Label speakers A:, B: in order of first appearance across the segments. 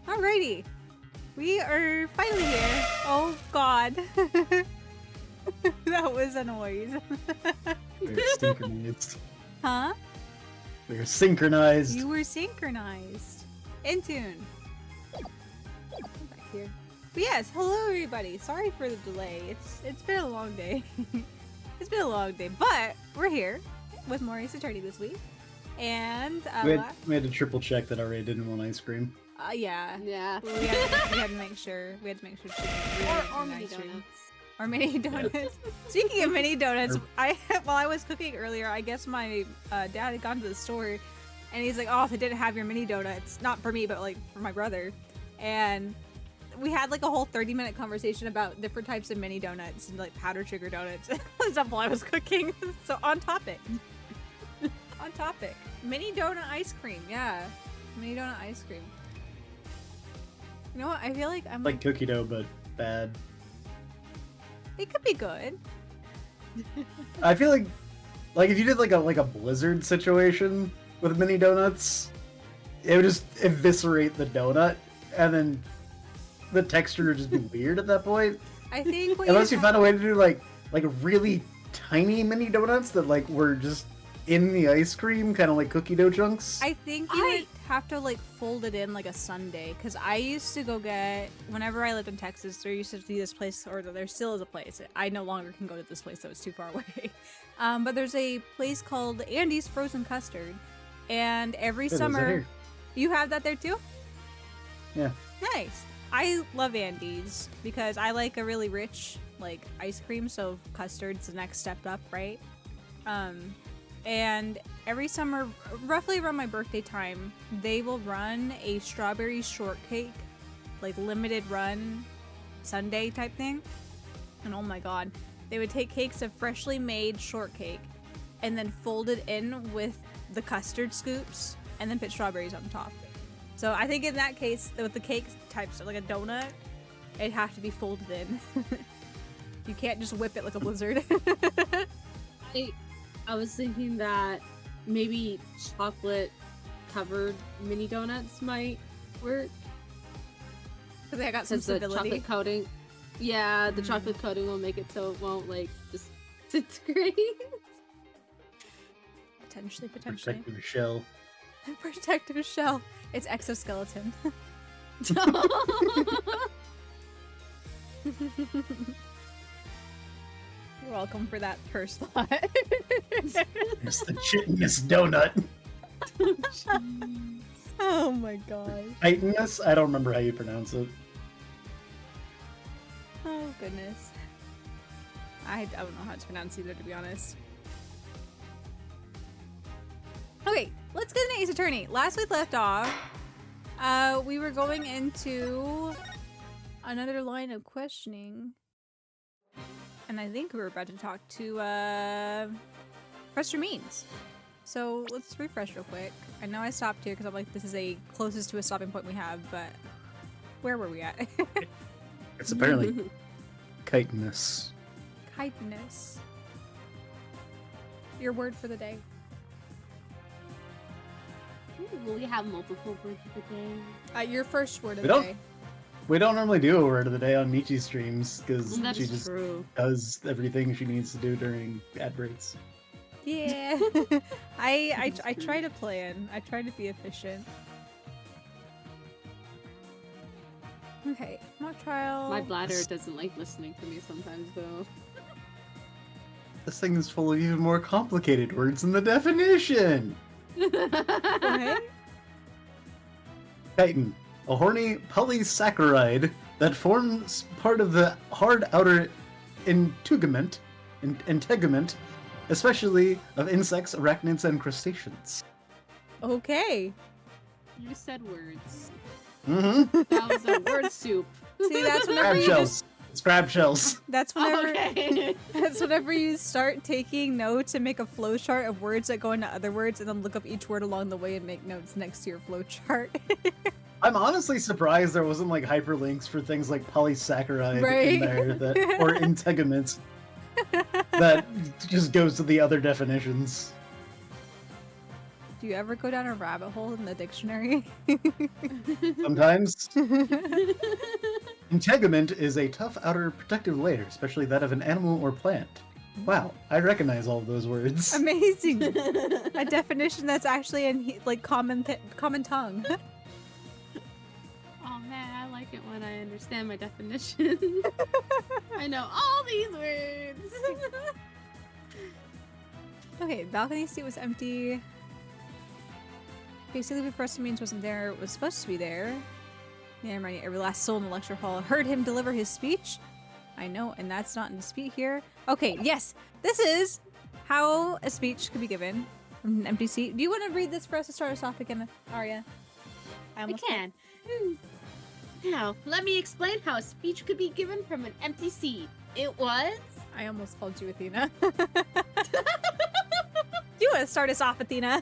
A: Alrighty. We are finally here. Oh god. That was a noise.
B: We're synchronized.
A: Huh?
B: We're synchronized.
A: You were synchronized. In tune. Come back here. But yes, hello everybody. Sorry for the delay. It's been a long day. It's been a long day, but we're here with more Ace Attorney this week. And
B: we had to triple check that Aria didn't want ice cream.
A: Yeah.
C: Yeah.
A: We had to make sure. We had to make sure she didn't
C: Or
A: really
C: mini
A: ice cream.
C: donuts.
A: Or mini donuts. Speaking of mini donuts, while I was cooking earlier, I guess my dad had gone to the store, and he's like, "Oh, they didn't have your mini donuts, not for me, but like for my brother." And we had like a whole 30-minute conversation about different types of mini donuts and like powdered sugar donuts and stuff while I was cooking. So on topic. On topic. Mini donut ice cream, yeah. Mini donut ice cream. You know what? I feel like I'm
B: like cookie dough, but bad.
A: It could be good.
B: I feel like if you did like a blizzard situation with mini donuts, it would just eviscerate the donut, and then the texture would just be weird at that point.
A: I think
B: unless you found a way to do like really tiny mini donuts that like were just in the ice cream, kind of like cookie dough chunks.
A: I think you would have to like fold it in like a sundae, because I used to go get, whenever I lived in Texas, there used to be this place, or there still is a place. I no longer can go to this place, so it's too far away. But there's a place called Andy's Frozen Custard, and every summer you have that there too?
B: Yeah. Nice.
A: I love Andy's because I like a really rich like ice cream, so custard's the next step up, right? And every summer, roughly around my birthday time, they will run a strawberry shortcake, like limited run sundae type thing. And oh my god, they would take cakes of freshly made shortcake and then fold it in with the custard scoops and then put strawberries on top. So I think in that case, with the cake types, like a donut, it'd have to be folded in. You can't just whip it like a blizzard.
C: I was thinking that maybe chocolate covered mini donuts might work.
A: Because I got some stability.
C: The chocolate coating. Yeah, the chocolate coating will make it so it won't like just disintegrate.
A: Potentially.
B: Protective shell.
A: Protective shell. It's exoskeleton. You're welcome for that first thought.
B: It's the chitinous donut.
A: Oh my god.
B: Chitinous? I don't remember how you pronounce it.
A: Oh goodness. I don't know how to pronounce either, to be honest. Okay, let's get into Ace Attorney. Last we left off, we were going into another line of questioning. And I think we were about to talk to Professor Means. So let's refresh real quick. I know I stopped here because I'm like, this is a closest to a stopping point we have, but where were we at?
B: It's apparently chitinous.
A: Chitinous. Your word for the day.
C: Will we have multiple words of the day?
A: Your first word of the day.
B: We don't normally do a word of the day on Michi's streams because she just
C: true.
B: does everything she needs to do during ad breaks.
A: Yeah. I try to plan. I try to be efficient. Okay, mock trial.
C: My bladder doesn't like listening to me sometimes, though.
B: This thing is full of even more complicated words in the definition.
A: Okay.
B: Chitin. A horny polysaccharide that forms part of the hard outer integument, especially of insects, arachnids, and crustaceans.
A: Okay.
C: You said words.
B: Mm-hmm.
C: That was a word soup.
A: See, that's whenever
B: Crab
A: you
B: shells. It's crab shells.
A: That's whenever.
C: Okay.
A: That's whenever you start taking notes and make a flowchart of words that go into other words, and then look up each word along the way and make notes next to your flowchart.
B: I'm honestly surprised there wasn't like hyperlinks for things like polysaccharide
A: Right?
B: in there or integument that just goes to the other definitions.
A: Do you ever go down a rabbit hole in the dictionary?
B: Sometimes. Integument is a tough outer protective layer, especially that of an animal or plant. Wow, I recognize all of those words.
A: Amazing. A definition that's actually in like common tongue.
C: Oh man, I like it when I understand my definition. I know all these words.
A: Okay, balcony seat was empty. Basically, the first means wasn't there. It was supposed to be there. Yeah, I'm right. Every last soul in the lecture hall heard him deliver his speech. I know, and that's not in dispute here. Okay, yes, this is how a speech could be given from an empty seat. Do you want to read this for us to start us off again, Aria?
C: I can. Now, let me explain how a speech could be given from an empty seat. It was...
A: I almost called you Athena. Do you want to start us off, Athena?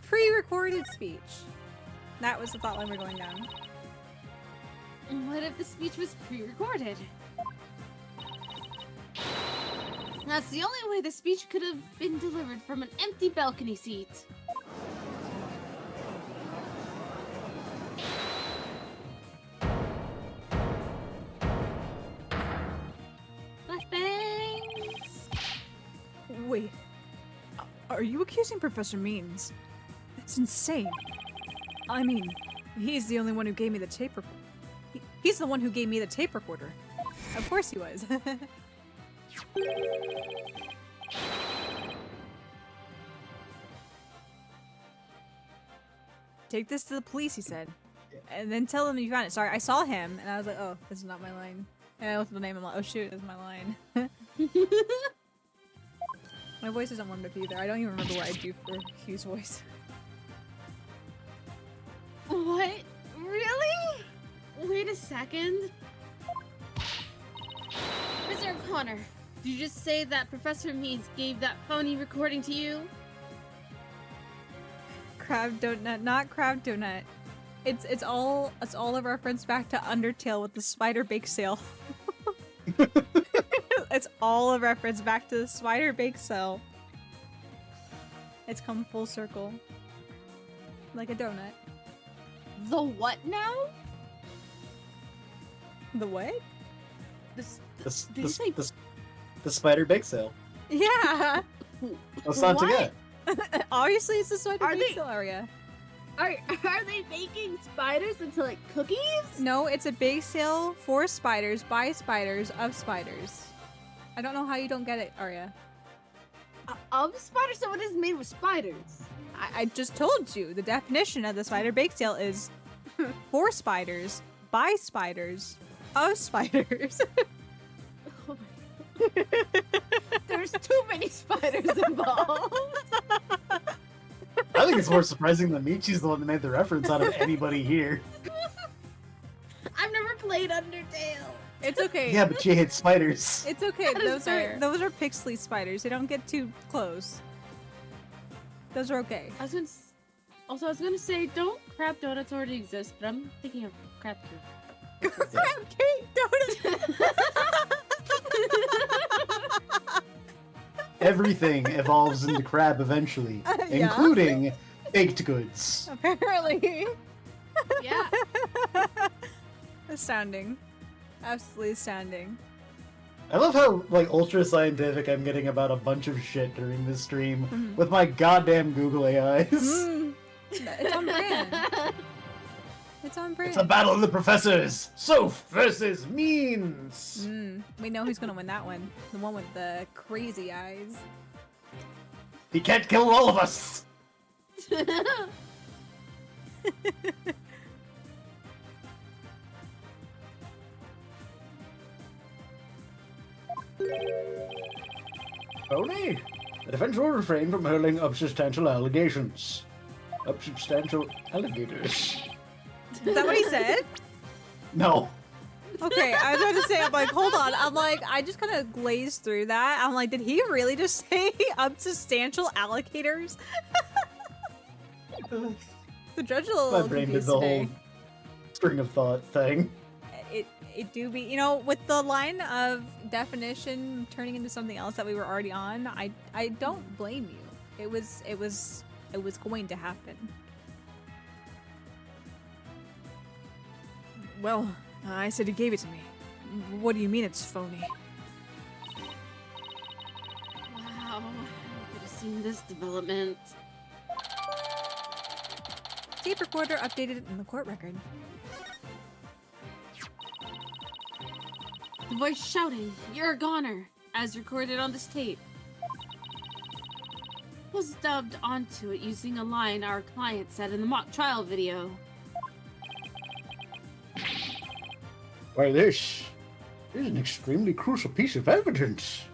A: Pre-recorded speech. That was the thought line we're going down.
C: What if the speech was pre-recorded? That's the only way the speech could have been delivered from an empty balcony seat. Flashbangs!
A: Wait. Are you accusing Professor Means? That's insane. I mean, he's the only one who gave me the tape recorder. He's the one who gave me the tape recorder. Of course he was. Take this to the police, he said. And then tell them you found it. Sorry, I saw him, and I was like, oh, this is not my line. And I looked at the name, I'm like, oh shoot, this is my line. My voice isn't warmed up either. I don't even remember what I do for Hugh's voice.
C: What? Really? Wait a second. Mr. O'Connor, did you just say that Professor Means gave that phony recording to you?
A: Crab donut, not crab donut. It's all a reference back to Undertale with the spider bake sale. It's all a reference back to the spider bake sale. It's come full circle. Like a donut.
C: The what now?
A: The what?
B: The spider bake sale.
A: Yeah!
B: What's not to get?
A: Obviously it's the spider
C: Are
A: bake
C: they-
A: sale area.
C: Are they making spiders into like cookies?
A: No, it's a bake sale for spiders, by spiders, of spiders. I don't know how you don't get it, Aria.
C: Of spiders? So it is made with spiders.
A: I just told you, the definition of the spider bake sale is for spiders, by spiders, of spiders.
C: Oh my God. There's too many spiders involved.
B: I think it's more surprising that Michi's the one that made the reference out of anybody here.
C: I've never played Undertale.
A: It's okay.
B: Yeah, but she hates spiders.
A: It's okay.
C: That is fair.
A: Those are pixely spiders. They don't get too close. Those are okay.
C: I was gonna say, don't crab donuts already exist, but I'm thinking of crab cake.
A: Crab cake donuts.
B: Everything evolves into crab eventually,
A: Yeah.
B: including baked goods.
A: Apparently.
C: Yeah.
A: Astounding. Absolutely astounding.
B: I love how like ultra scientific I'm getting about a bunch of shit during this stream
A: Mhm.
B: with my goddamn Google AIs.
A: Mm. It's on brand. It's on brand.
B: It's a battle of the professors. Soph versus Means.
A: We know who's gonna win that one. The one with the crazy eyes.
B: He can't kill all of us. Only the defense will refrain from hurling unsubstantial allegations. Unsubstantial alligators.
A: Is that what he said?
B: No.
A: Okay, I was about to say, I'm like, hold on. I'm like, I just kind of glazed through that. I'm like, did he really just say unsubstantial alligators? The judge a little
B: My brain did
A: confused
B: the
A: today.
B: whole string of thought thing.
A: It do be, you know, with the line of definition turning into something else that we were already on, I don't blame you. It was going to happen. Well, I said he gave it to me. What do you mean it's phony?
C: Wow, I could have seen this development.
A: Tape recorder updated in the court record.
C: The voice shouting, "You're a goner," as recorded on this tape, was dubbed onto it using a line our client said in the mock trial video.
B: Why, this is an extremely crucial piece of evidence.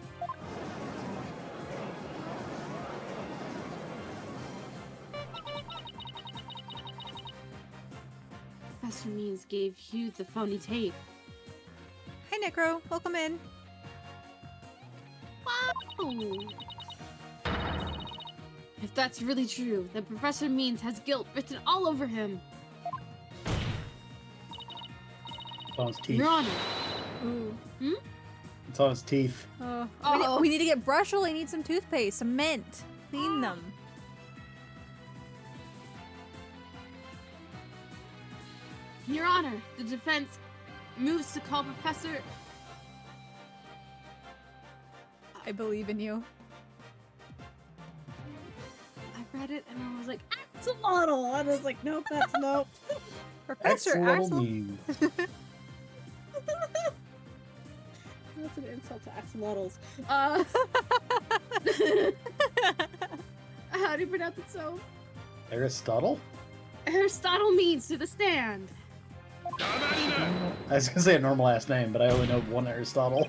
C: Professor Means gave Hugh the phony tape.
A: Hi, Necro. Welcome in.
C: Wow! If that's really true, then Professor Means has guilt written all over him.
B: It's on his teeth.
C: Your Honor.
A: Ooh.
B: It's on his teeth.
A: Oh. We need to get Brushel. I need some toothpaste, some mint. Clean them.
C: Your Honor, the defense moves to call Professor...
A: I believe in you.
C: I read it and I was like, axolotl! I was like, nope, that's nope.
A: Professor
B: Axolotl
A: Axel.
B: means.
C: That's an insult to axolotls. How do you pronounce it, so?
B: Aristotle?
C: Aristotle means to the stand.
B: I was gonna say a normal ass name, but I only know one Aristotle.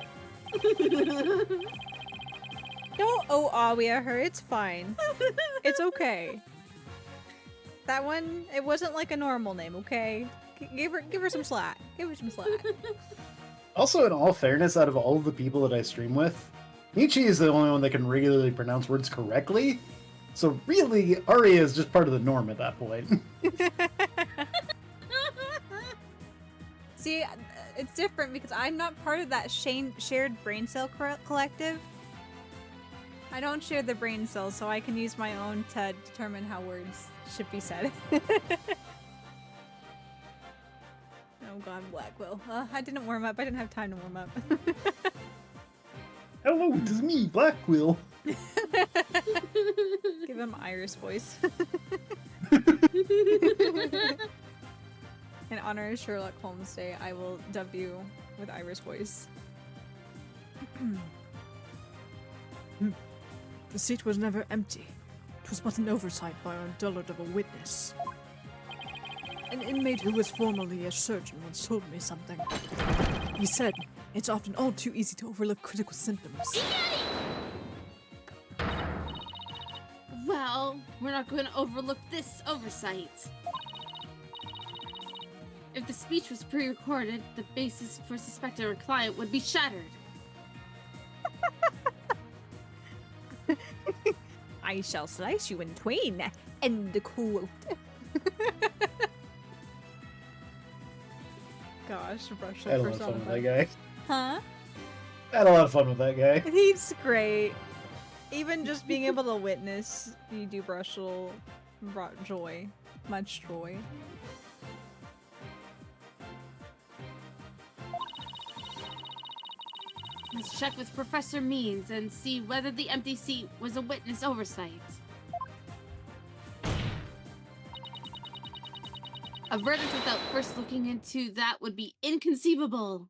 A: Don't Aria her. It's fine. It's okay. That one, it wasn't like a normal name, okay? Give her some slack. Give her some slack.
B: Also, in all fairness, out of all of the people that I stream with, Michi is the only one that can regularly pronounce words correctly. So really, Aria is just part of the norm at that point.
A: See, it's different because I'm not part of that shared brain cell collective. I don't share the brain cells, so I can use my own to determine how words should be said. Oh god, Blackwell. I didn't warm up. I didn't have time to warm up.
B: Hello, it is me, Blackquill.
A: Give him Iris voice. In honor of Sherlock Holmes Day, I will dub you with Iris voice.
D: The seat was never empty. It was but an oversight by our dullard of a witness. An inmate who was formerly a surgeon once told me something. He said, it's often all too easy to overlook critical symptoms.
C: Well, we're not going to overlook this oversight. If the speech was pre-recorded, the basis for suspecting our client would be shattered.
A: I shall slice you in twain. End quote. Gosh, brush
B: I had
A: up
B: a lot of fun with that guy.
A: Huh?
B: I had a lot of fun with that guy.
A: He's great. Even just being able to witness you do Brushel brought joy. Much joy.
C: Let's check with Professor Means and see whether the empty seat was a witness oversight. A verdict without first looking into that would be inconceivable.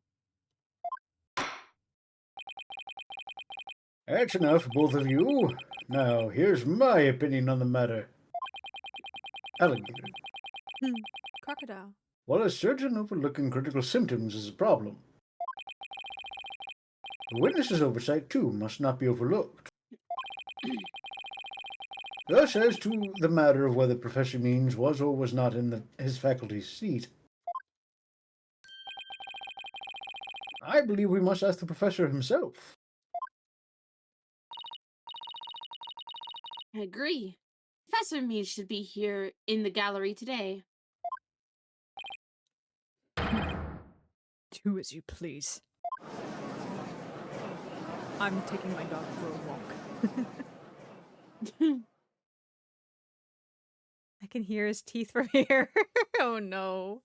B: That's enough, both of you. Now, here's my opinion on the matter. Alligator.
A: Crocodile.
B: While a surgeon overlooking critical symptoms is a problem, the witness's oversight, too, must not be overlooked. Thus, as to the matter of whether Professor Means was or was not in his faculty's seat, I believe we must ask the professor himself.
C: I agree. Professor Means should be here in the gallery today.
D: Do as you please. I'm taking my dog for a walk.
A: I can hear his teeth from here. Oh no.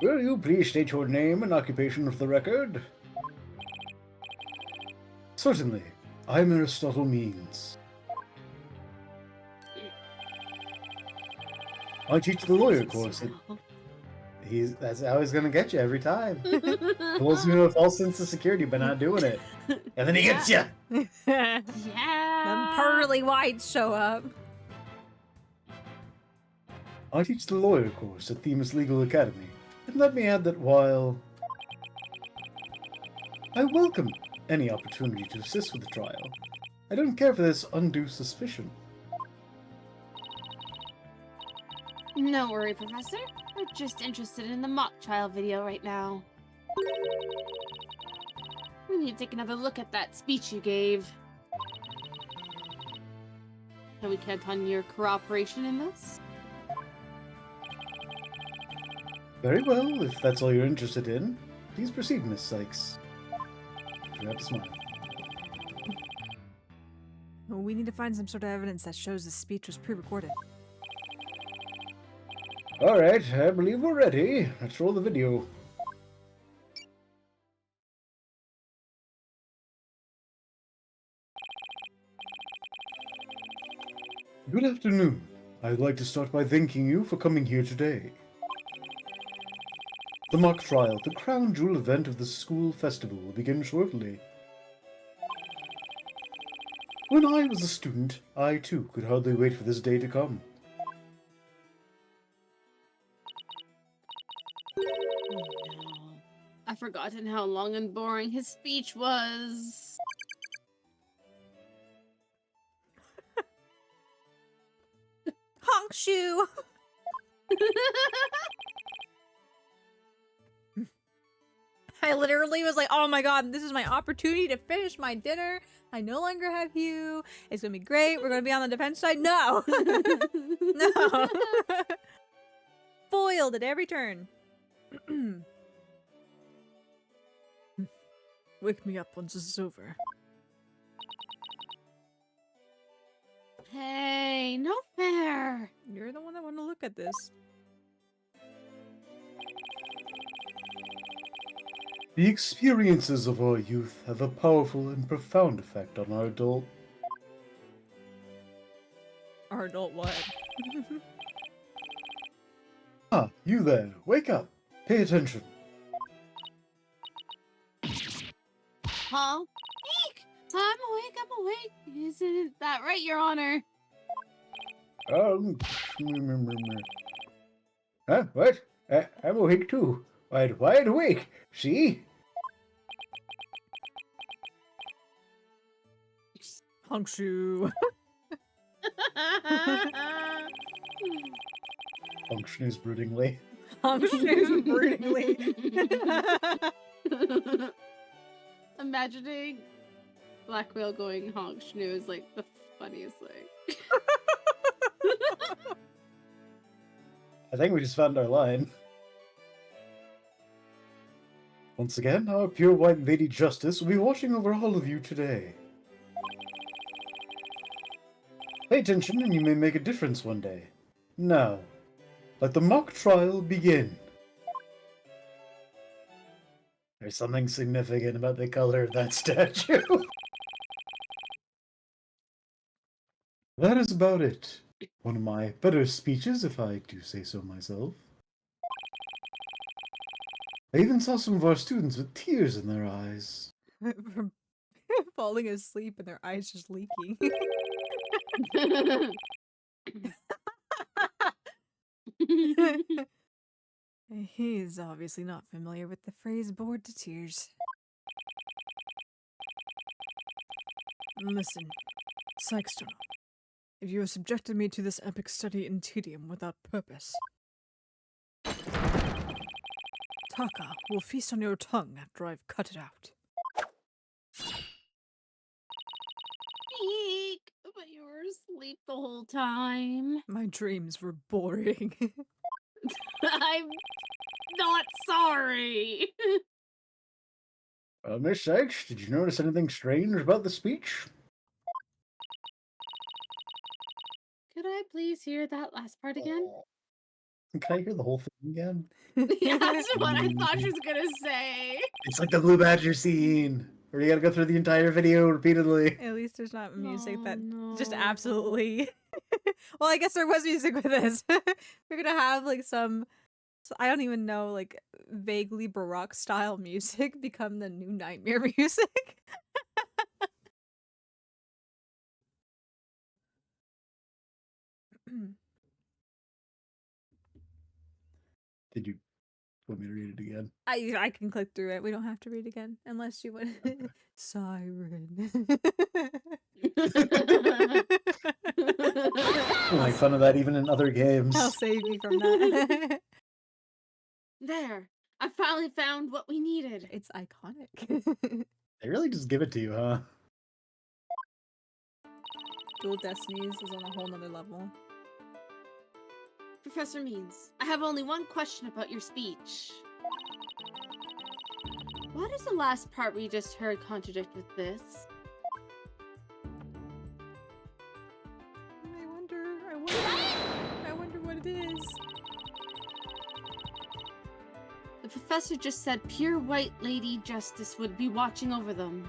B: Will you please state your name and occupation for the record? Certainly. I'm Aristotle Means. I teach the lawyer course. That's how he's gonna get you every time. Pulls you with a false sense of security by not doing it. And then he gets you!
C: Yeah.
A: The pearly whites show up.
B: I teach the lawyer course at Themis Legal Academy. And let me add that while I welcome any opportunity to assist with the trial, I don't care for this undue suspicion.
C: No worry, Professor. We're just interested in the mock trial video right now. We need to take another look at that speech you gave. Can we count on your cooperation in this?
B: Very well, if that's all you're interested in. Please proceed, Miss Sykes. Forgot to smile.
D: Well, we need to find some sort of evidence that shows the speech was pre-recorded.
B: Alright, I believe we're ready. Let's roll the video. Good afternoon. I'd like to start by thanking you for coming here today. The mock trial, the crown jewel event of the school festival, will begin shortly. When I was a student, I too could hardly wait for this day to come.
C: Oh, no. I've forgotten how long and boring his speech was.
A: Honk shoe. I literally was like, oh my god, this is my opportunity to finish my dinner. I no longer have Hugh. It's gonna be great. We're gonna be on the defense side. No. No. Foiled at every turn.
D: Wake me up once this is over.
C: Hey, no fair.
A: You're the one that want to look at this.
B: The experiences of our youth have a powerful and profound effect on our adult.
A: Our adult what?
B: Ah, you there. Wake up. Pay attention.
C: Huh? Eek! I'm awake, I'm awake. Isn't that right, Your Honor?
B: Huh? What? I'm awake too. Wide awake. See?
D: Honk shoe.
B: Functions broodingly.
A: Honk shoe broodingly.
C: Imagining Black Whale going honk schnoo is like the funniest thing.
B: I think we just found our line. Once again, our pure white Lady Justice will be watching over all of you today. Pay attention and you may make a difference one day. Now, let the mock trial begin. There's something significant about the color of that statue. That is about it. One of my better speeches, if I do say so myself. I even saw some of our students with tears in their eyes.
A: From falling asleep and their eyes just leaking.
D: He's obviously not familiar with the phrase bored to tears. Listen, Sykestorm, if you have subjected me to this epic study in tedium without purpose, Taka will feast on your tongue after I've cut it out.
C: Eek! But you were asleep the whole time.
D: My dreams were boring.
C: I'm not sorry.
B: Miss Sykes, did you notice anything strange about the speech?
C: Could I please hear that last part again?
B: Can I hear the whole thing again?
C: Yeah, that's what I thought she was gonna say.
B: It's like the Blue Badger scene, where you gotta go through the entire video repeatedly.
A: At least there's not music
C: Oh,
A: that just
C: no.
A: absolutely. Well, I guess there was music with this. We're gonna have like some. I don't even know, like vaguely Baroque style music become the new nightmare music.
B: Did you want me to read it again?
A: I can click through it. We don't have to read again unless you want. Siren.
B: I make fun of that even in other games.
A: I'll save you from that.
C: There. I finally found what we needed.
A: It's iconic.
B: They really just give it to you, huh?
A: Dual Destinies is on a whole nother level.
C: Professor Means, I have only one question about your speech. Why does the last part we just heard contradict with this?
A: I wonder what it is.
C: The professor just said pure white Lady Justice would be watching over them.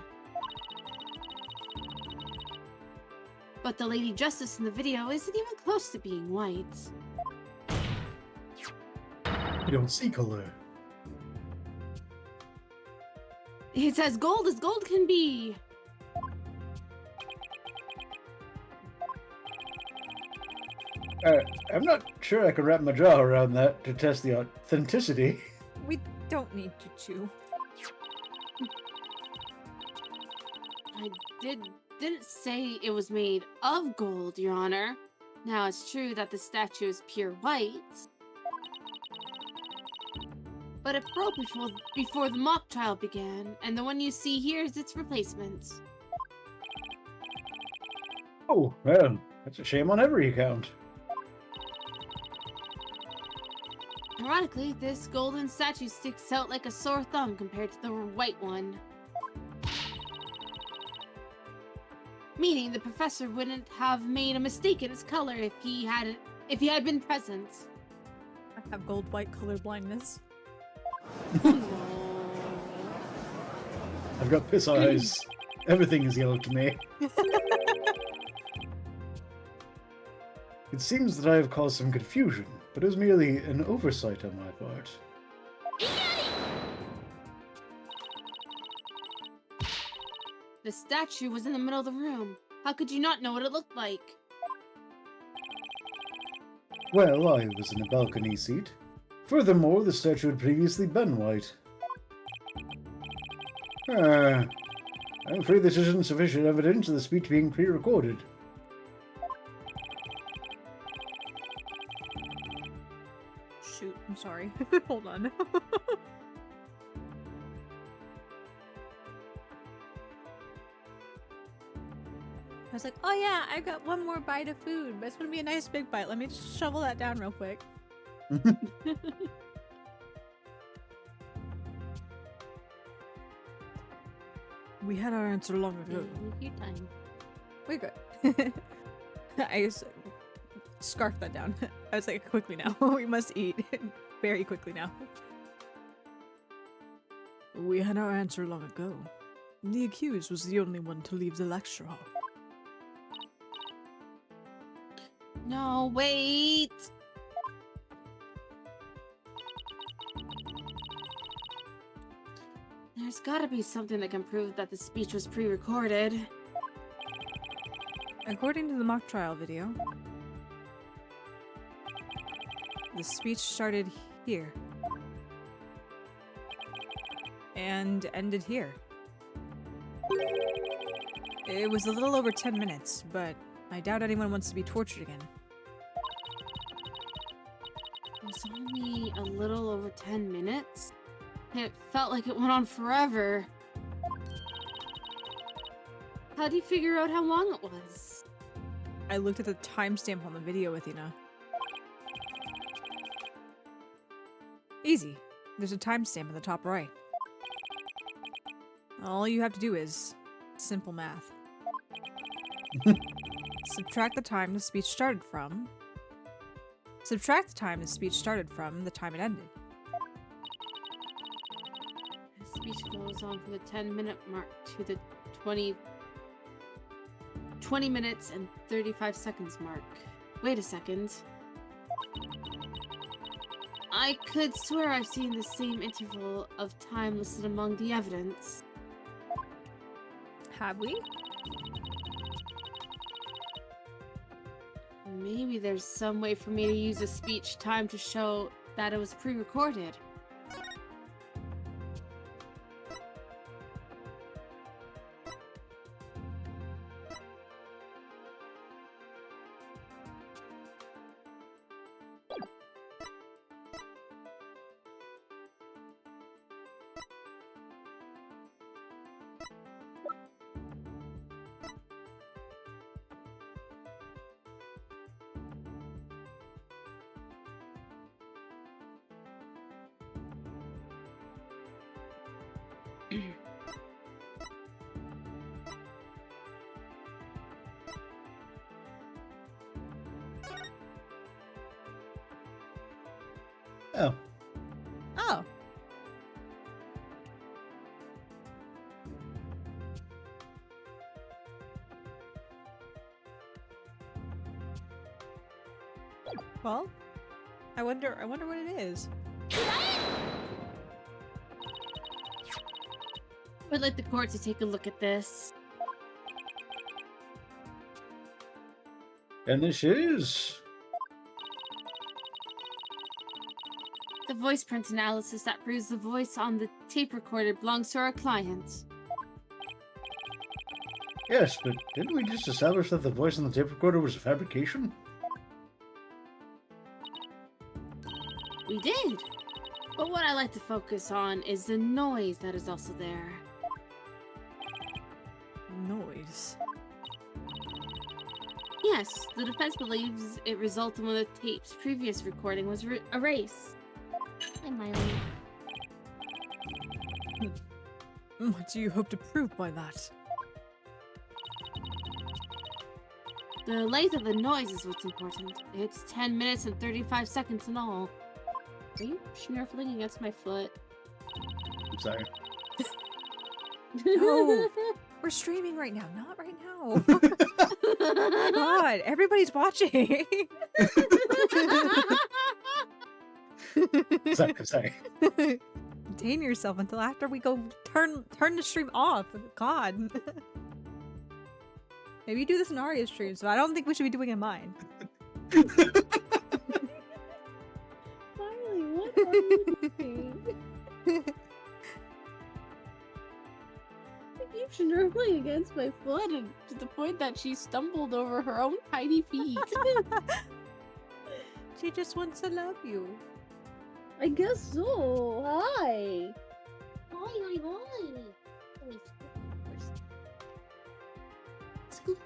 C: But the Lady Justice in the video isn't even close to being white.
B: You don't see color.
C: It's as gold can be.
B: I'm not sure I can wrap my jaw around that to test the authenticity.
A: We don't need to chew.
C: I didn't say it was made of gold, Your Honor. Now, it's true that the statue is pure white, but it broke before the mock trial began, and the one you see here is its replacement.
B: Oh, well, that's a shame on every account.
C: Ironically, this golden statue sticks out like a sore thumb compared to the white one. Meaning the professor wouldn't have made a mistake in its color if he had been present.
A: I have gold-white color blindness.
C: Oh, no.
B: I've got piss eyes. Everything is yellow to me. It seems that I have caused some confusion, but it was merely an oversight on my part.
C: The statue was in the middle of the room. How could you not know what it looked like?
B: Well, I was in a balcony seat. Furthermore, the statue had previously been white. I'm afraid this isn't sufficient evidence of the speech being pre-recorded.
A: Shoot, I'm sorry. Hold on. I was like, oh yeah, I got one more bite of food, but it's gonna be a nice big bite. Let me just shovel that down real quick.
D: We had our answer long ago.
C: Take your time.
A: We're good. I just scarfed that down. I was like, quickly now. We must eat. Very quickly now.
D: We had our answer long ago. The accused was the only one to leave the lecture hall.
C: No, wait! There's gotta be something that can prove that the speech was pre-recorded.
A: According to the mock trial video, the speech started here and ended here. It was a little over 10 minutes, but I doubt anyone wants to be tortured again.
C: It was only a little over 10 minutes? It felt like it went on forever. How do you figure out how long it was?
A: I looked at the timestamp on the video, Athena. Easy. There's a timestamp in the top right. All you have to do is simple math. Subtract the time the speech started from. Subtract the time the speech started from the time it ended.
C: The speech goes on from the 10-minute mark to the 20 minutes and 35 seconds mark. Wait a second. I could swear I've seen the same interval of time listed among the evidence.
A: Have we?
C: Maybe there's some way for me to use a speech time to show that it was pre-recorded.
B: Oh.
A: Oh. Well, I wonder what it is.
C: I'd like the court to take a look at this.
B: And this is...
C: The voice print analysis that proves the voice on the tape recorder belongs to our client.
B: Yes, but didn't we just establish that the voice on the tape recorder was a fabrication?
C: We did! But what I like to focus on is the noise that is also there.
D: Noise.
C: Yes, the defense believes it resulted when the tape's previous recording was erased. Hi, Miley.
D: What do you hope to prove by that?
C: The length of the noise is what's important. It's 10 minutes and 35 seconds in all. Are you snurfling against my foot?
B: I'm sorry.
A: No. We're streaming right now, not right now. God, everybody's watching.
B: Sorry.
A: Contain yourself until after we go turn the stream off. God. Maybe you do this in Aria's stream, so I don't think we should be doing it in mine.
C: Miley, what are you doing? I keep snurfling against my foot and to the point that she stumbled over her own tiny feet.
A: She just wants to love you.
C: I guess so. Hi. Hi. Wait, scoop.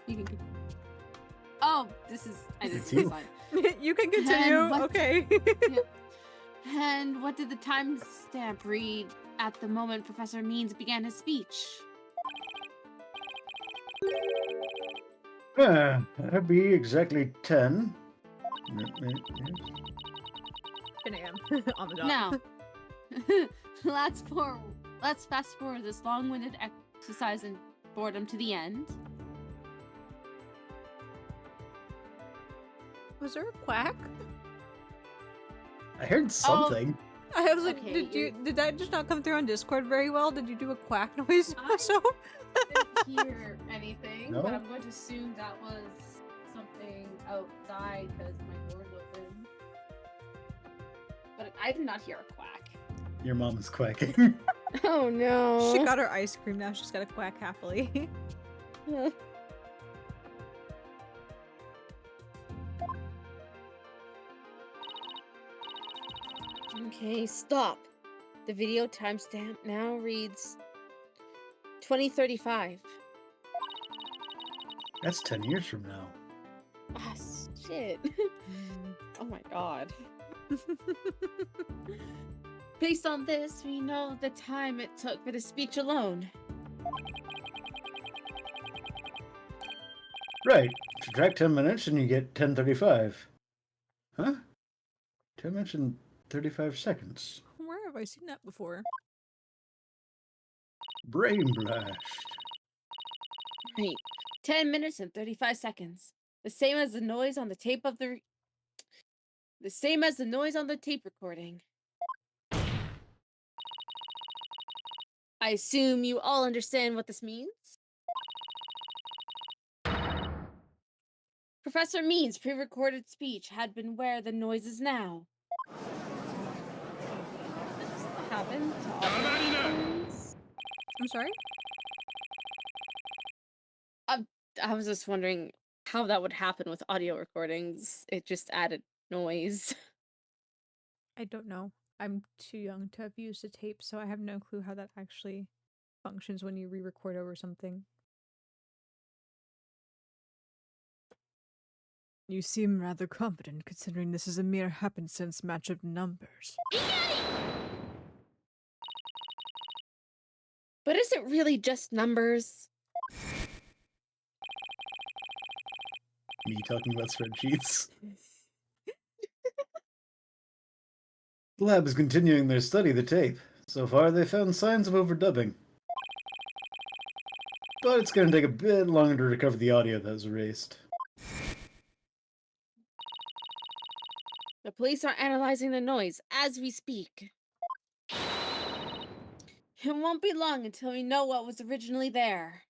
C: You can. Oh, this is. I didn't see the slide.
A: You can continue.
C: And what-
A: Okay.
C: Yep. And what did the timestamp read at the moment Professor Means began his speech?
B: That'd be exactly 10.
D: 10 a.m. on the dot.
C: Now, let's fast forward this long-winded exercise in boredom to the end.
A: Was there a quack?
B: I heard something.
A: I was like,
C: Okay,
A: did that just not come through on Discord very well? Did you do a quack noise?
C: I-
A: So
C: Didn't hear anything,
B: No?
C: but I'm going to assume that was something outside because my door's open. But I did not hear a quack.
B: Your mom is quacking.
C: Oh no!
A: she got her ice cream. Now she's got to quack happily.
C: Okay, stop. The video timestamp now reads 2035.
B: That's 10 years from now.
C: Ah, shit. Oh my god. Based on this, we know the time it took for the speech alone.
B: Right. Subtract 10 minutes and you get 10:35. Huh? 10 minutes and 35 seconds.
A: Where have I seen that before?
B: Brain blast.
C: Right. 10 minutes and 35 seconds. The same as the noise on the tape of the same as the noise on the tape recording. I assume you all understand what this means? Professor Means' pre-recorded speech had been where the noise is now. Does this happen to audio recordings?
A: I'm sorry?
C: I was just wondering how that would happen with audio recordings. It just added noise.
A: I don't know. I'm too young to have used a tape, so I have no clue how that actually functions when you re-record over something.
D: You seem rather confident considering this is a mere happenstance match of numbers.
C: But is it really just numbers?
B: Me talking about spreadsheets. The lab is continuing their study of the tape. So far, they found signs of overdubbing. But it's going to take a bit longer to recover the audio that was erased.
C: The police are analyzing the noise as we speak. It won't be long until we know what was originally there.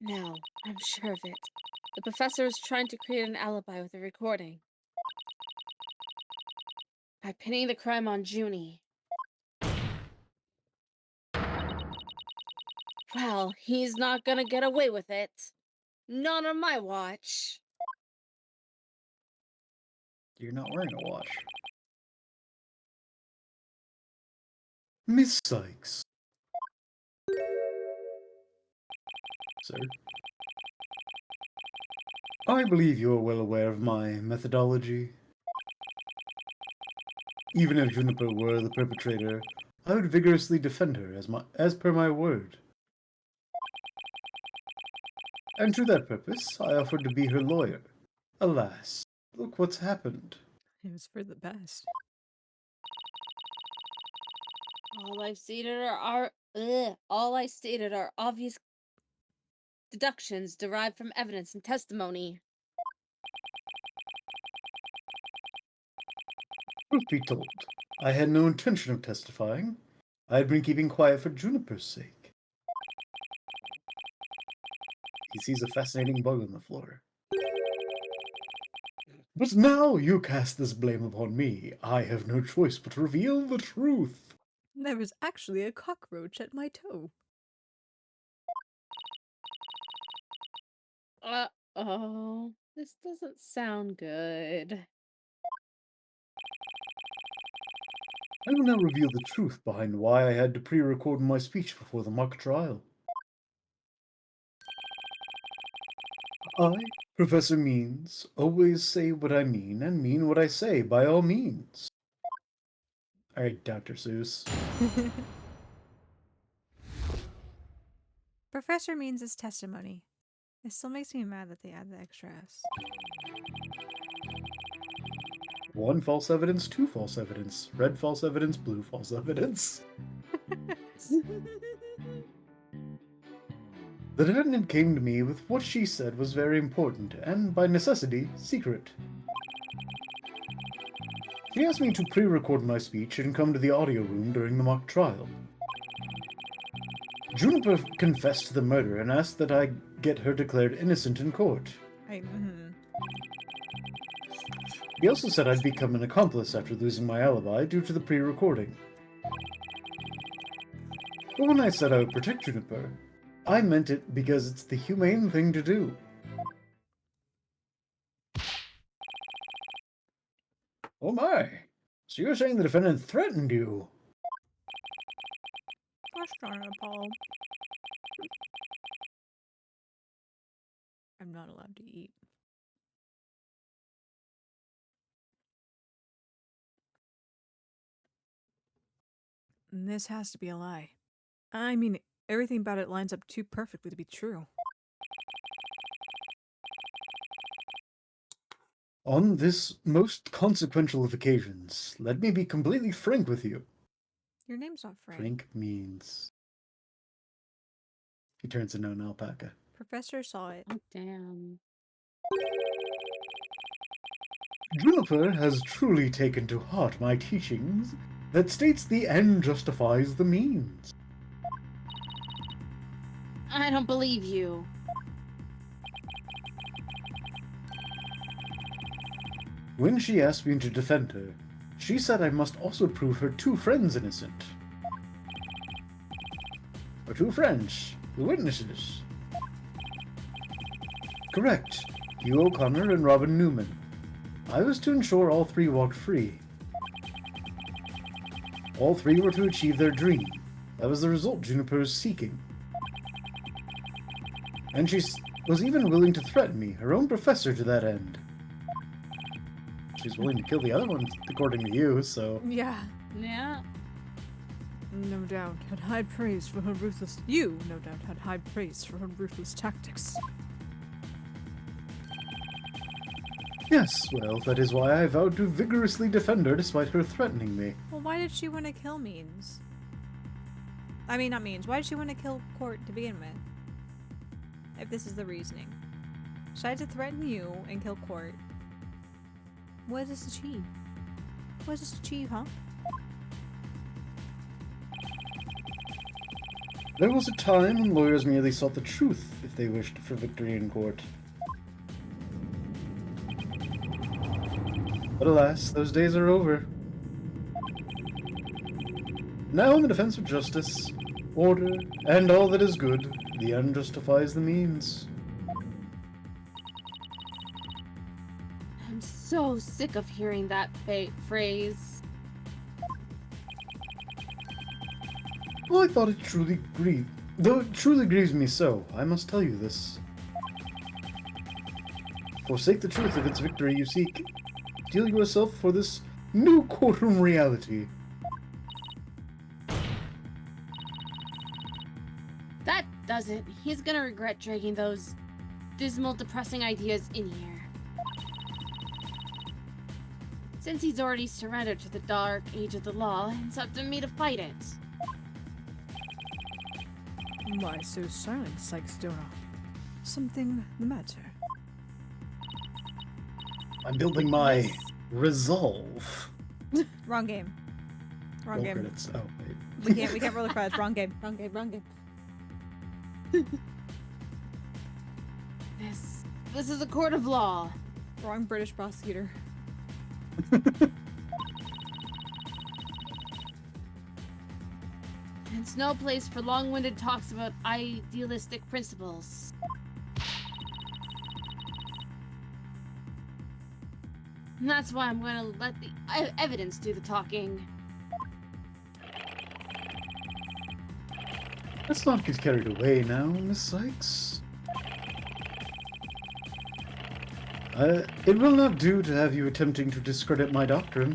C: Now, I'm sure of it. The professor is trying to create an alibi with the recording. By pinning the crime on Junie. Well, he's not gonna get away with it. Not on my watch.
B: You're not wearing a watch. Miss Sykes. Sir? I believe you are well aware of my methodology. Even if Juniper were the perpetrator, I would vigorously defend her as per my word. And to that purpose, I offered to be her lawyer. Alas, look what's happened.
A: It was for the best.
C: All I stated are obvious deductions derived from evidence and testimony.
B: Truth be told, I had no intention of testifying. I had been keeping quiet for Juniper's sake. He sees a fascinating bug on the floor. But now you cast this blame upon me. I have no choice but to reveal the truth.
A: There was actually a cockroach at my toe.
C: Uh-oh. This doesn't sound good.
B: I will now reveal the truth behind why I had to pre-record my speech before the mock trial. I, Professor Means, always say what I mean and mean what I say by all means. Alright, Dr. Seuss.
A: Professor Means his testimony. It still makes me mad that they add the extra S.
B: 1 false evidence, 2 false evidence, red false evidence, blue false evidence. The defendant came to me with what she said was very important, and by necessity, secret. She asked me to pre-record my speech and come to the audio room during the mock trial. Juniper confessed to the murder and asked that I get her declared innocent in court. He also said I'd become an accomplice after losing my alibi due to the pre-recording. But when I said I would protect Juniper, I meant it because it's the humane thing to do. Oh my! So you're saying the defendant threatened you?
A: Gosh darn it, Paul. I'm not allowed to eat.
D: This has to be a lie. I mean, everything about it lines up too perfectly to be true.
B: On this most consequential of occasions, let me be completely frank with you.
A: Your name's not Frank.
B: Frank means... He turns into an alpaca.
A: Professor saw it.
C: Oh, damn.
B: Juniper has truly taken to heart my teachings that states the end justifies the means.
C: I don't believe you.
B: When she asked me to defend her, she said I must also prove her two friends innocent. Her two friends, the witnesses. Correct, Hugh O'Connor and Robin Newman. I was to ensure all three walked free. All three were to achieve their dream. That was the result Juniper was seeking. And she was even willing to threaten me, her own professor, to that end. She's willing to kill the other one, according to you, so...
D: Yeah.
C: Yeah.
D: No doubt had high praise for her ruthless... You, no doubt, had high praise for her ruthless tactics.
B: Yes, well, that is why I vowed to vigorously defend her despite her threatening me.
A: Well, why did she want to kill Means? I mean, not Means. Why did she want to kill Court to begin with? If this is the reasoning. She had to threaten you and kill Court. What does this achieve? What does this achieve, huh?
B: There was a time when lawyers merely sought the truth if they wished for victory in court. But alas, those days are over. Now in the defense of justice, order, and all that is good, the end justifies the means.
C: I'm so sick of hearing that phrase.
B: Well, I thought it truly grieved. Though it truly grieves me so, I must tell you this. Forsake the truth of its victory you seek. Steel yourself for this new courtroom reality.
C: That does it. He's gonna regret dragging those dismal, depressing ideas in here. Since he's already surrendered to the dark age of the law, it's up to me to fight it.
D: Why so silent, Sykes-Dona? Something the matter?
B: I'm building my resolve.
A: Wrong game. Wrong
B: Roll
A: game.
B: credits. Oh, wait.
A: We can't roll the credits. Wrong game. Wrong game. Wrong game.
C: This is a court of law.
A: Wrong British prosecutor.
C: It's no place for long-winded talks about idealistic principles. And that's why I'm going to let the evidence do the talking.
B: Let's not get carried away now, Miss Sykes. It will not do to have you attempting to discredit my doctrine.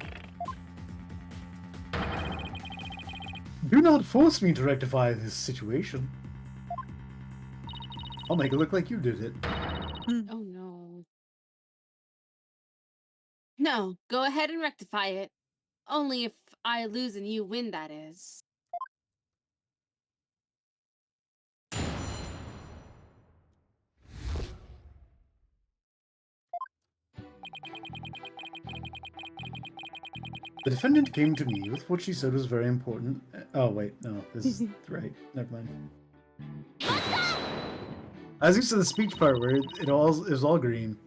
B: Do not force me to rectify this situation. I'll make it look like you did it.
C: Oh no. No, go ahead and rectify it. Only if I lose and you win, that is.
B: The defendant came to me with what she said was very important. Oh, wait, no, this is right. Never mind. I was used to the speech part where it was all green.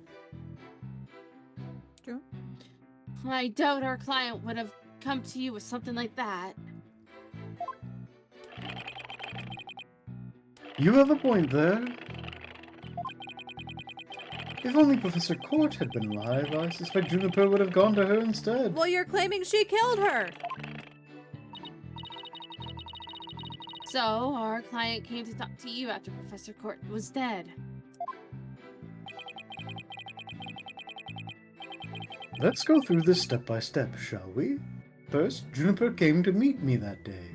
A: True.
C: I doubt our client would have come to you with something like that.
B: You have a point there. If only Professor Court had been alive, I suspect Juniper would have gone to her instead.
A: Well, you're claiming she killed her.
C: So, our client came to talk to you after Professor Court was dead.
B: Let's go through this step by step, shall we? First, Juniper came to meet me that day.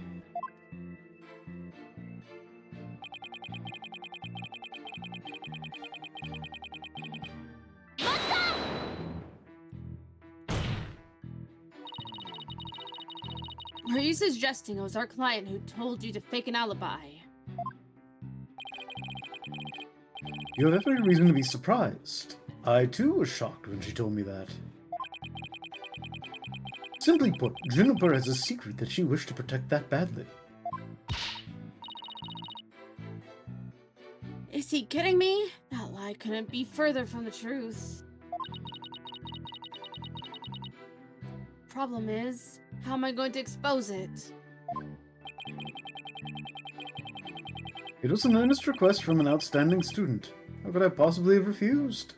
C: Are you suggesting it was our client who told you to fake an alibi?
B: You have every reason to be surprised. I too was shocked when she told me that. Simply put, Juniper has a secret that she wished to protect that badly.
C: Is he kidding me? That lie couldn't be further from the truth. Problem is, how am I going to expose it?
B: It was an earnest request from an outstanding student. How could I possibly have refused?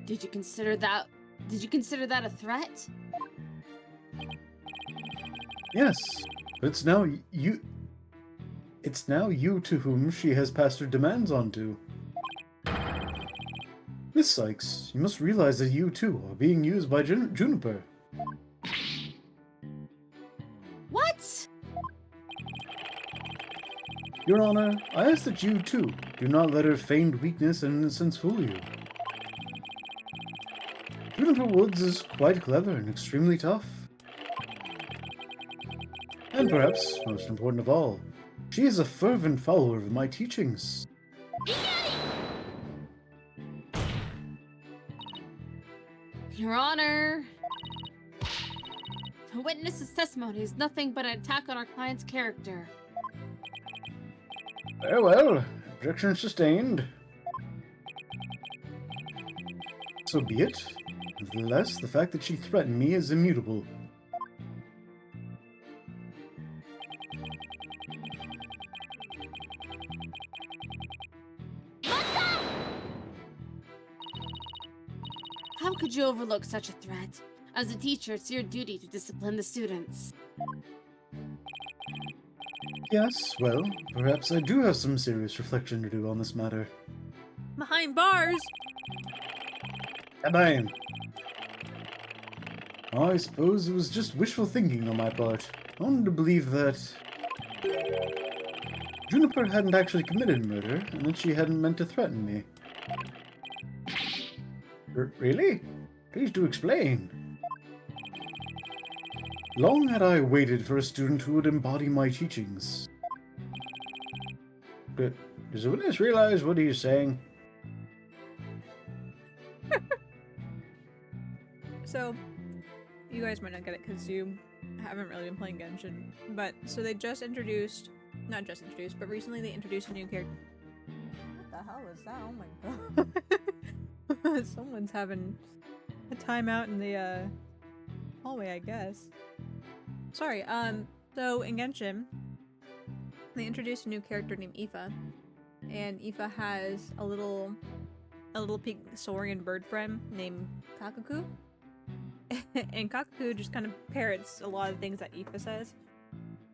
C: Did you consider that a threat?
B: Yes, but it's now you. It's now you to whom she has passed her demands on to. Miss Sykes, you must realize that you too are being used by Juniper.
C: What?
B: Your Honor, I ask that you too do not let her feigned weakness and innocence fool you. Juniper Woods is quite clever and extremely tough. And perhaps, most important of all, she is a fervent follower of my teachings.
C: Your Honor, the witness's testimony is nothing but an attack on our client's character.
B: Very well, objection sustained. So be it. Nevertheless, the fact that she threatened me is immutable.
C: How could you overlook such a threat? As a teacher, it's your duty to discipline the students.
B: Yes, well, perhaps I do have some serious reflection to do on this matter.
A: Behind bars!
B: Kabam! I suppose it was just wishful thinking on my part. I wanted to believe that Juniper hadn't actually committed murder, and that she hadn't meant to threaten me. Really? Please do explain. Long had I waited for a student who would embody my teachings. But does the witness realize what he's saying?
A: So, you guys might not get it because you haven't really been playing Genshin. But, so they just introduced, not just introduced, but recently they introduced a new character. What the hell is that? Oh my god. Someone's having a timeout in the hallway, I guess. Sorry, so in Genshin, they introduced a new character named Aoife. And Aoife has a little pink saurian bird friend named Kakaku. And Kakaku just kind of parrots a lot of things that Aoife says.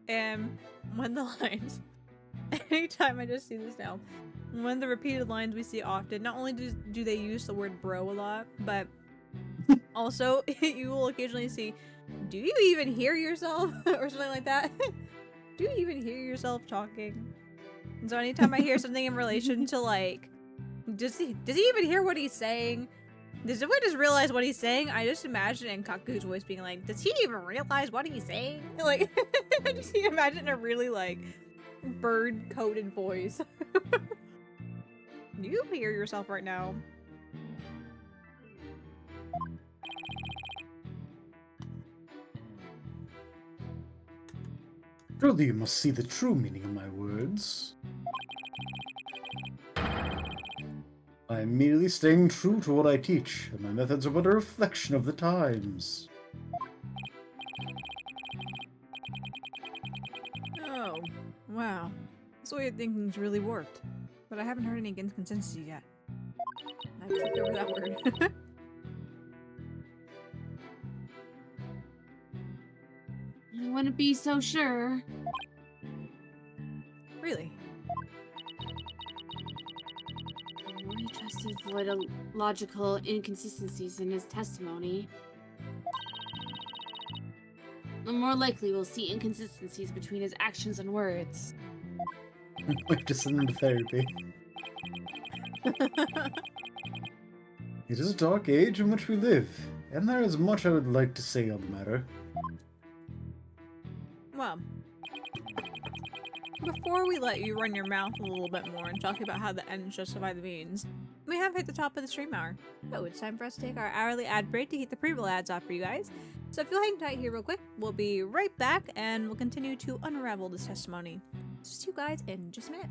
A: And when the lines, anytime I just see this now, one of the repeated lines we see often, not only do they use the word bro a lot, but also you will occasionally see, do you even hear yourself? Or something like that. Do you even hear yourself talking? And so anytime I hear something in relation to like, does he even hear what he's saying? Does the witness realize what he's saying? I just imagine in Kaku's voice being like, does he even realize what he's saying? Like, I just imagine a really like bird-coded voice. Do you hear yourself right now?
B: Surely you must see the true meaning of my words. I am merely staying true to what I teach, and my methods are but a reflection of the times.
D: Oh, wow. This way of thinking's really worked. But I haven't heard any inconsistency yet.
A: I tripped over that word.
C: I wouldn't be so sure.
D: Really?
C: The more he tries to avoid logical inconsistencies in his testimony, the more likely we'll see inconsistencies between his actions and words.
B: We've just sent him to therapy. It is a dark age in which we live, and there is much I would like to say on the matter.
A: Well, before we let you run your mouth a little bit more and talk about how the ends justify the means, we have hit the top of the stream hour. So it's time for us to take our hourly ad break to keep the pre-roll ads off for you guys. So if you'll hang tight here real quick, we'll be right back and we'll continue to unravel this testimony. Just you guys in just a minute.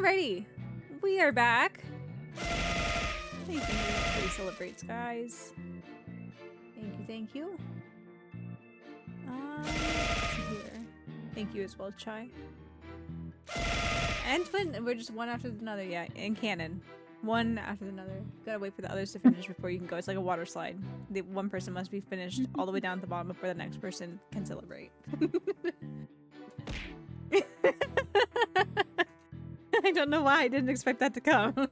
A: Alrighty, we are back. Thank you. Everybody celebrates, guys. Thank you. Let's see here. Thank you as well, Chai. And twin, we're just one after another, yeah, in canon. One after another. Gotta wait for the others to finish before you can go. It's like a water slide. The one person must be finished all the way down at the bottom before the next person can celebrate. I don't know why I didn't expect that to come.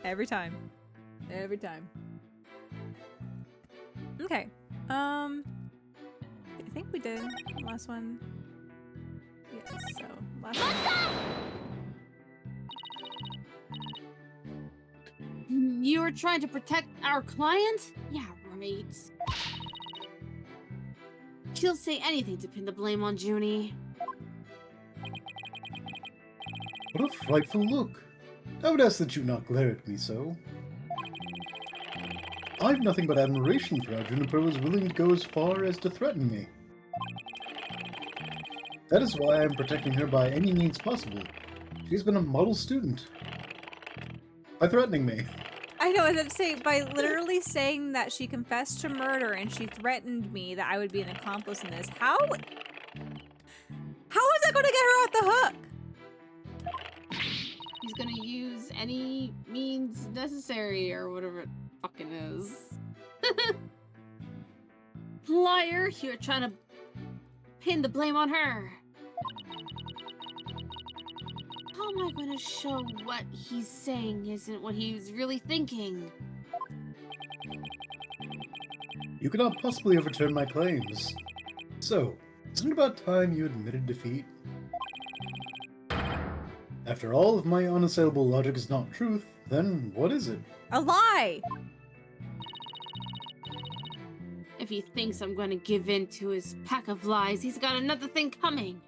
A: Every time. Every time. Okay. I think we did the last one. Yes, so last one.
C: You were trying to protect our client? Yeah, right. She'll say anything to pin the blame on Junie.
B: What a frightful look. I would ask that you not glare at me so. I've nothing but admiration for how Juniper was willing to go as far as to threaten me. That is why I am protecting her by any means possible. She's been a model student. By threatening me.
A: I know, I was about to say, by literally saying that she confessed to murder and she threatened me that I would be an accomplice in this, how is that going to get her off the hook?
C: He's gonna use any means necessary or whatever it fucking is. Liar, you're trying to pin the blame on her. How am I gonna show what he's saying isn't what he's really thinking?
B: You cannot possibly overturn my claims. So, isn't it about time you admitted defeat? After all, if my unassailable logic is not truth, then what is it?
A: A lie!
C: If he thinks I'm gonna give in to his pack of lies, he's got another thing coming.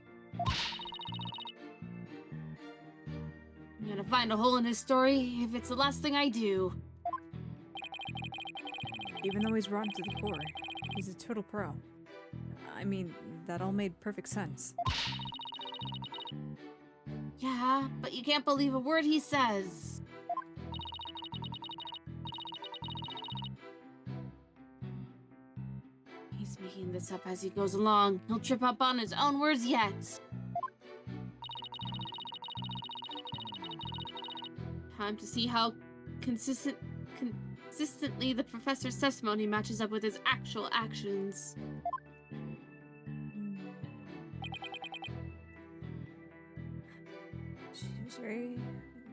C: I'm gonna find a hole in his story if it's the last thing I do.
D: Even though he's rotten to the core, he's a total pro. I mean, that all made perfect sense.
C: Yeah, but you can't believe a word he says. He's making this up as he goes along. He'll trip up on his own words yet. Time to see how consistently the professor's testimony matches up with his actual actions.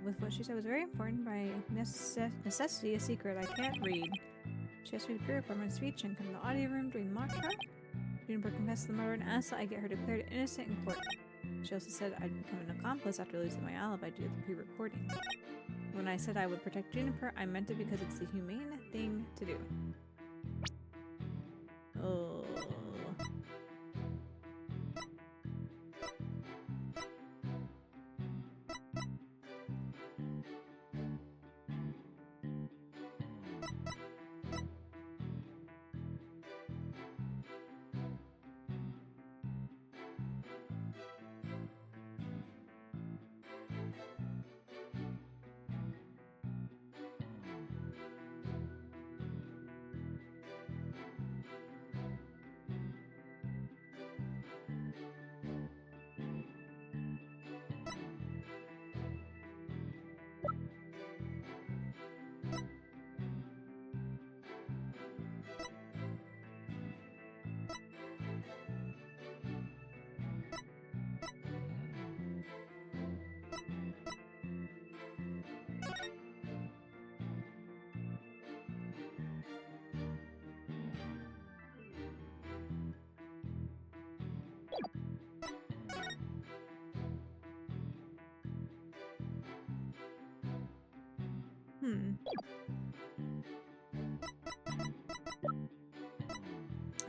A: With what she said was very important. By necessity, a secret I can't read. She asked me to pre-record my speech and come to the audio room during the mock trial. Juniper confessed to the murder and asked that I get her declared innocent in court. She also said I'd become an accomplice after losing my alibi due to the pre-recording. When I said I would protect Juniper, I meant it because it's the humane thing to do. Oh.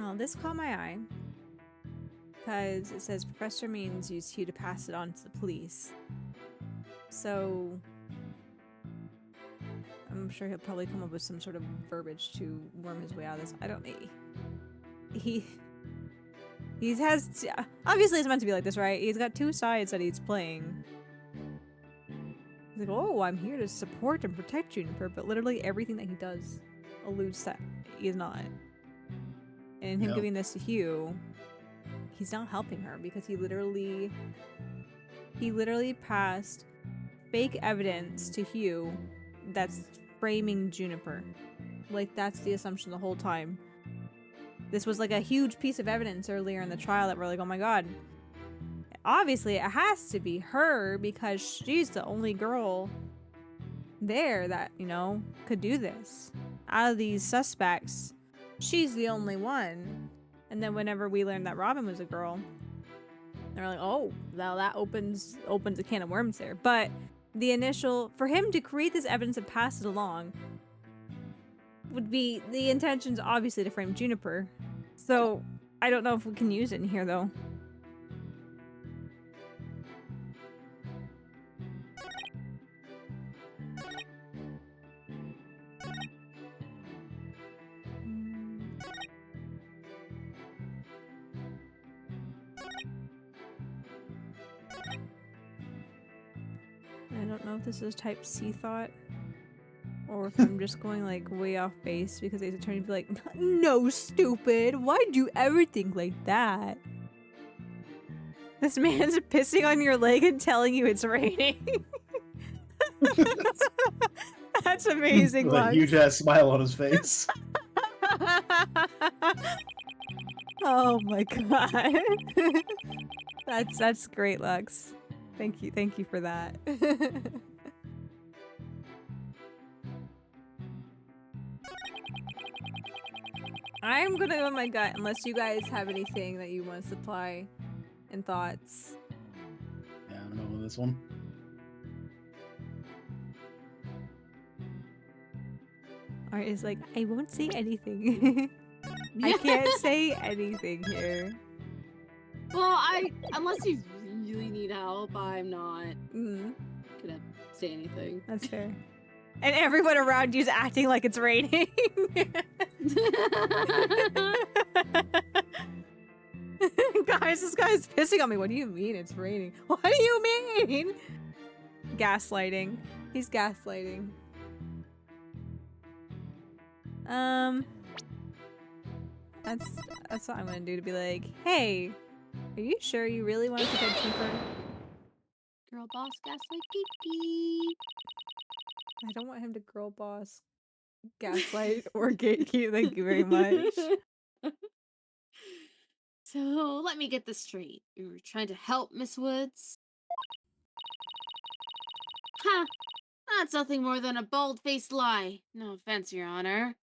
A: Oh, this caught my eye. Because it says Professor means use you to pass it on to the police. So I'm sure he'll probably come up with some sort of verbiage to worm his way out of this. I don't know. He He has obviously it's meant to be like this, right? He's got two sides that he's playing. He's like, oh, I'm here to support and protect Juniper, but literally everything that he does alludes that he's not. And him giving this to Hugh, he's not helping her because he literally passed fake evidence to Hugh that's framing Juniper. Like, that's the assumption the whole time. This was like a huge piece of evidence earlier in the trial that we're like, oh my god. Obviously, it has to be her because she's the only girl there that, you know, could do this. Out of these suspects, she's the only one. And then whenever we learned that Robin was a girl, they're like, oh, now that opens a can of worms there. But the initial, for him to create this evidence and pass it along would be, the intention's obviously to frame Juniper. So I don't know if we can use it in here though. I don't know if this is type C thought or if I'm just going like way off base because he's trying to be like, no, stupid, why'd you ever think like that? This man's pissing on your leg and telling you it's raining. That's amazing.
B: With a huge ass smile on his face.
A: Oh my god. That's great, Lux. Thank you for that. I'm gonna go with my gut unless you guys have anything that you want to supply and thoughts.
B: Yeah, I don't know this one.
A: Art is like, I won't say anything. I can't say anything here.
C: Well, unless you really need help, I'm not gonna say anything.
A: That's fair. And everyone around you is acting like it's raining. Guys, this guy's pissing on me. What do you mean it's raining? What do you mean? Gaslighting. He's gaslighting. That's what I'm gonna do, to be like, hey, are you sure you really want to protect Juniper?
C: Girl boss gaslight Kiki.
A: I don't want him to girl boss, gaslight, or gatekeep. Thank you very much.
C: So let me get this straight. You were trying to help Miss Woods? Ha! That's nothing more than a bald-faced lie. No offense, Your Honor.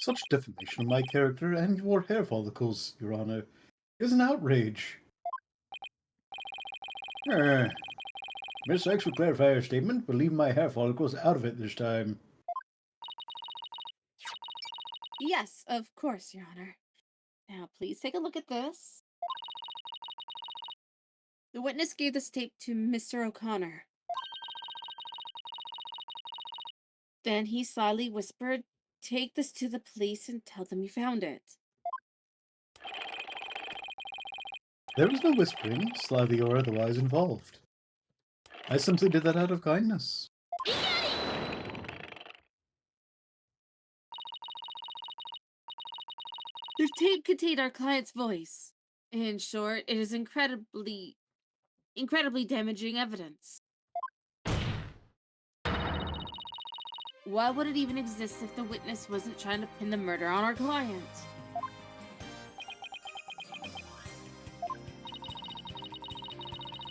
B: Such defamation of my character and your hair follicles, Your Honor, is an outrage. Miss X will clarify her statement, but leave my hair follicles out of it this time.
C: Yes, of course, Your Honor. Now, please take a look at this. The witness gave this tape to Mr. O'Connor. Then he slyly whispered, "Take this to the police and tell them you found it."
B: There was no whispering, slyly or otherwise involved. I simply did that out of kindness.
C: The tape contained our client's voice. In short, it is incredibly damaging evidence. Why would it even exist if the witness wasn't trying to pin the murder on our client?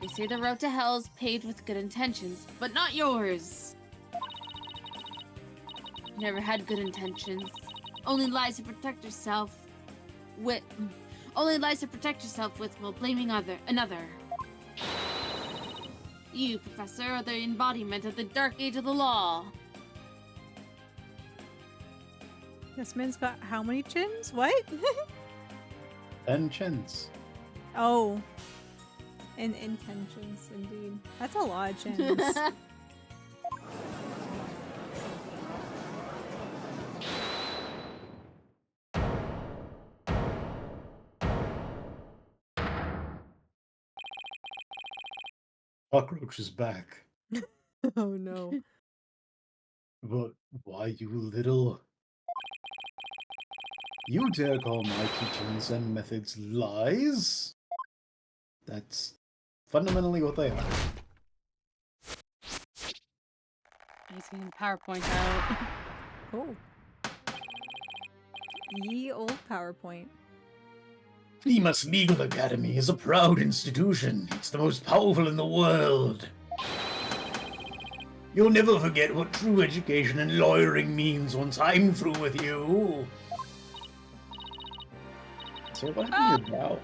C: They say the road to hell is paved with good intentions, but not yours. Never had good intentions. Only lies to protect yourself with while blaming another. You, Professor, are the embodiment of the dark age of the law.
A: This man's got how many chins? What?
B: 10 chins.
A: Oh. And intentions, indeed. That's a lot of chins.
B: Cockroach is back.
D: Oh no.
B: But why, you little... You dare call my teachings and methods lies? That's fundamentally what they are.
C: He's getting the PowerPoint out.
A: Oh. Ye old PowerPoint.
B: Primus Legal Academy is a proud institution. It's the most powerful in the world. You'll never forget what true education and lawyering means once I'm through with you. So what happened to your brow?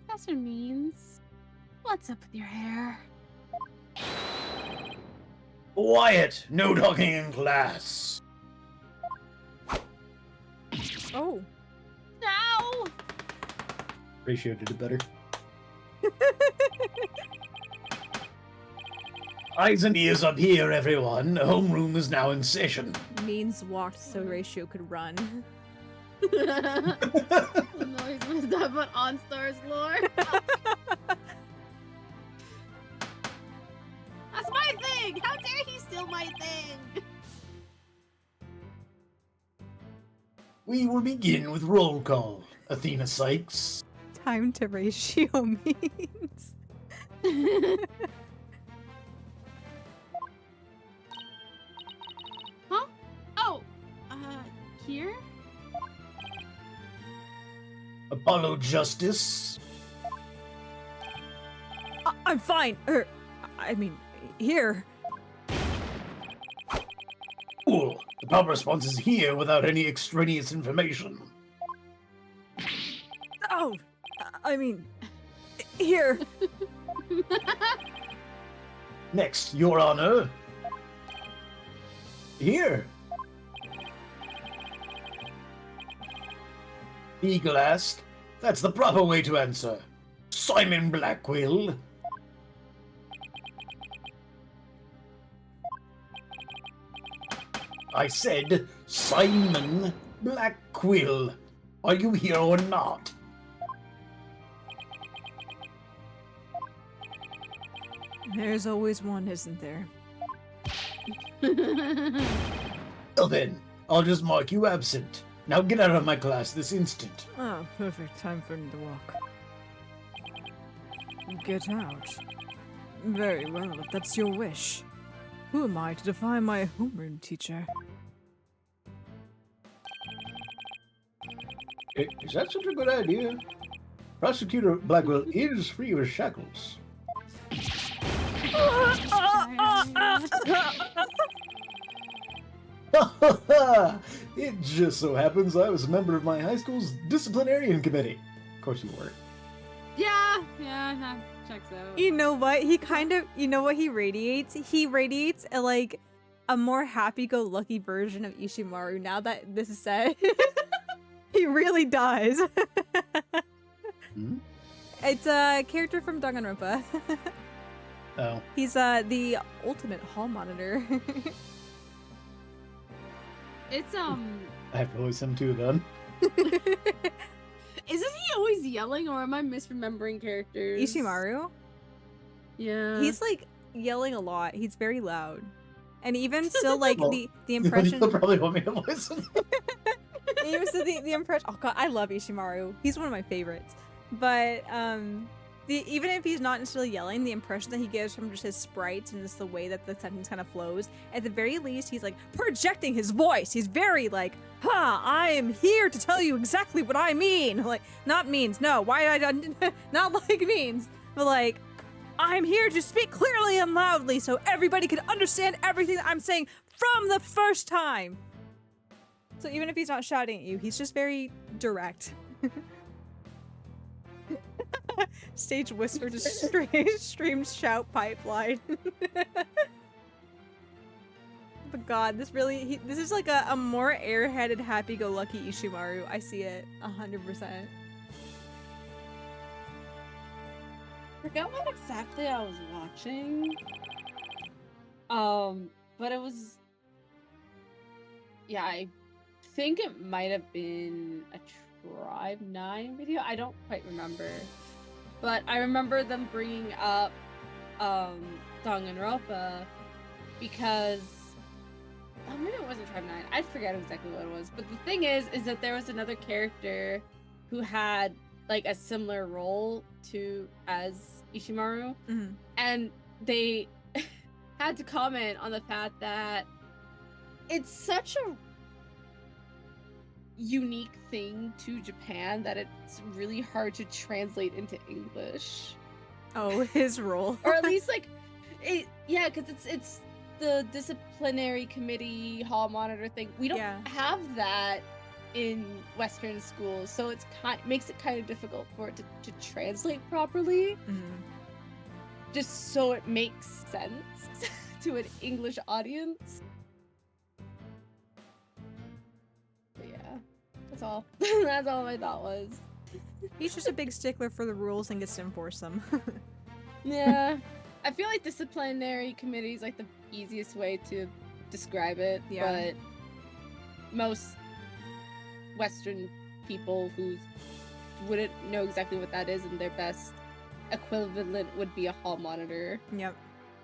C: Professor Means, what's up with your hair?
B: Quiet! No talking in class!
A: Oh.
C: No!
B: Ratio did it better. Eyes and ears up here, everyone. Homeroom is now in session.
A: Means walked so Ratio could run.
C: The noise was that but on Star's lore. That's my thing! How dare he steal my thing?
B: We will begin with roll call. Athena Sykes.
A: Time to Ratio means.
C: Huh? Oh, here?
B: Apollo Justice.
A: I'm fine. I mean, here.
B: Cool. The proper response is here without any extraneous information.
A: Oh, I mean, here.
B: Next, Your Honor. Here. Eagle asked. That's the proper way to answer. Simon Blackquill. I said Simon Blackquill. Are you here or not?
D: There's always one, isn't there?
B: Well then, I'll just mark you absent. Now get out of my class this instant.
D: Oh, perfect. Time for me to walk. Get out. Very well, if that's your wish. Who am I to defy my homeroom teacher?
B: Is that such a good idea? Prosecutor Blackwell is free of his shackles. It just so happens I was a member of my high school's disciplinarian committee. Of course you were.
C: Yeah, that checks out.
A: You know what? He kind of, you know what he radiates? He radiates a more happy-go-lucky version of Ishimaru now that this is said. He really does.
B: Hmm?
A: It's a character from Danganronpa.
B: Oh.
A: He's the ultimate hall monitor.
C: It's
B: I have to voice him too then.
C: Isn't he always yelling, or am I misremembering characters?
A: Ishimaru?
C: Yeah.
A: He's like yelling a lot. He's very loud. And even still like
B: Well,
A: the impression
B: You'll probably want me to voice him.
A: even still the impression, oh god, I love Ishimaru. He's one of my favorites. But even if he's not necessarily yelling, the impression that he gives from just his sprites and just the way that the sentence kind of flows, at the very least, he's like projecting his voice. He's very like, I am here to tell you exactly what I mean. Like, not means, no, why I done, not like means, but like, I'm here to speak clearly and loudly so everybody can understand everything that I'm saying from the first time. So even if he's not shouting at you, he's just very direct. Stage whisper to stream shout pipeline. But god, this really, this is like a more airheaded, happy-go-lucky Ishimaru. I see it 100%.
C: forgot what exactly I was watching. But it was, yeah, I think it might have been a Tribe 9 video. I don't quite remember. But I remember them bringing up Danganronpa because maybe it wasn't Tribe 9. I forget exactly what it was. But the thing is that there was another character who had like a similar role as Ishimaru, and they had to comment on the fact that it's such a unique thing to Japan that it's really hard to translate into English.
A: Oh, his role.
C: Or at least like because it's the disciplinary committee hall monitor thing. We don't have that in Western schools, so it's makes it kind of difficult for it to translate properly. Just so it makes sense to an English audience. But yeah, that's all. That's all my thought was.
A: He's just a big stickler for the rules and gets to enforce them.
C: Yeah. I feel like disciplinary committee is like the easiest way to describe it, but most Western people who wouldn't know exactly what that is, and their best equivalent would be a hall monitor.
A: Yep.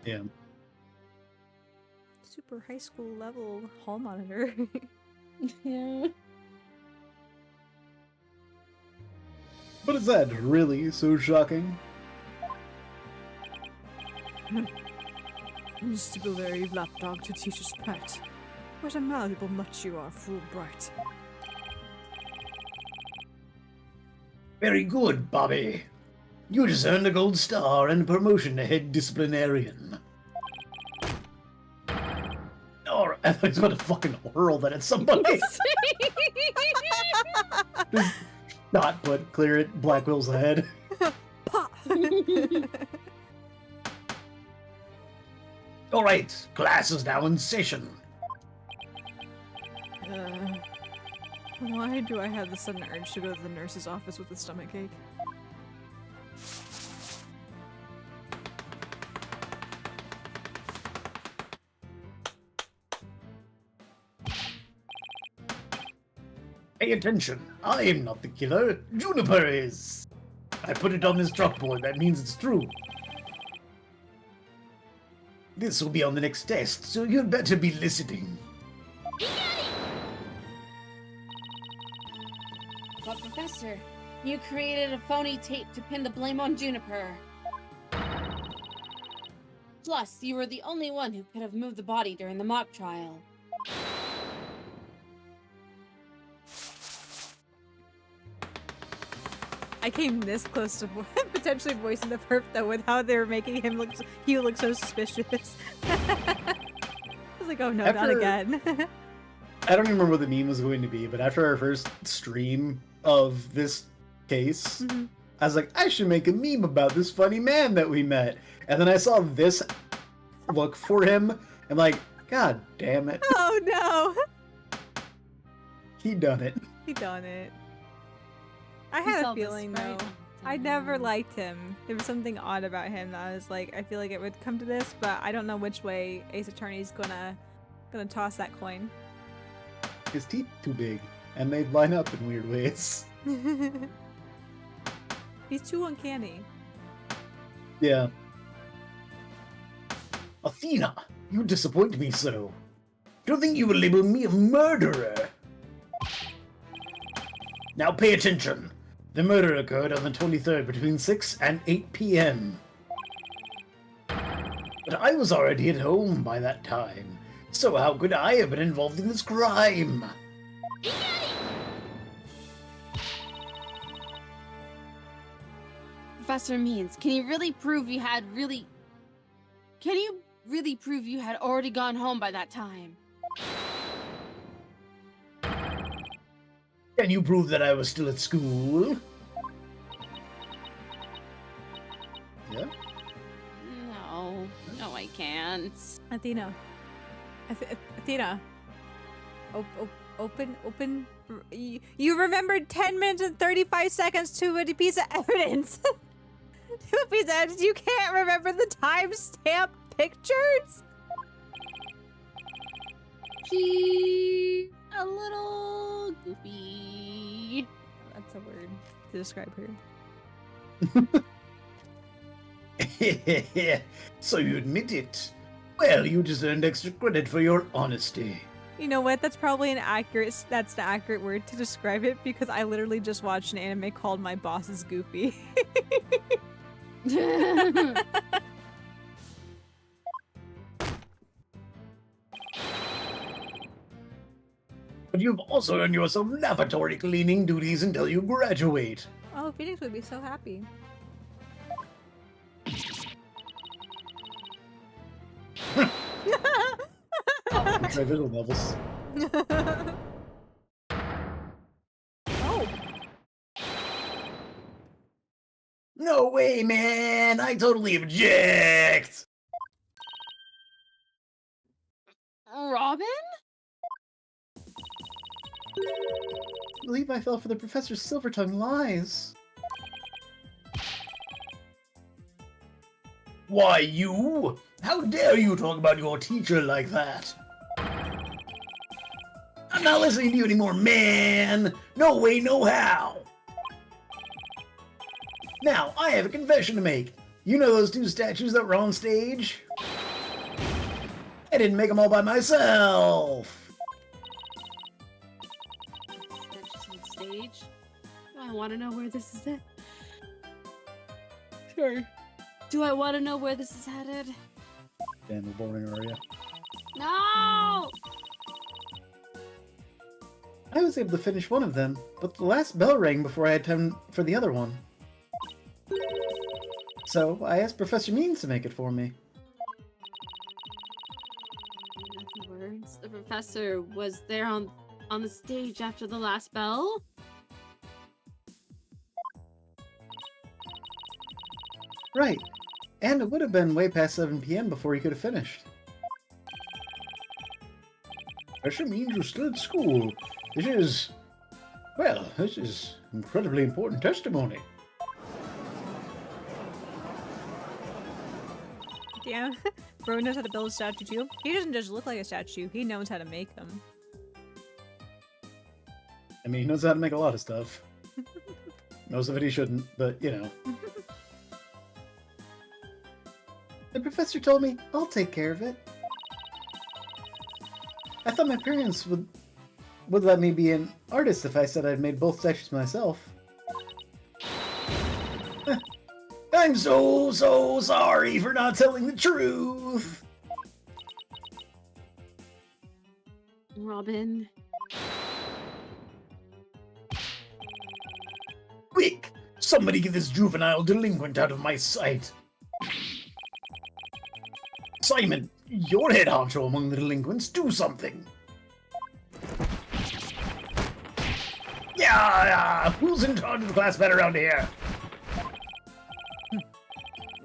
B: Yeah.
A: Super high school level hall monitor.
C: Yeah.
B: But is that really so shocking?
D: Constabulary lapdog to teacher's pet. What a malleable much you are, Fulbright.
B: Very good, Bobby. You just earned a gold star and a promotion to head disciplinarian. Or I thought he was about to fucking hurl that at somebody. Just not put, clear it, Black Will's head.
A: Pop!
B: Alright, class is now in session.
D: Why do I have the sudden urge to go to the nurse's office with a stomachache?
B: Pay attention, I am not the killer, Juniper is. I put it on this chalkboard, that means it's true. This will be on the next test, so you'd better be listening.
C: But Professor, you created a phony tape to pin the blame on Juniper. Plus, you were the only one who could have moved the body during the mock trial.
A: I came this close to potentially voicing the perp though, with how they were making him look. He looked so suspicious. I was like, oh no, not again.
B: I don't even remember what the meme was going to be, but after our first stream of this case, I was like, I should make a meme about this funny man that we met. And then I saw this look for him, and like, god damn it.
A: Oh no!
B: He done it.
A: He done it. I had a feeling though. I never liked him. There was something odd about him that I was like, I feel like it would come to this, but I don't know which way Ace Attorney's gonna toss that coin.
B: His teeth too big, and they line up in weird ways.
A: He's too uncanny.
B: Yeah. Athena, you disappoint me so. Don't think you would label me a murderer. Now pay attention. The murder occurred on the 23rd between 6 and 8 p.m. But I was already at home by that time, so how could I have been involved in this crime?
C: Professor Means, can you really prove you had already gone home by that time?
B: Can you prove that I was still at school? Yeah?
C: No, I can't.
A: Athena. Athena. Open. You remembered 10 minutes and 35 seconds to a piece of evidence. To a piece of evidence. You can't remember the timestamp pictures?
C: She's a little goofy.
A: That's a word to describe her.
B: So you admit it. Well, you just earned extra credit for your honesty.
A: You know what? That's probably that's the accurate word to describe it because I literally just watched an anime called My Boss is Goofy.
B: But you've also earned yourself lavatory cleaning duties until you graduate.
A: Oh, Phoenix would be so happy.
B: Visual levels.
A: Oh,
B: No way, man! I totally object!
C: Robin?
B: I believe I fell for the Professor's silver-tongued lies. Why, you? How dare you talk about your teacher like that? I'm not listening to you anymore, man! No way, no how! Now, I have a confession to make. You know those two statues that were on stage? I didn't make them all by myself!
C: Statues on stage? I want to know where this is at. Sorry. Do I want to know where this is headed?
B: Damn, the boring Aria.
C: No!
B: I was able to finish one of them, but the last bell rang before I had time for the other one. So, I asked Professor Means to make it for me.
C: In other words, the professor was there on the stage after the last bell?
B: Right. And it would have been way past 7 p.m. before he could have finished. Professor Means was still at school. This is incredibly important testimony.
A: damn. Bro knows how to build a statue too. He doesn't just look like a statue, he knows how to make them.
B: I mean, he knows how to make a lot of stuff. Most of it he shouldn't, but, you know. The professor told me, I'll take care of it. I thought my parents would let me be an artist if I said I'd made both statues myself. I'm so sorry for not telling the truth.
C: Robin.
B: Quick! Somebody get this juvenile delinquent out of my sight. Simon, you're head honcho among the delinquents. Do something. Yeah, who's in charge of the class pet around here?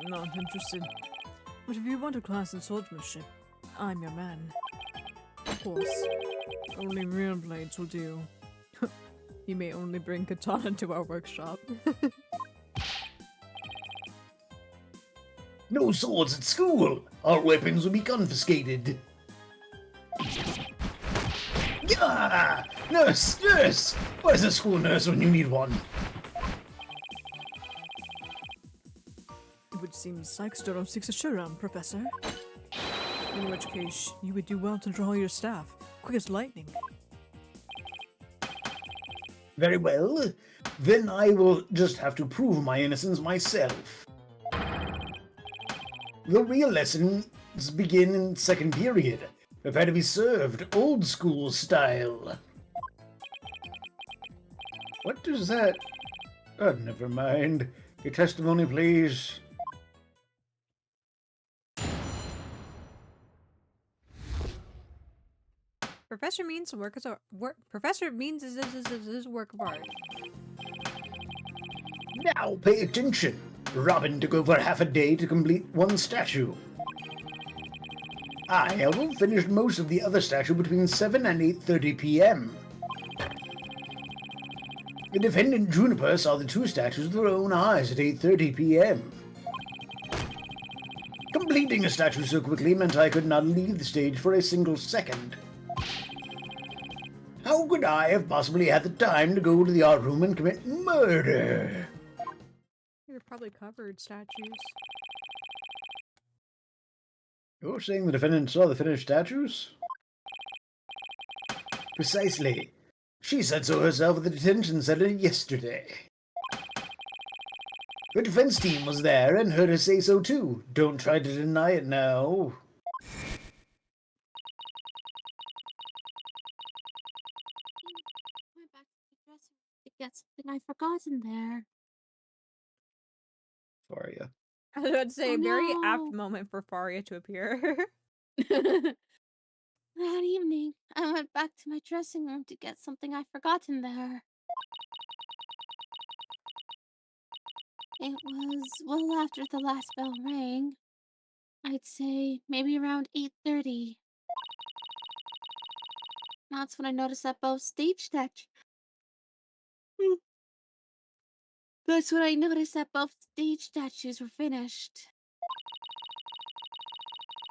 D: Not interested. But if you want a class in swordsmanship, I'm your man. Of course, only real blades will do. You may only bring katana to our workshop.
B: No swords at school. Our weapons will be confiscated. Yeah! Nurse! Nurse! Where's the school nurse when you need one?
D: It would seem Sykes don't seeks a showdown, Professor. In which case, you would do well to draw your staff, quick as lightning.
B: Very well. Then I will just have to prove my innocence myself. The real lessons begin in second period. Prepare to be served, old school style. What does that... Oh, never mind. Your testimony, please.
A: Professor Means' Professor Means is his work of art.
B: Now pay attention. Robin took over half a day to complete one statue. I will finish most of the other statue between 7 and 8:30 p.m. The defendant Juniper saw the two statues with her own eyes at 8:30 p.m. Completing a statue so quickly meant I could not leave the stage for a single second. How could I have possibly had the time to go to the art room and commit murder?
A: You're probably covered statues.
B: You're saying the defendant saw the finished statues? Precisely. She said so herself at the detention center yesterday. Her defense team was there and heard her say so too. Don't try to deny it now.
C: Went back to the dresser to get something I've forgotten there.
B: Aria.
A: I was about to say,
C: Oh,
A: a very apt
C: no.
A: moment for Faria to appear.
C: That evening, I went back to my dressing room to get something I'd forgotten there. It was well after the last bell rang. I'd say maybe around 8:30. That's when I noticed that both stage statues. That's when I noticed that both stage statues were finished.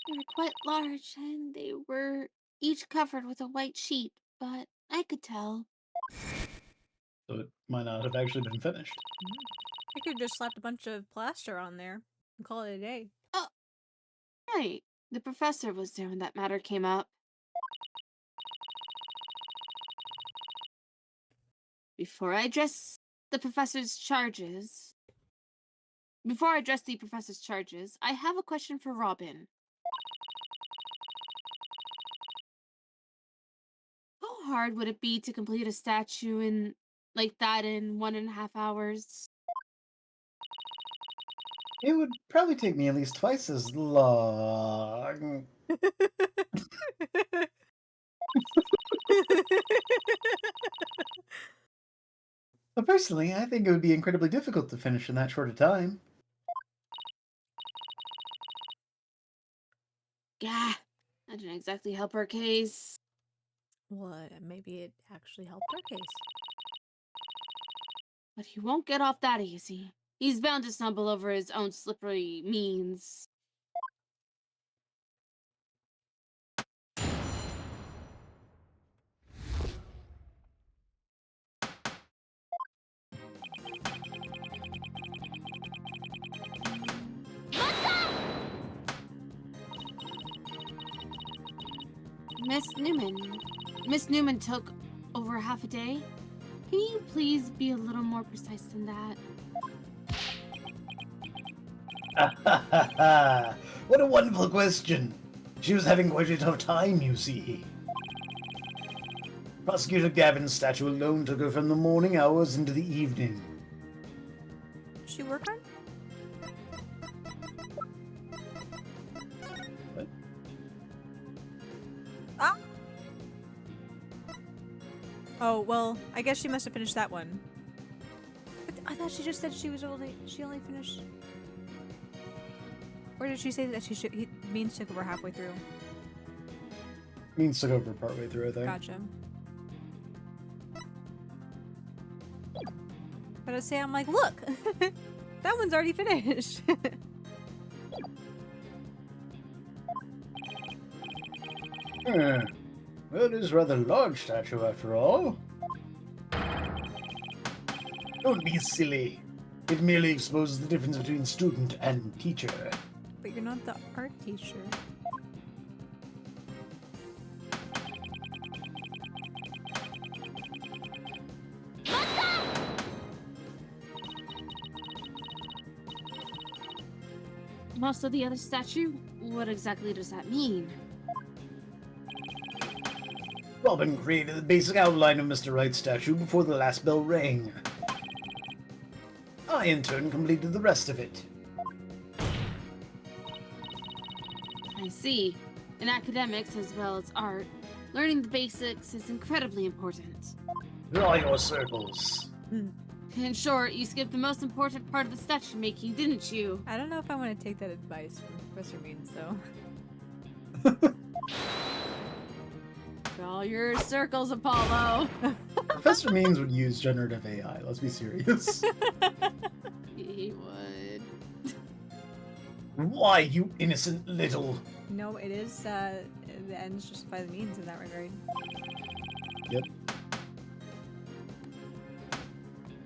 C: They were quite large, and they were each covered with a white sheet, but I could tell.
B: So it might not have actually been finished.
A: I could have just slapped a bunch of plaster on there and call it a day.
C: Oh, right. The professor was there when that matter came up. Before I address the professor's charges, I have a question for Robin. How hard would it be to complete a statue in like that in 1.5 hours?
B: It would probably take me at least twice as long. But personally, I think it would be incredibly difficult to finish in that short a time.
C: Gah, that didn't exactly help her case.
A: Well, maybe it actually helped our case.
C: But he won't get off that easy. He's bound to stumble over his own slippery means. Miss Newman took over half a day. Can you please be a little more precise than that?
B: What a wonderful question. She was having quite a tough time, you see. Prosecutor Gavin's statue alone took her from the morning hours into the evening.
A: Did she work on?
B: What?
A: Ah! Oh, well, I guess she must have finished that one. But I thought she just said she only finished... Or did she say that he means took over halfway through?
B: Means took over partway through, I think.
A: Gotcha. But I say, I'm like, look! That one's already finished!
B: Well, it is a rather large statue after all. Don't be silly. It merely exposes the difference between student and teacher.
A: But you're not the art teacher.
C: Most of the other statue? What exactly does that mean?
B: Robin created the basic outline of Mr. Wright's statue before the last bell rang. I, in turn, completed the rest of it.
C: I see. In academics as well as art, learning the basics is incredibly important.
B: Draw your circles.
C: In short, you skipped the most important part of the statue making, didn't you?
A: I don't know if I want to take that advice from Professor Means, though.
C: Draw your circles, Apollo.
B: Professor Means would use generative AI, let's be serious.
C: He would.
B: Why, you innocent little...
A: No, it is, the ends justify the means in that regard.
B: Yep.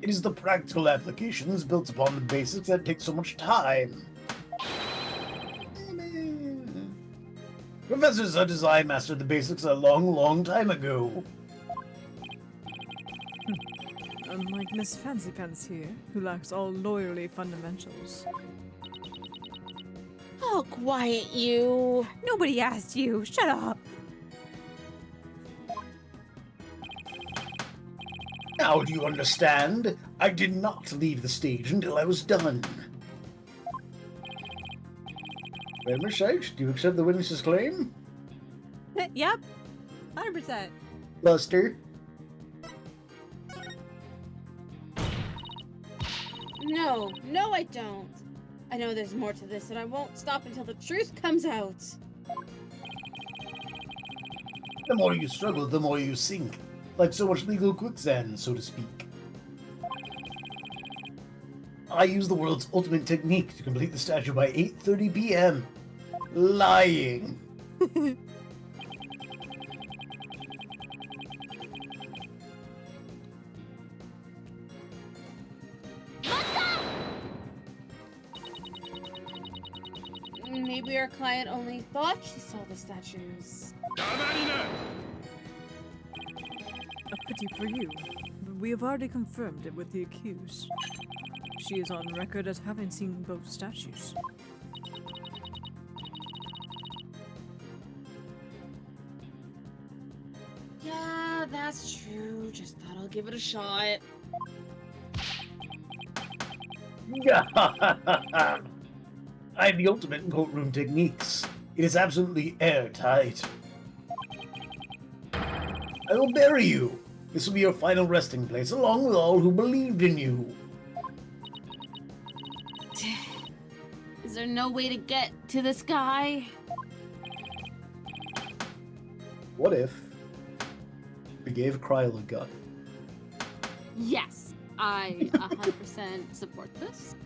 B: It is the practical applications built upon the basics that take so much time. Professor such as I mastered the basics a long, long time ago.
D: Unlike Miss Fancy Pants here, who lacks all lawyerly fundamentals.
C: Oh, quiet you.
A: Nobody asked you. Shut up.
B: Now do you understand? I did not leave the stage until I was done. Well, Miss Sykes, do you accept the witness's claim?
A: Yep. 100%.
B: Buster.
C: No, I don't. I know there's more to this, and I won't stop until the truth comes out.
B: The more you struggle, the more you sink. Like so much legal quicksand, so to speak. I use the world's ultimate technique to complete the statue by 8:30 p.m. Lying.
C: Maybe our client only thought she saw the statues.
D: A pity for you, but we have already confirmed it with the accused. She is on record as having seen both statues.
C: Yeah, that's true. Just thought I'll give it a shot.
B: I have the ultimate in courtroom techniques. It is absolutely airtight. I will bury you. This will be your final resting place, along with all who believed in you.
C: Is there no way to get to this guy?
B: What if we gave Kryl a gun?
C: Yes, I 100% support this.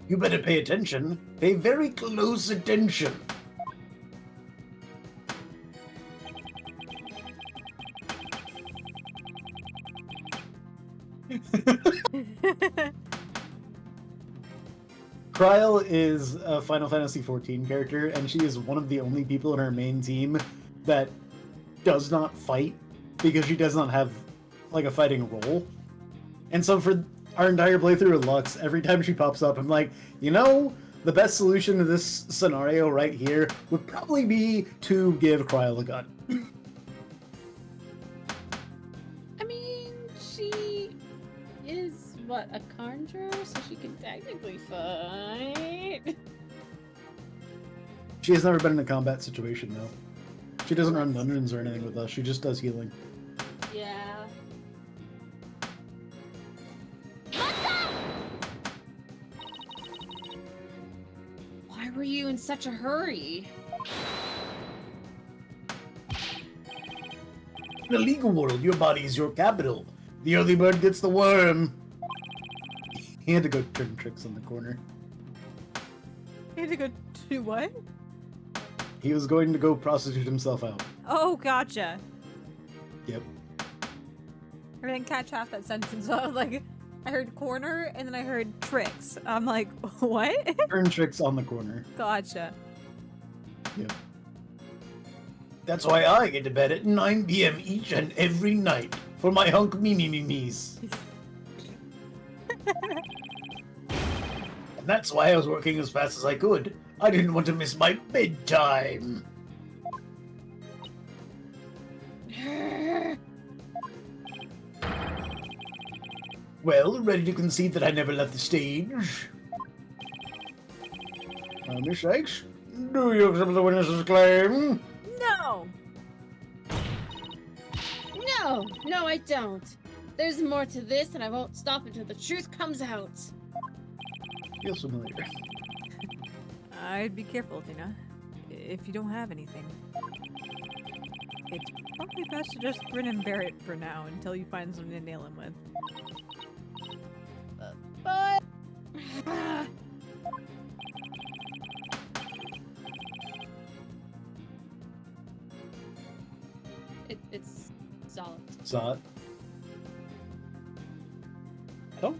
B: You better pay attention. Pay very close attention. Kryl is a Final Fantasy XIV character, and she is one of the only people in our main team that does not fight because she does not have like a fighting role. And so for our entire playthrough of Lux, every time she pops up, I'm like, you know, the best solution to this scenario right here would probably be to give Kryl a gun.
C: I mean, she is, what, a conjurer? So she can technically fight.
B: She has never been in a combat situation, though. She doesn't run dungeons or anything with us, she just does healing.
C: Yeah. Why were you in such a hurry?
B: In the legal world, your body is your capital. The early bird gets the worm. He had to go turn tricks on the corner.
A: You had to go do what?
B: He was going to go prostitute himself out.
A: Oh, gotcha.
B: Yep.
A: I didn't catch half that sentence. So I was like, I heard corner and then I heard tricks. I'm like, what?
B: Turn tricks on the corner.
A: Gotcha.
B: Yep. That's why I get to bed at 9 p.m. each and every night for my hunk me-me-me-me's. And that's why I was working as fast as I could. I didn't want to miss my bedtime. Well, ready to concede that I never left the stage? Miss Sykes, do you accept the witness's claim?
A: No!
C: No, I don't. There's more to this, and I won't stop until the truth comes out.
B: Feels familiar.
A: I'd be careful, Athena. If you don't have anything. It's probably best to just grin and bear it for now until you find something to nail him with.
C: But... it's solid.
B: Saw it. I don't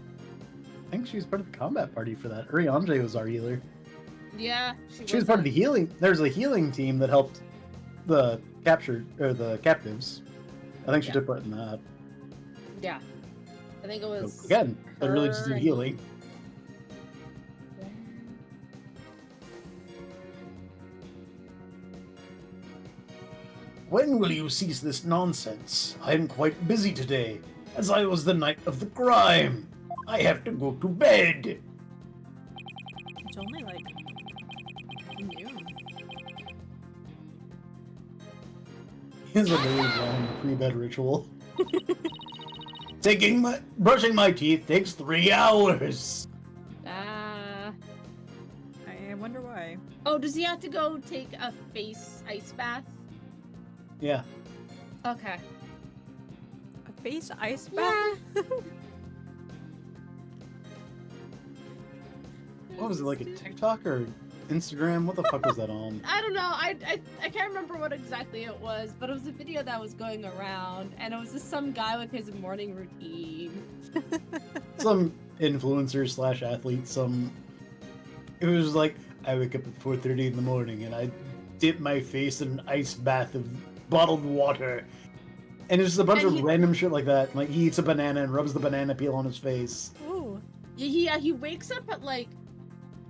B: think she was part of the combat party for that. Ariandre was our healer.
C: Yeah,
B: She was part of the healing. There's a healing team that helped the captives. I think she took part in that.
C: Yeah. I think it was.
B: So, again, they really just did healing. When will you cease this nonsense? I am quite busy today, as I was the night of the crime. I have to go to bed.
A: It's only like noon.
B: Here's a really long pre-bed ritual. Brushing my teeth takes 3 hours.
A: I wonder why.
C: Oh, does he have to go take a face ice bath?
B: Yeah.
C: Okay.
A: A face ice bath?
C: Yeah.
B: What was it, like a TikTok or Instagram? What the fuck was that on?
C: I don't know. I can't remember what exactly it was, but it was a video that was going around, and it was just some guy with his morning routine.
B: Some influencer / athlete. It was like, I wake up at 4:30 in the morning and I dip my face in an ice bath of bottled water. And it's just a bunch of random shit like that. Like, he eats a banana and rubs the banana peel on his face.
A: Ooh.
C: Yeah, he wakes up at like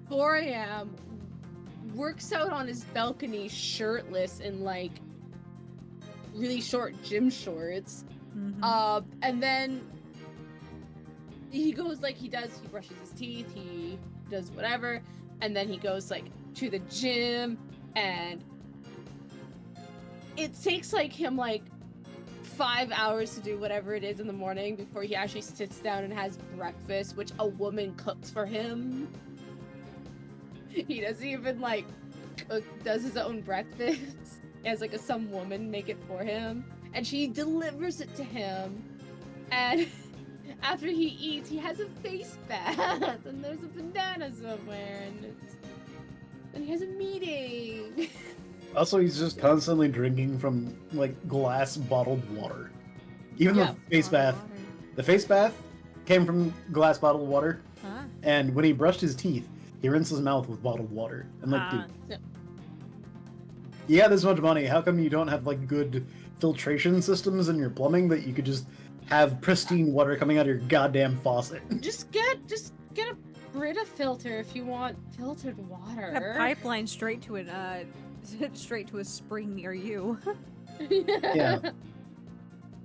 C: 4 a.m., works out on his balcony shirtless in like really short gym shorts.
A: Mm-hmm.
C: And then he goes like he brushes his teeth, he does whatever, and then he goes like to the gym, and it takes like him like 5 hours to do whatever it is in the morning before he actually sits down and has breakfast, which a woman cooks for him. He doesn't even like does his own breakfast. He has like some woman make it for him, and she delivers it to him. And after he eats, he has a face bath, and there's a banana somewhere, and he has a meeting.
B: Also, he's just constantly drinking from, like, glass bottled water. Even the face bath. The face bath came from glass bottled water.
A: Huh?
B: And when he brushed his teeth, he rinsed his mouth with bottled water. I'm like, dude, you got this much money, how come you don't have, like, good filtration systems in your plumbing that you could just have pristine water coming out of your goddamn faucet?
C: Just get a Brita filter if you want filtered water.
A: A pipeline straight to a spring near you.
B: Yeah.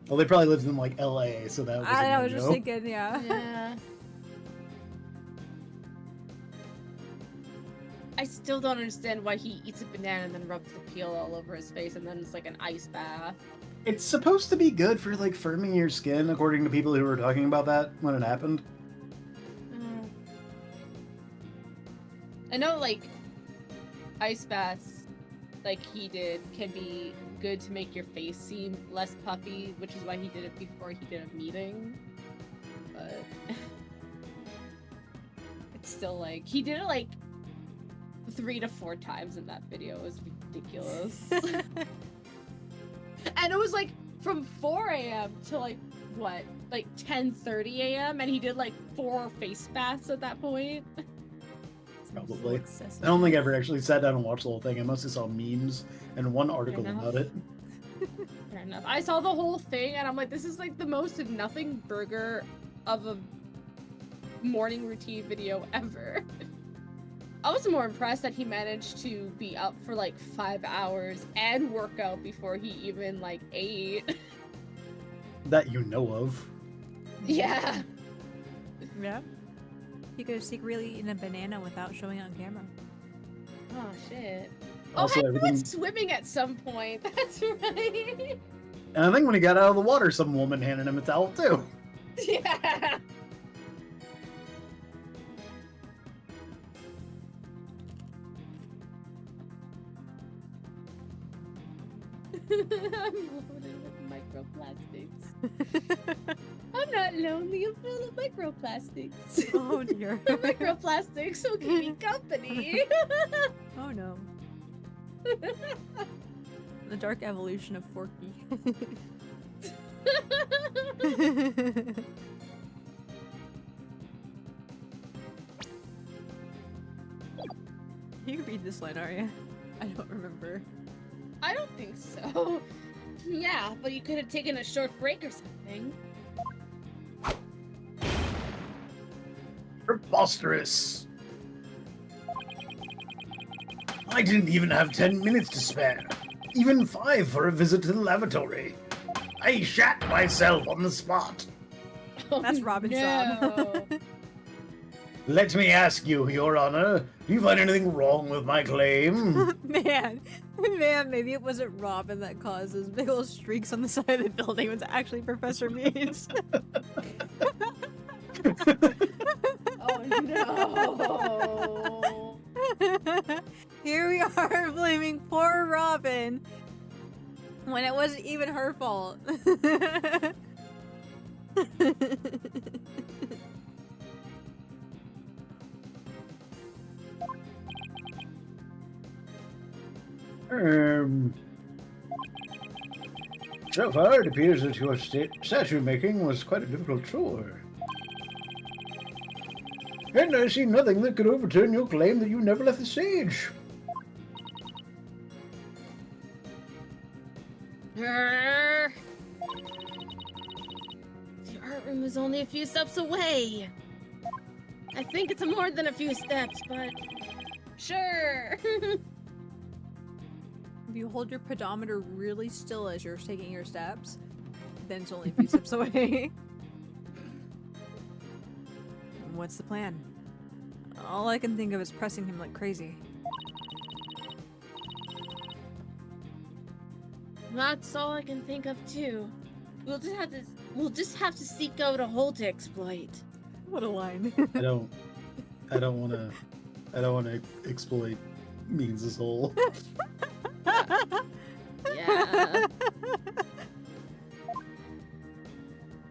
B: Well, they probably lived in, like, LA, so that was
A: I was just thinking, yeah.
C: Yeah. I still don't understand why he eats a banana and then rubs the peel all over his face, and then it's like an ice bath.
B: It's supposed to be good for, like, firming your skin, according to people who were talking about that when it happened.
C: I know, like, ice baths, like he did, can be good to make your face seem less puffy, which is why he did it before he did a meeting. But it's still, like, he did it, like, 3 to 4 times in that video. It was ridiculous. And it was like from 4 a.m. to like what, like 10:30 a.m. and he did like 4 face baths at that point.
B: Probably. I don't think I ever actually sat down and watched the whole thing. I mostly saw memes and one article about it.
C: Fair enough. I saw the whole thing and I'm like, this is like the most nothing burger of a morning routine video ever. I was more impressed that he managed to be up for like 5 hours and work out before he even like ate.
B: That you know of.
C: Yeah.
A: Yeah. He could secretly eat a banana without showing on camera.
C: Oh shit.
B: Also,
C: he
B: everything...
C: went swimming at some point. That's right.
B: And I think when he got out of the water, some woman handed him a towel too.
C: Yeah. I'm loaded with microplastics. I'm not lonely, I'm full of microplastics.
A: Oh dear.
C: Microplastics will keep me company.
A: Oh no. The dark evolution of Forky. you read this line, Aria? I don't remember.
C: I don't think so. Yeah, but you could have taken a short break or something.
B: Preposterous. I didn't even have 10 minutes to spare. Even 5 for a visit to the lavatory. I shat myself on the spot.
A: That's Robin's job.
B: Let me ask you, Your Honor, do you find anything wrong with my claim?
A: Man, maybe it wasn't Robin that caused those big old streaks on the side of the building. It was actually Professor Means.
C: Oh no!
A: Here we are blaming poor Robin when it wasn't even her fault.
B: So far, it appears that your statue making was quite a difficult chore. And I see nothing that could overturn your claim that you never left the stage.
C: The art room is only a few steps away. I think it's more than a few steps, but sure.
A: If you hold your pedometer really still as you're taking your steps, then it's only a few steps away. What's the plan? All I can think of is pressing him like crazy.
C: That's all I can think of too. We'll just have to seek out a hole to exploit.
A: What a line.
B: I don't wanna exploit Means' hole.
C: Yeah.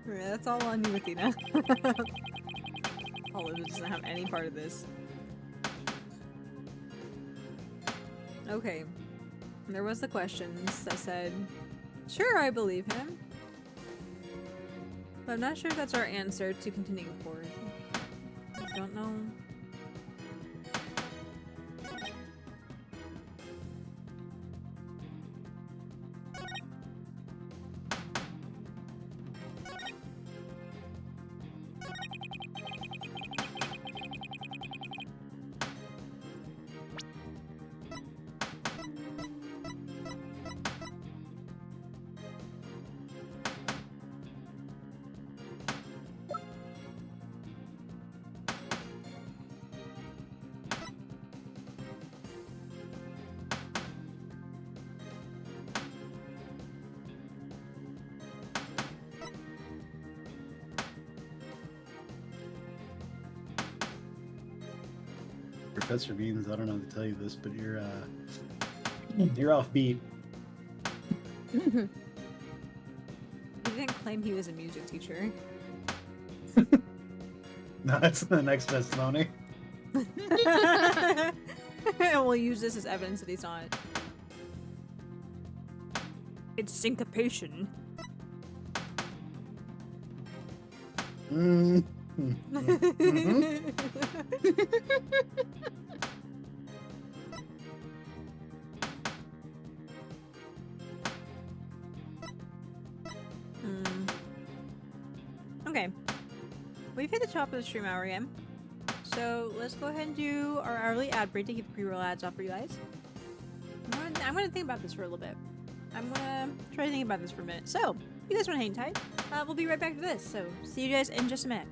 A: That's all on you, Athena. Olive doesn't have any part of this. Okay. There was the questions. I said, sure, I believe him. But I'm not sure if that's our answer to continuing forward. I don't know.
B: Professor Beans, I don't know how to tell you this, but you're off beat.
A: He didn't claim he was a music teacher.
B: No, that's the next testimony.
A: We'll use this as evidence that he's not. It's syncopation. Okay. We've hit the top of the stream hour again. So let's go ahead and do our hourly ad break to keep pre-roll ads off for you guys. I'm gonna think about this for a little bit. I'm gonna try to think about this for a minute. So, you guys wanna hang tight? We'll be right back to this. So, see you guys in just a minute.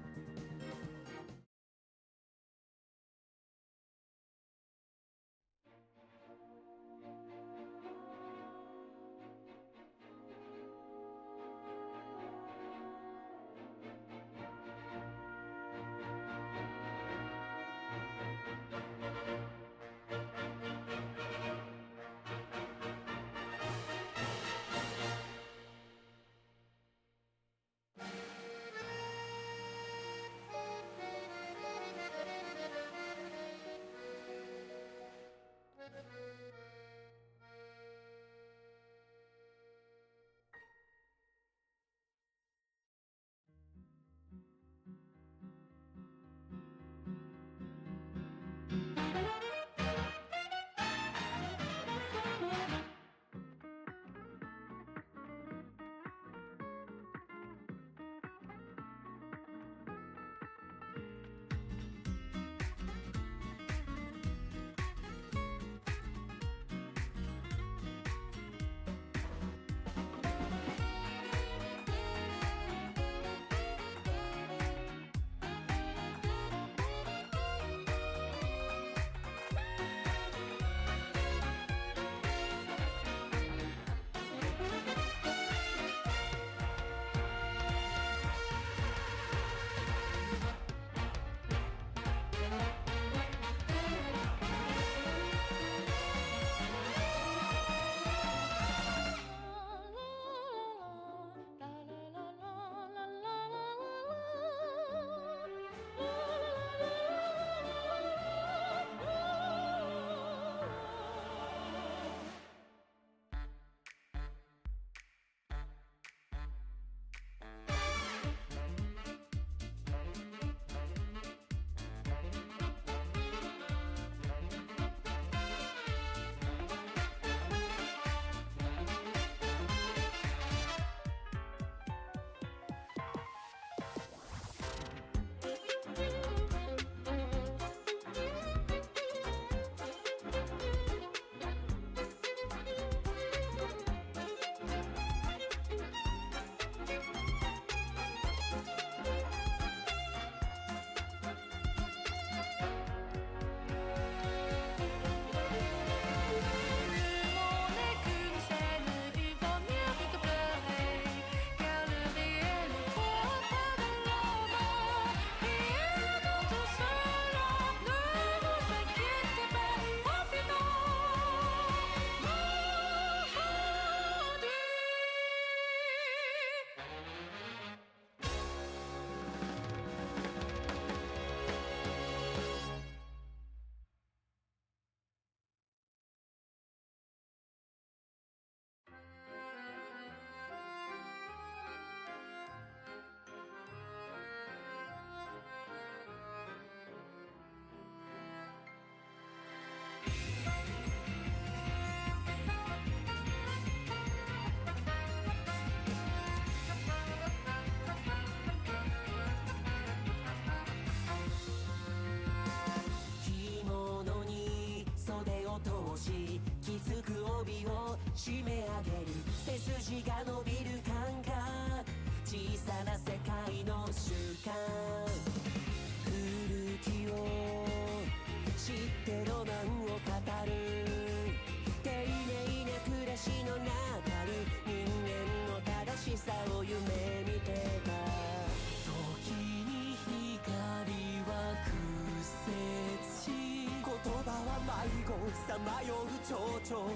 E: か迷う蝶々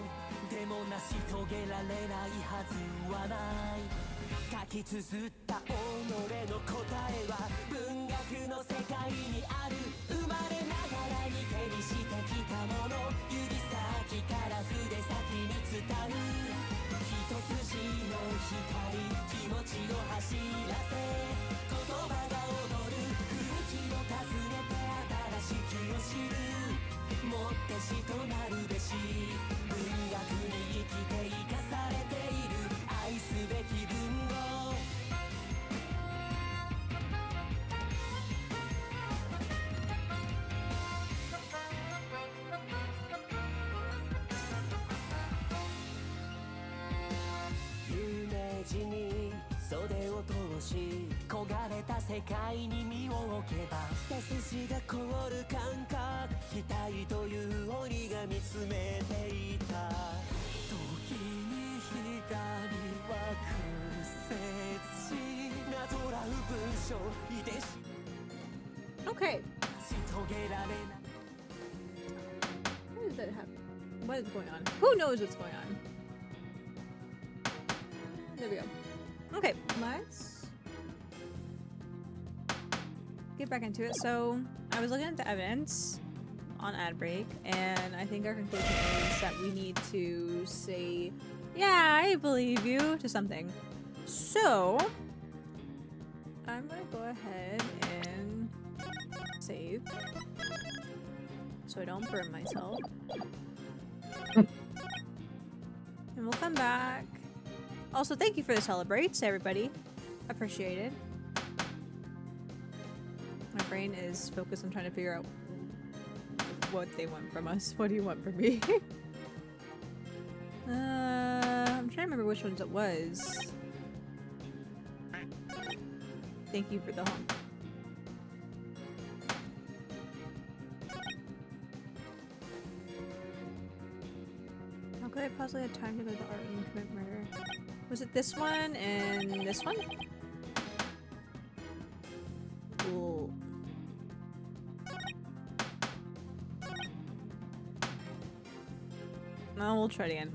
E: でも成し遂げられないはずはない書き綴った己の答えは文学の世界にある生まれながらに手にしてきたもの指先から筆先に伝う一筋の光気持ちを走らせ言葉が踊る空気を訪ねて新しきを知るもってしとなるべし文学に生きて生かされている愛すべき文を有名人に袖を通し焦がれた世界に身を置けば背筋が凍る感覚期待という鬼が見つめていた時に光は屈折しなぞらう文章遺伝子
A: Okay.
E: し遂げられない
A: What is that happening? What is going on? Who knows what's going on? There we go. Okay, let's get back into it. So, I was looking at the evidence on ad break, and I think our conclusion is that we need to say, yeah, I believe you, to something. So, I'm gonna go ahead and save so I don't burn myself. And we'll come back. Also, thank you for the celebrates, everybody. Appreciate it. My brain is focused on trying to figure out what they want from us. What do you want from me? I'm trying to remember which ones it was. Thank you for the honk. How could I possibly have time to go to the art room and commit murder? Was it this one and this one? Cool. No, we'll try it again.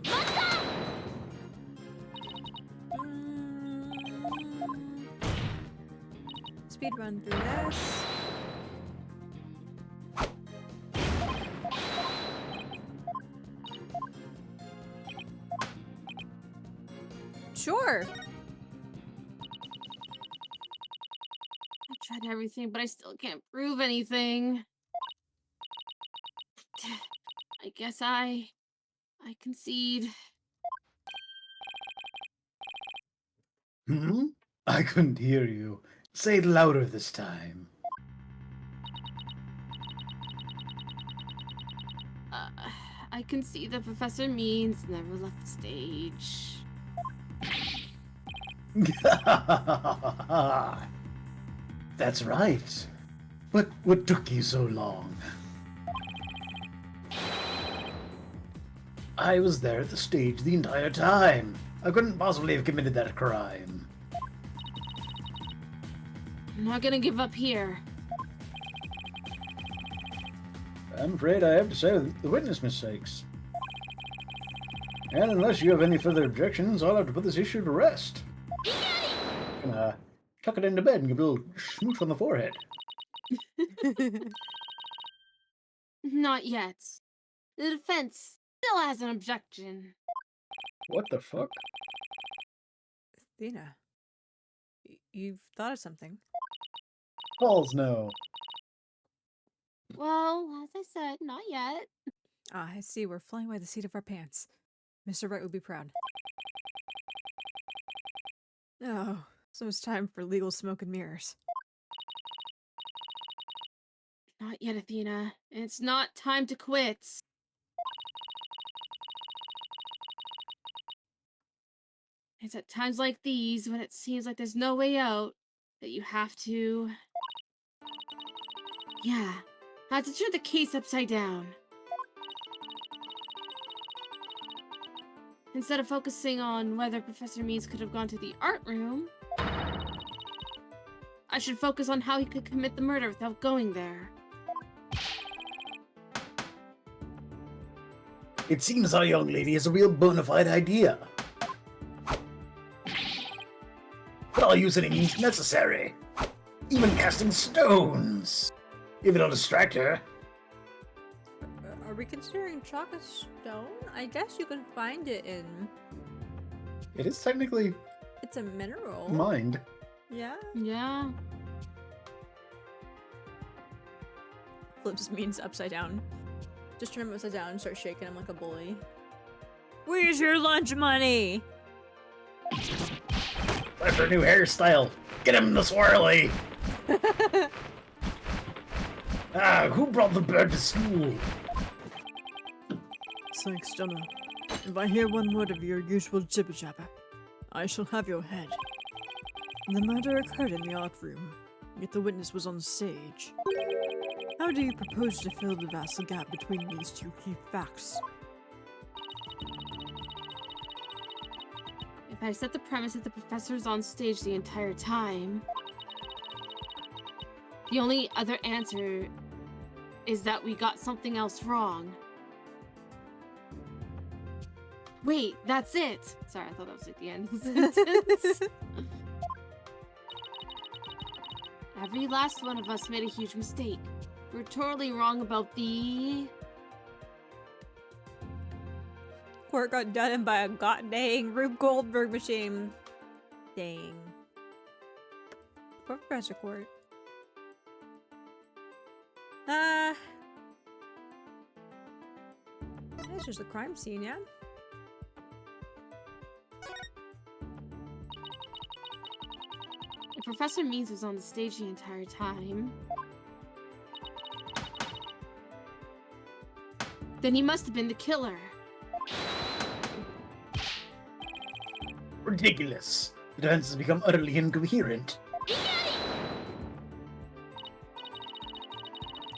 A: Speed run through this. Sure.
C: I tried everything, but I still can't prove anything. I guess I concede.
B: Hmm? I couldn't hear you. Say it louder this time.
C: I concede that Professor Means never left the stage.
B: That's right. But what took you so long? I was there at the stage the entire time. I couldn't possibly have committed that crime.
C: I'm not gonna give up here.
B: I'm afraid I have to say the witness mistakes. And unless you have any further objections, I'll have to put this issue to rest. Gonna tuck it into bed and give a little smooch on the forehead.
C: Not yet. The defense still has an objection.
B: What the fuck?
A: Athena, you've thought of something.
B: Balls no.
C: Well, as I said, not yet.
A: Ah, I see. We're flying by the seat of our pants. Mr. Wright would be proud. Oh, so it's time for legal smoke and mirrors.
C: Not yet, Athena. It's not time to quit. It's at times like these, when it seems like there's no way out, that you have to... Yeah, have to turn the case upside down. Instead of focusing on whether Professor Means could have gone to the art room, I should focus on how he could commit the murder without going there.
B: It seems our young lady has a real bona fide idea. But I'll use any means necessary. Even casting stones. If it'll distract her.
A: Are we considering chalk a stone? I guess you could find it in...
B: It is technically
A: It's a mineral.
B: mined.
A: Yeah.
C: Yeah.
A: Flips means upside down. Just turn him upside down and start shaking him like a bully. Where's your lunch money?
B: That's her new hairstyle. Get him the swirly. Who brought the bird to school?
D: Thanks, Donna. If I hear one word of your usual jibber-jabber, I shall have your head. The murder occurred in the art room, yet the witness was on stage. How do you propose to fill the vast gap between these two key facts?
C: If I accept the premise that the professor is on stage the entire time, the only other answer is that we got something else wrong. Wait, that's it! Sorry, I thought that was at the end of the sentence. Every last one of us made a huge mistake. We're totally wrong about the...
A: Court got done by a god dang Rube Goldberg machine. Dang. Poor Professor Court. That's just a crime scene, yeah?
C: If Professor Means was on the stage the entire time, then he must have been the killer.
B: Ridiculous. The defense has become utterly incoherent.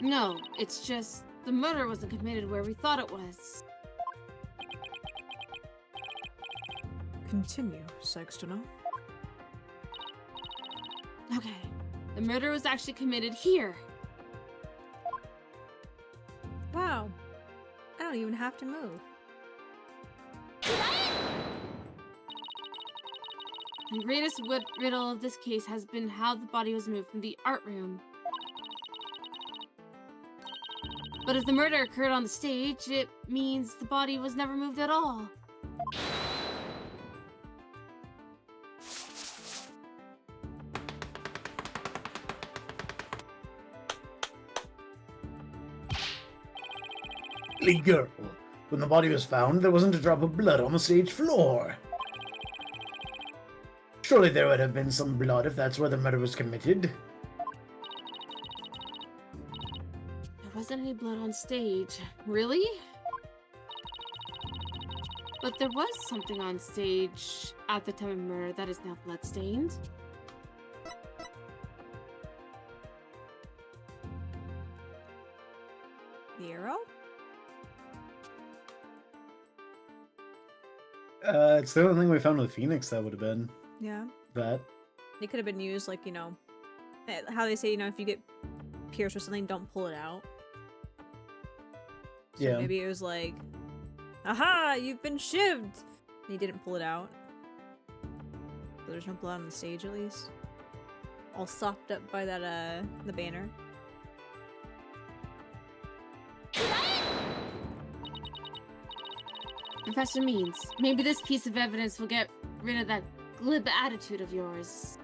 C: No, it's just the murder wasn't committed where we thought it was.
D: Continue, Sextona.
C: Okay, the murder was actually committed here.
A: Wow. I don't even have to move.
C: The greatest riddle of this case has been how the body was moved from the art room. But if the murder occurred on the stage, it means the body was never moved at all.
B: Silly girl. When the body was found, there wasn't a drop of blood on the stage floor. Surely there would have been some blood if that's where the murder was committed.
C: There wasn't any blood on stage. Really? But there was something on stage at the time of murder that is now bloodstained.
A: The arrow?
B: It's the only thing we found with Phoenix that would have been
A: Yeah.
B: that.
A: It could have been used like, you know, how they say, you know, if you get pierced with something, don't pull it out. So
B: Yeah.
A: maybe it was like, aha, you've been shivved! And he didn't pull it out. So there's no blood on the stage at least. All sopped up by that, the banner.
C: Professor Means, maybe this piece of evidence will get rid of that glib attitude of yours.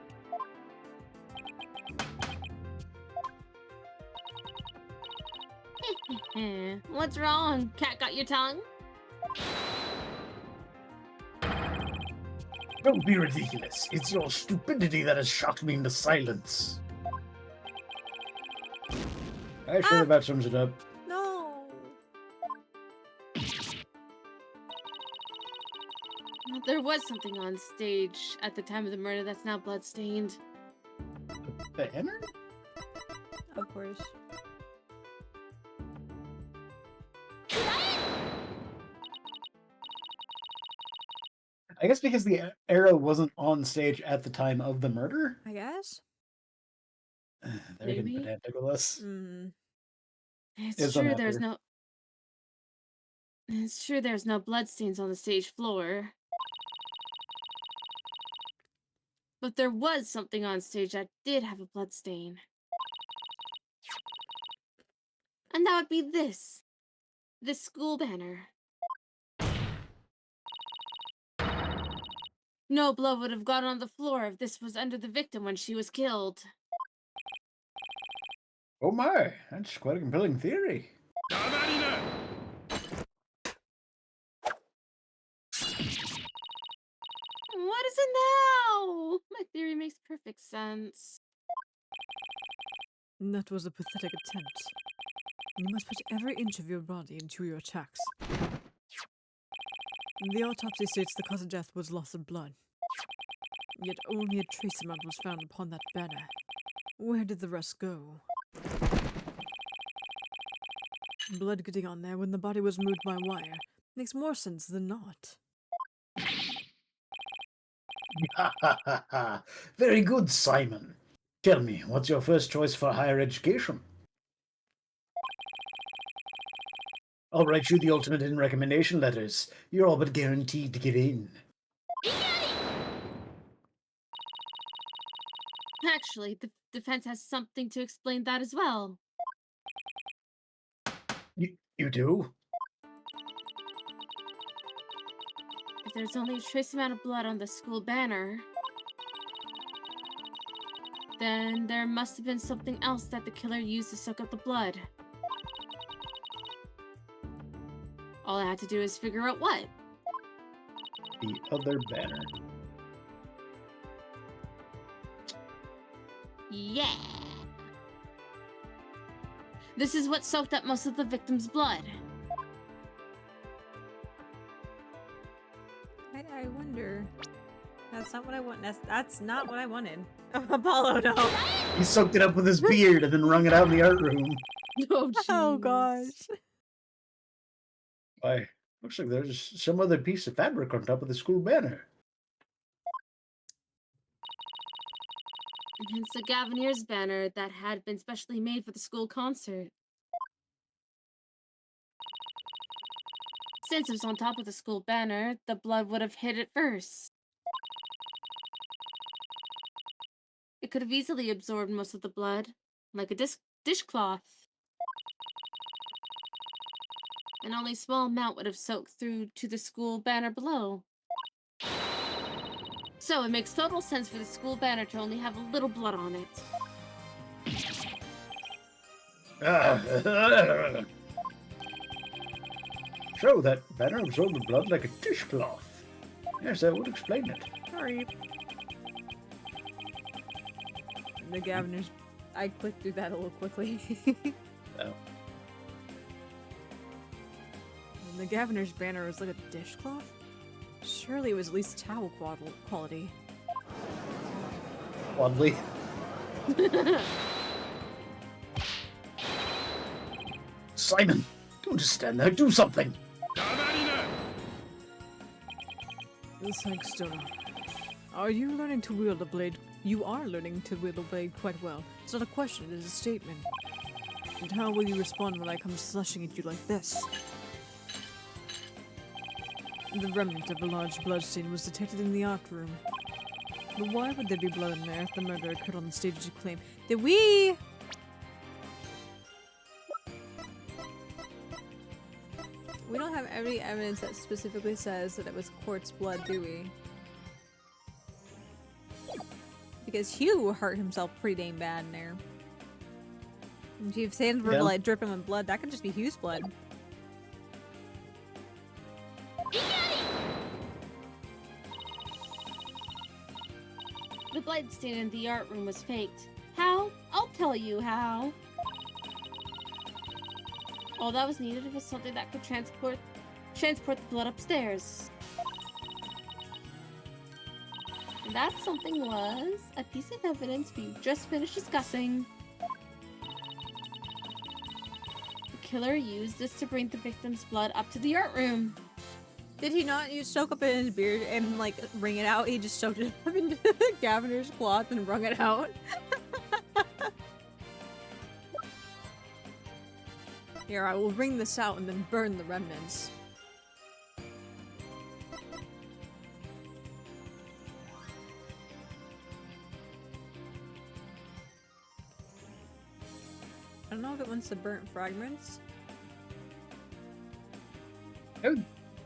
C: What's wrong? Cat got your tongue?
B: Don't be ridiculous. It's your stupidity that has shocked me into silence. I should have summed it up.
A: No!
C: There was something on stage at the time of the murder that's now bloodstained.
B: The banner?
A: Of course.
B: I guess because the arrow wasn't on stage at the time of the murder?
A: I guess?
B: They're getting
C: Maybe.
B: pedantic with us.
A: Mm.
C: It's
B: It's
C: true,
B: not
C: there's
B: after.
C: no... It's true there's no bloodstains on the stage floor. But there was something on stage that did have a bloodstain. And that would be this. This school banner. No blood would have gotten on the floor if this was under the victim when she was killed.
B: Oh my, that's quite a compelling theory.
C: What is it now? My theory makes perfect sense.
D: That was a pathetic attempt. You must put every inch of your body into your attacks. The autopsy states the cause of death was loss of blood. Yet only a trace amount was found upon that banner. Where did the rest go? Blood getting on there when the body was moved by wire makes more sense than not.
B: Ha ha ha ha. Very good, Simon. Tell me, what's your first choice for higher education? I'll write you the ultimate in recommendation letters. You're all but guaranteed to get in.
C: Actually, the defense has something to explain that as well.
B: You do?
C: If there's only a trace amount of blood on the school banner, then there must have been something else that the killer used to soak up the blood. All I had to do is figure out what.
B: The other banner.
C: Yeah! This is what soaked up most of the victim's blood.
A: I wonder. That's not what I want. That's not what I wanted. Apollo, no.
B: He soaked it up with his beard and then wrung it out in the art room.
C: Oh,
A: Oh
C: jeez.
A: gosh.
B: Why, looks like there's some other piece of fabric on top of the school banner.
C: Hence the Gavineer's banner that had been specially made for the school concert. Since it was on top of the school banner, the blood would have hit it first. It could have easily absorbed most of the blood, like a dishcloth. And only a small amount would have soaked through to the school banner below. So it makes total sense for the school banner to only have a little blood on it.
B: So that banner absorbed the blood like a dishcloth. Yes, that would explain it.
A: Sorry. The Gaviner's. I clicked through that a little quickly.
B: Oh.
A: The Gaviner's banner was like a dishcloth? Surely it was at least towel quality.
B: Oddly. Simon, don't just stand there. Do something.
D: Thanks, Donna. Are you learning to wield a blade? You are learning to wield a blade quite well. It's not a question, it is a statement. And how will you respond when I come slashing at you like this? The remnant of a large bloodstain was detected in the art room. But why would there be blood in there if the murder occurred on the stage as you claim?
A: Did we? We don't have any evidence that specifically says that it was quartz blood, do we? Because Hugh hurt himself pretty dang bad in there. And if his hands were like dripping with blood, that could just be Hugh's blood.
C: The bloodstain in the art room was faked. How? I'll tell you how. All that was needed was something that could transport the blood upstairs. And that something was a piece of evidence we just finished discussing. The killer used this to bring the victim's blood up to the art room.
A: Did he not soak up in his beard and like wring it out? He just soaked it up into Gaviner's cloth and wrung it out. Here, I will wring this out and then burn the remnants. I don't know if it wants the burnt fragments.
B: I would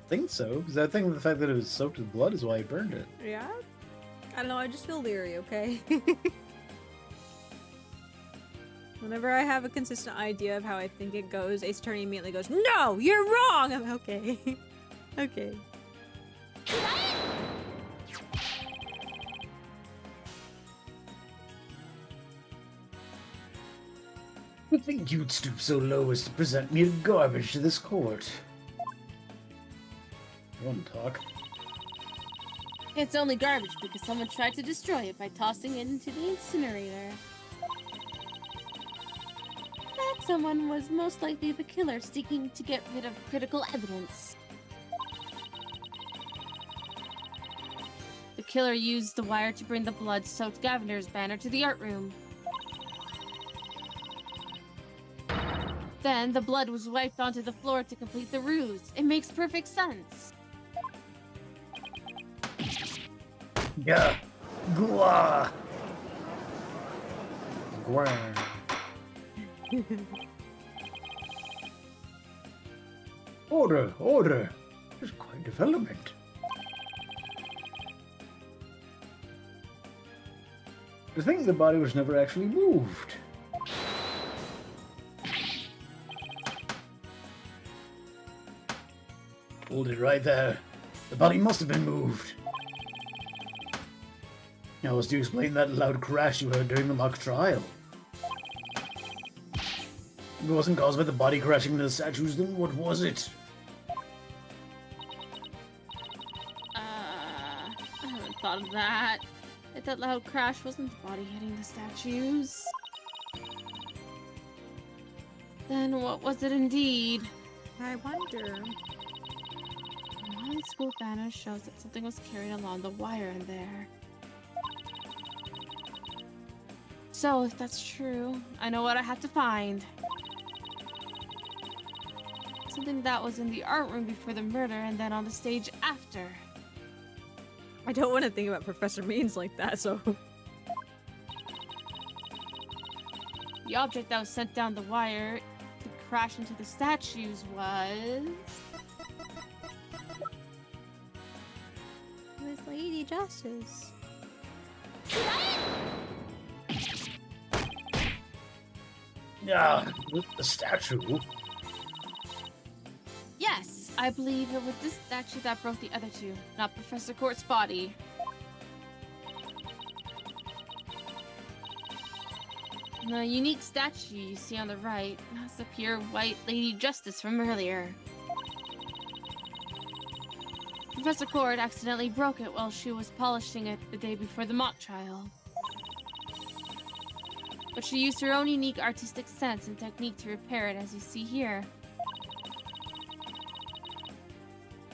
B: think so, because I think the fact that it was soaked with blood is why he burned it.
A: Yeah? I don't know, I just feel leery, okay? Whenever I have a consistent idea of how I think it goes, Ace Attorney immediately goes, "No, you're wrong!" I'm okay. Okay.
B: I think you'd stoop so low as to present mere garbage to this court. One talk.
C: It's only garbage because someone tried to destroy it by tossing it into the incinerator. That someone was most likely the killer seeking to get rid of critical evidence. The killer used the wire to bring the blood-soaked Governor's banner to the art room. Then the blood was wiped onto the floor to complete the ruse. It makes perfect sense.
B: Yeah. Gwa. Gwar. Order, order. There's quite development. I think the body was never actually moved. Hold it right there. The body must have been moved. Now, as to explain that loud crash you heard during the mock trial? If it wasn't caused by the body crashing into the statues, then what was it?
C: I haven't thought of that. If that loud crash wasn't the body hitting the statues, then what was it indeed?
A: I wonder.
C: One school banner shows that something was carried along the wire in there. So, if that's true, I know what I have to find. Something that was in the art room before the murder and then on the stage after.
A: I don't want to think about Professor Means like that, so...
C: The object that was sent down the wire to crash into the statues was...
A: With Lady Justice.
B: Yeah, with the statue.
C: Yes, I believe it was this statue that broke the other two, not Professor Court's body. The unique statue you see on the right, that's the pure white Lady Justice from earlier. Professor Court accidentally broke it while she was polishing it the day before the mock trial. But she used her own unique artistic sense and technique to repair it, as you see here.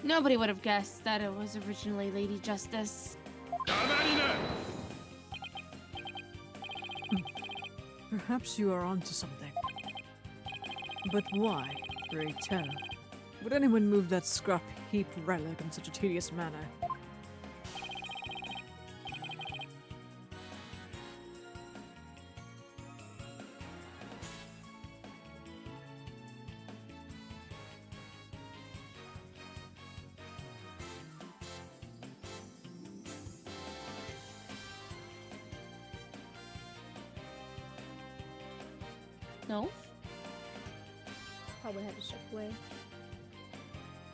C: Nobody would have guessed that it was originally Lady Justice.
D: Perhaps you are onto something. But why, pray tell? Would anyone move that scrap heap relic in such a tedious manner?
C: No?
A: Probably had to step away.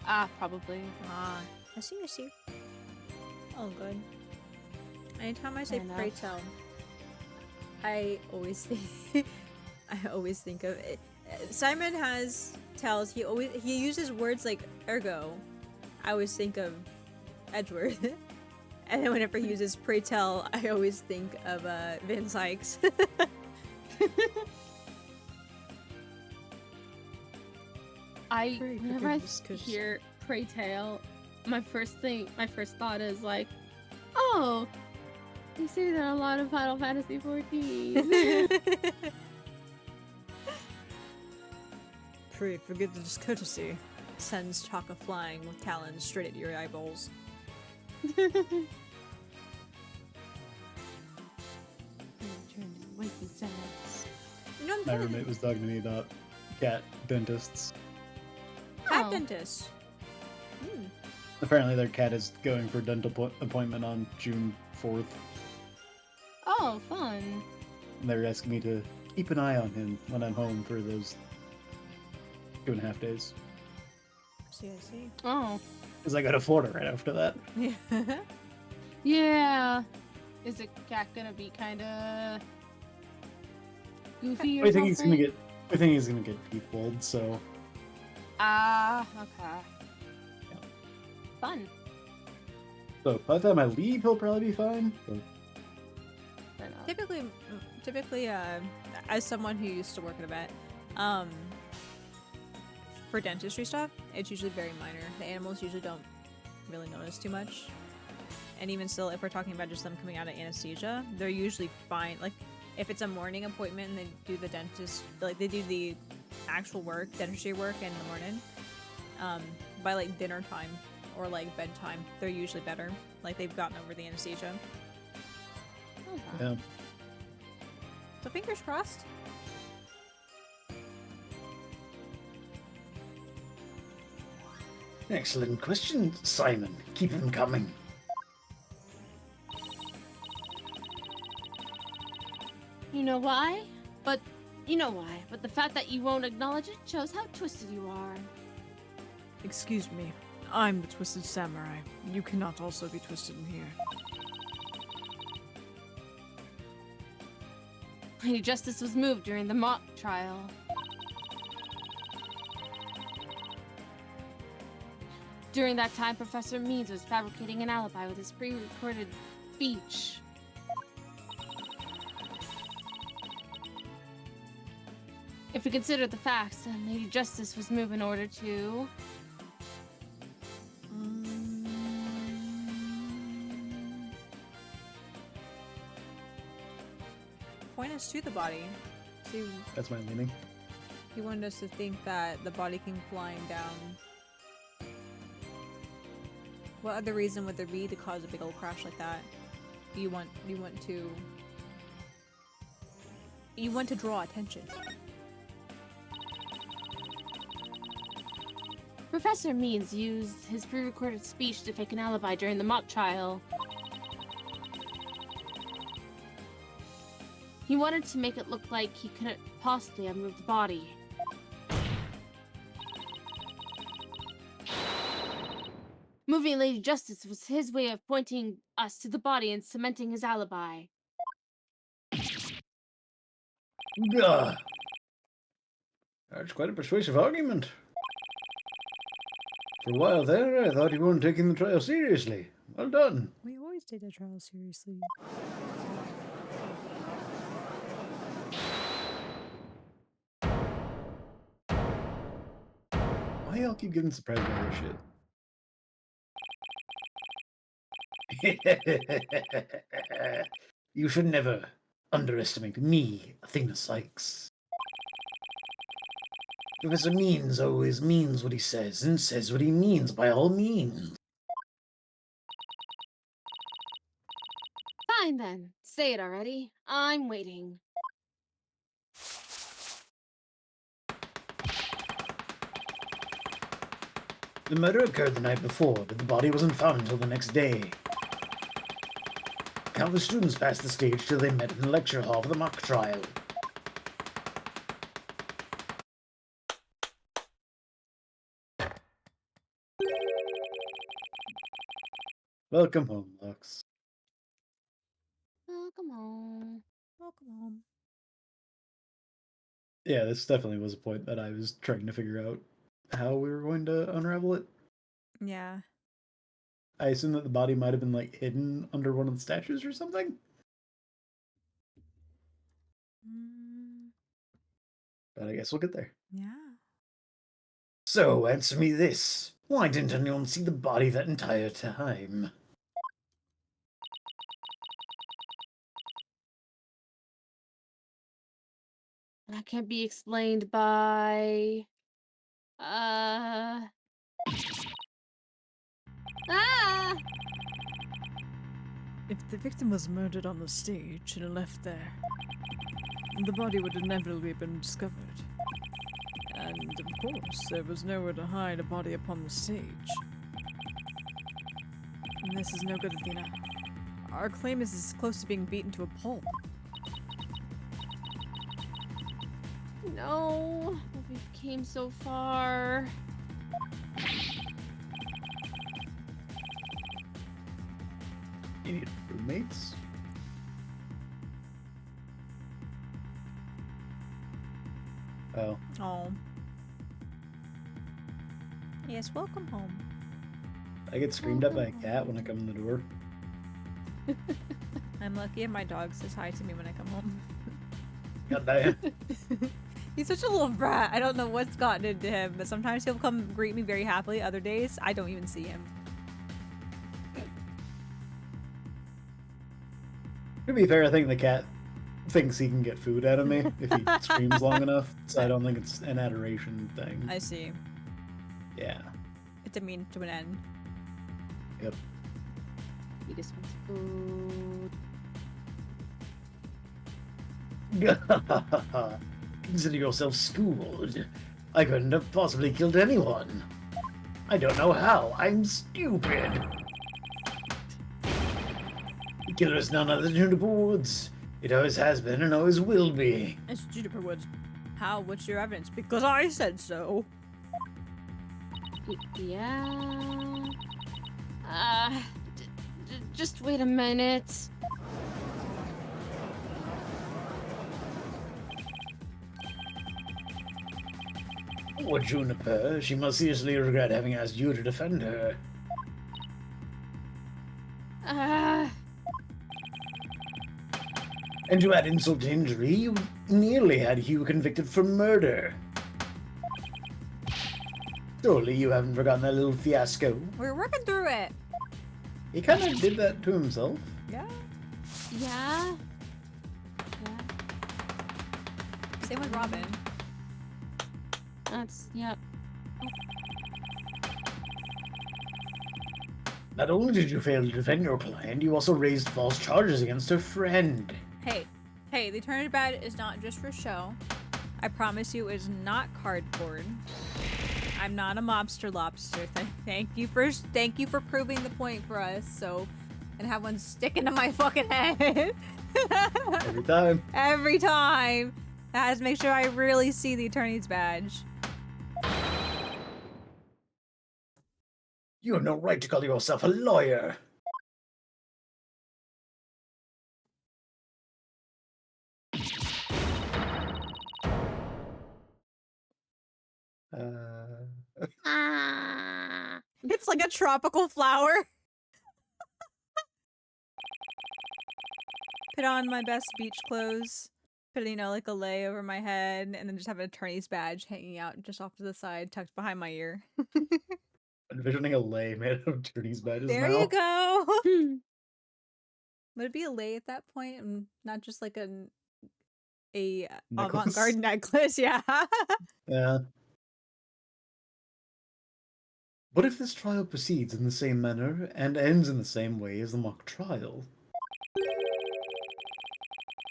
C: Ah, probably.
A: Ah, I see, I see. Oh, good. Anytime I say
C: Fair
A: pray
C: enough.
A: tell, I always think I always think of it. Simon has tells. He uses words like ergo. I always think of Edgeworth. And then whenever he uses pray tell, I always think of Vin Sykes.
C: Whenever I hear pray tell, my first thought is like, oh, you say that a lot of Final Fantasy 14.
A: Pray forget the discourtesy. Sends Chaka flying with talons straight at your eyeballs.
C: Waking sounds.
A: You know, I'm
B: My
A: trying to
B: roommate was talking to me about cat dentists.
A: cat
C: Oh.
A: dentist. Hmm.
B: Apparently, their cat is going for a dental appointment on June 4th.
C: Oh, fun.
B: And they're asking me to keep an eye on him when I'm home for those 2.5 days.
A: See, I see.
C: Oh.
B: Because I go to Florida right after that.
A: Yeah.
C: Yeah. Is the cat gonna be kind of goofy or
B: I think he's
C: something?
B: gonna get. I think he's gonna get teeth pulled. So
C: Ah, okay.
B: Yeah.
C: Fun.
B: by the time I leave, he'll probably be fine. But
C: Fair enough.
A: Typically, as someone who used to work at a vet, for dentistry stuff, it's usually very minor. The animals usually don't really notice too much. And even still, if we're talking about just them coming out of anesthesia, they're usually fine. Like, if it's a morning appointment and they do the dentist, like, they do the actual work, dentistry work in the morning, by, like, dinner time or, like, bedtime, they're usually better. Like, they've gotten over the anesthesia.
C: Okay.
B: yeah,
A: So fingers crossed.
B: excellent question, Simon. Keep them coming.
C: You know why? But the fact that you won't acknowledge it shows how twisted you are.
D: Excuse me. I'm the Twisted Samurai. You cannot also be twisted in here.
C: Lady Justice was moved during the mock trial. During that time, Professor Means was fabricating an alibi with his pre-recorded speech. If we consider the facts, then Lady Justice was moved in order to...
A: Point us to the body. See,
B: That's my leaning.
A: he wanted us to think that the body came flying down. What other reason would there be to cause a big old crash like that? You want to draw attention.
C: Professor Means used his pre-recorded speech to fake an alibi during the mock trial. He wanted to make it look like he couldn't possibly have moved the body. Moving Lady Justice was his way of pointing us to the body and cementing his alibi.
B: Gah. That's quite a persuasive argument. For a while there, I thought you weren't taking the trial seriously. Well done.
A: We always take the trial seriously.
B: Why y'all keep getting surprised by this shit? You should never underestimate me, Athena Sykes. Professor Means always means what he says, and says what he means by all means.
C: Fine then, say it already. I'm waiting.
B: The murder occurred the night before, but the body wasn't found until the next day. Countless students passed the stage till they met in the lecture hall for the mock trial. Welcome home, Lux.
C: Oh, come on.
A: Welcome home.
B: Yeah, this definitely was a point that I was trying to figure out how we were going to unravel it.
A: Yeah.
B: I assume that the body might have been like hidden under one of the statues or something. But I guess we'll get there.
A: Yeah.
B: So, answer me this. Why didn't anyone see the body that entire time?
C: That can't be explained by... Ah!
D: If the victim was murdered on the stage and left there, the body would inevitably have been discovered. And of course, there was nowhere to hide a body upon the stage. And this is no good, Athena. Our claim is as close to being beaten to a pulp.
C: No, we came so far.
B: You need roommates? Oh.
A: Oh. Yes, welcome home.
B: I get screamed at by a cat when I come in the door.
A: I'm lucky and my dog says hi to me when I come home.
B: God damn.
A: He's such a little brat. I don't know what's gotten into him, but sometimes he'll come greet me very happily. Other days, I don't even see him.
B: To be fair, I think the cat thinks he can get food out of me if he screams long enough, so I don't think it's an adoration thing.
A: I see.
B: Yeah.
A: It's a mean to an end.
B: Yep.
C: He just wants food.
B: Consider yourself schooled. I couldn't have possibly killed anyone. I don't know how. I'm stupid. The killer is none other than Juniper Woods. It always has been and always will be.
A: It's Juniper Woods. How? What's your evidence? Because I said so.
C: Yeah. Just wait a minute.
B: Poor Juniper. She must seriously regret having asked you to defend her. And to add insult to injury, you nearly had Hugh convicted for murder. Surely you haven't forgotten that little fiasco.
A: We're working through it.
B: He kind of did that to himself.
A: Yeah.
C: Yeah.
A: Same with Robin.
C: Yep.
B: Not only did you fail to defend your client, you also raised false charges against her friend.
A: Hey, the eternity badge is not just for show. I promise you it is not cardboard. I'm not a mobster lobster. Thank you for proving the point for us, so and have one stick into my fucking head.
B: Every time.
A: Every time. That has to make sure I really see the eternity's badge.
B: You have no right to call yourself a lawyer.
A: It's like a tropical flower. Put on my best beach clothes. Put, like a lei over my head, and then just have an attorney's badge hanging out just off to the side, tucked behind my ear.
B: Envisioning a lei made out of attorney's badges
A: There
B: now.
A: you go. Would it be a lei at that point, and not just like a avant-garde necklace? Yeah.
B: Yeah. What if this trial proceeds in the same manner and ends in the same way as the mock trial?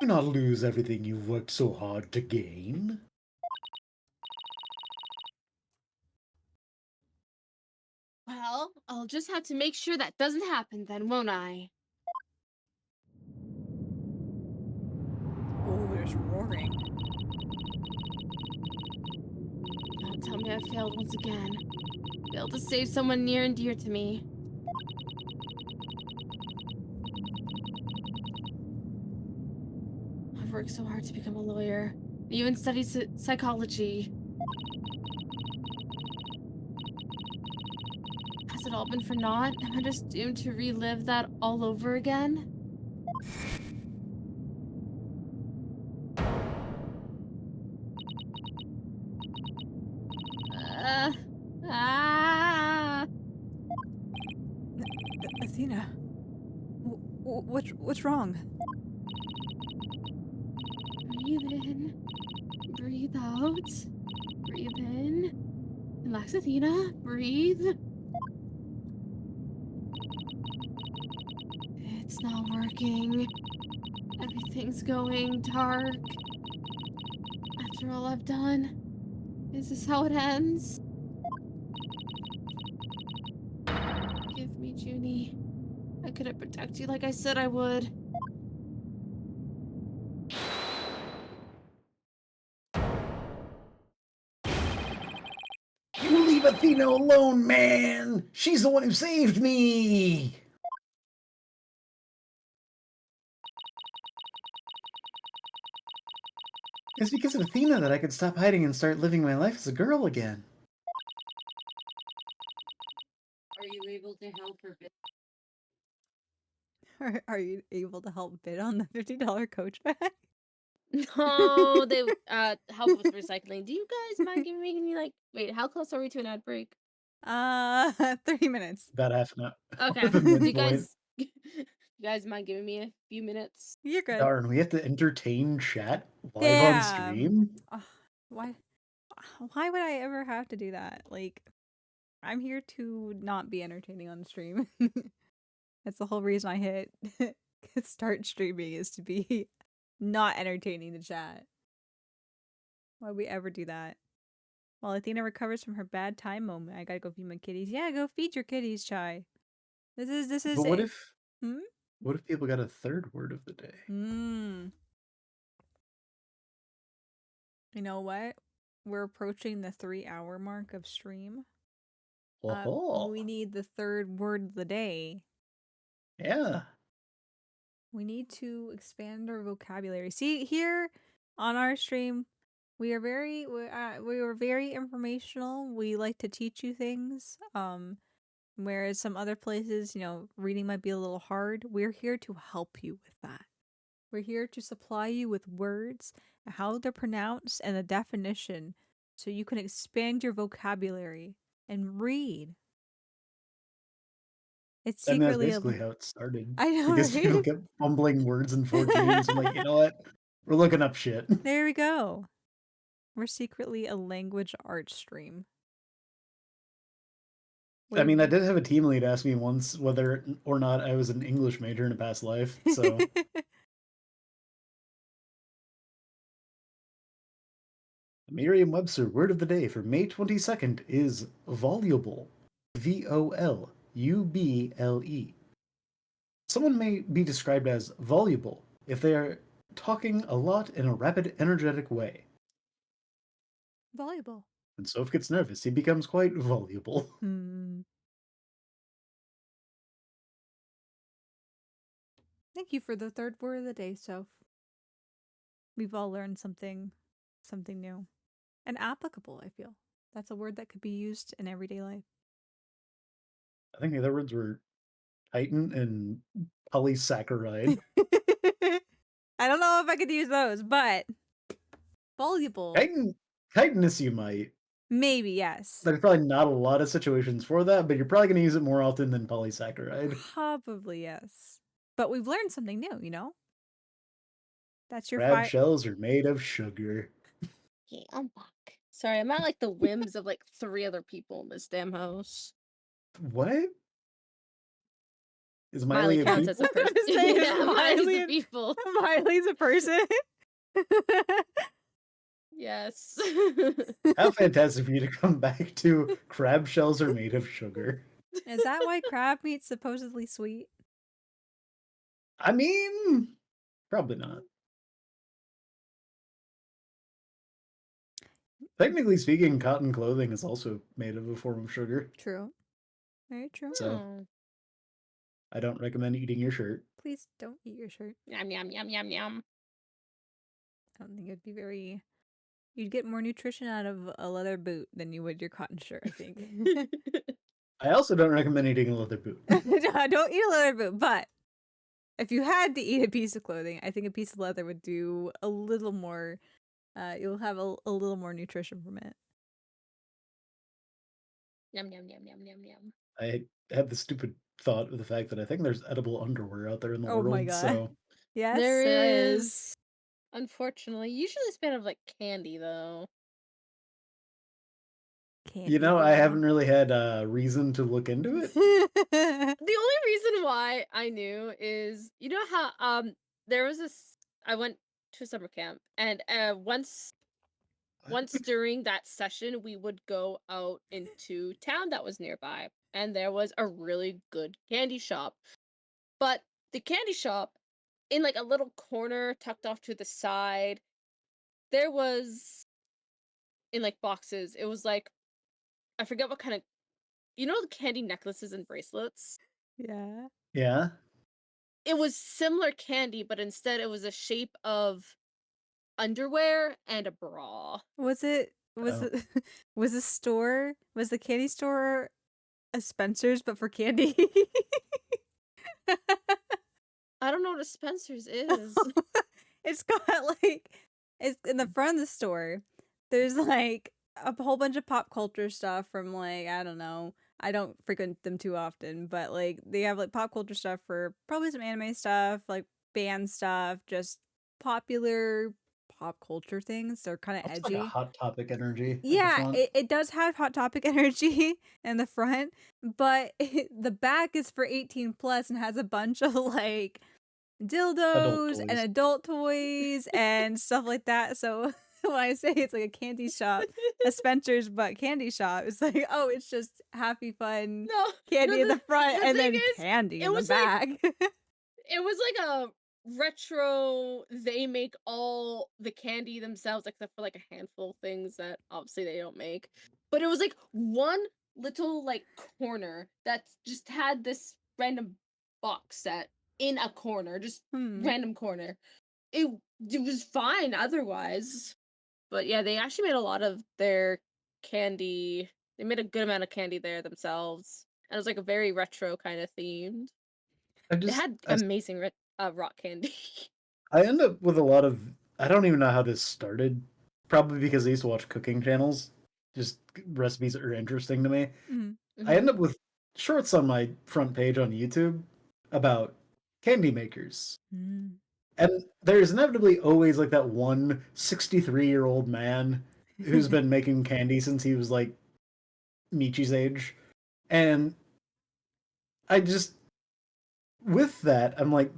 B: Do not lose everything you've worked so hard to gain.
C: Well, I'll just have to make sure that doesn't happen then, won't I?
A: Oh, there's roaring.
C: Don't tell me I failed once again. Failed to save someone near and dear to me. I've worked so hard to become a lawyer. I even studied psychology. Has it all been for naught? Am I just doomed to relive that all over again?
A: Athena, what's wrong?
C: Breathe in, breathe out, breathe in. Relax, Athena, breathe. It's not working. Everything's going dark. after all I've done? Is this how it ends? Give me Junie. I couldn't protect you like I said I would.
B: You leave Athena alone, man! She's the one who saved me! It's because of Athena that I could stop hiding and start living my life as a girl again.
C: Are you able to help her?
A: Are you able to help bid on the $50 coach bag?
C: No, they help with recycling. Do you guys mind giving me like wait, how close are we to an ad break?
A: 30 minutes.
B: About half an hour.
C: Okay.
B: The
C: Do you
B: midpoint.
C: guys you guys mind giving me a few minutes?
A: You're good.
B: Darn, we have to entertain chat live on
A: Damn.
B: stream?
A: Why would I ever have to do that? Like, I'm here to not be entertaining on the stream. That's the whole reason I hit start streaming, is to be not entertaining the chat. Why would we ever do that? While Athena recovers from her bad time moment, I gotta go feed my kitties. Yeah, go feed your kitties, Chai. This is
B: But what
A: it.
B: if... What if people got a third word of the day?
A: You know what? We're approaching the 3-hour mark of stream. We need the third word of the day.
B: Yeah.
A: We need to expand our vocabulary. See, here on our stream, we are very informational. We like to teach you things. Whereas some other places, reading might be a little hard. We're here to help you with that. We're here to supply you with words, how they're pronounced, and the definition, so you can expand your vocabulary and read. It's secretly
B: that's basically how it started.
A: I know,
B: Because people
A: right?
B: kept fumbling words in 14s. I'm like, you know what? We're looking up shit.
A: There we go. We're secretly a language arts stream.
B: I mean, I did have a team lead ask me once whether or not I was an English major in a past life, so... Merriam-Webster word of the day for May 22nd is voluble. Volube. Someone may be described as voluble if they are talking a lot in a rapid, energetic way.
A: Voluble.
B: When Soph gets nervous, he becomes quite voluble.
A: Thank you for the third word of the day, Soph. We've all learned something new. And applicable, I feel. That's a word that could be used in everyday life.
B: I think the other words were chitin and polysaccharide.
A: I don't know if I could use those, but voluble.
B: Chitinous you might.
A: Maybe, yes.
B: There's probably not a lot of situations for that, but you're probably going to use it more often than polysaccharide.
A: Probably, yes. But we've learned something new, That's your
B: Crab shells are made of sugar.
C: Yeah, I'm back. Sorry, I'm at like the whims of like 3 other people in this damn house.
B: What? Is Miley a
C: counts as a person. Yeah, Miley's a people.
A: Miley's a person?
C: Yes.
B: How fantastic for you to come back to crab shells are made of sugar.
A: Is that why crab meat's supposedly sweet?
B: I mean, probably not. Technically speaking, cotton clothing is also made of a form of sugar.
A: True. Very true.
B: So, I don't recommend eating your shirt.
A: Please don't eat your shirt.
C: Yum, yum, yum, yum, yum.
A: I don't think it'd be very... You'd get more nutrition out of a leather boot than you would your cotton shirt, I think.
B: I also don't recommend eating a leather boot.
A: No, don't eat a leather boot, but if you had to eat a piece of clothing, I think a piece of leather would do a little more... you'll have a little more nutrition from it.
C: Yum, yum, yum, yum, yum, yum.
B: I had the stupid thought of the fact that I think there's edible underwear out there in the world.
A: Oh my god.
B: So
A: Yes,
C: there is. Unfortunately, usually it's made of like candy though.
B: You know, I haven't really had a reason to look into it.
C: The only reason why I knew is, you know how there was this, I went to summer camp, and once once during that session, we would go out into town that was nearby, and there was a really good candy shop. But the candy shop, in like a little corner tucked off to the side, there was in like boxes. It was like I forget what kind of the candy necklaces and bracelets.
A: Yeah.
B: Yeah.
C: It was similar candy, but instead it was a shape of underwear and a bra.
A: Was it was
B: Oh.
A: it was the candy store a Spencer's but for candy?
C: I don't know what a Spencer's is.
A: It's got like it's in the front of the store. There's like a whole bunch of pop culture stuff from like I don't know. I don't frequent them too often, but like they have like pop culture stuff for probably some anime stuff, like band stuff, just popular pop culture things. They're kind of
B: It's
A: edgy.
B: like a Hot Topic energy. At the
A: Yeah,
B: front.
A: it does have Hot Topic energy in the front, but the back is for 18 plus and has a bunch of like dildos and
B: toys.
A: adult toys and stuff like that. So when I say it's like a candy shop, a Spencer's but candy shop, it's like, oh, it's just happy fun
C: No,
A: candy in the front
C: the
A: and then
C: thing is,
A: candy
C: it
A: in the
C: was like-
A: back.
C: it was like a retro. They make all the candy themselves, except for like a handful of things that obviously they don't make. But it was like one little like corner that just had this random box set in a corner, just random corner. It was fine otherwise. But yeah, they actually made a lot of their candy. They made a good amount of candy there themselves. And it was like a very retro kind of themed. They had amazing rock candy.
B: I end up with a lot of. I don't even know how this started. Probably because I used to watch cooking channels. Just recipes that are interesting to me. I end up with shorts on my front page on YouTube about candy makers. And there's inevitably always like that one 63-year-old man who's been making candy since he was like Michi's age. And I just, with that, I'm like,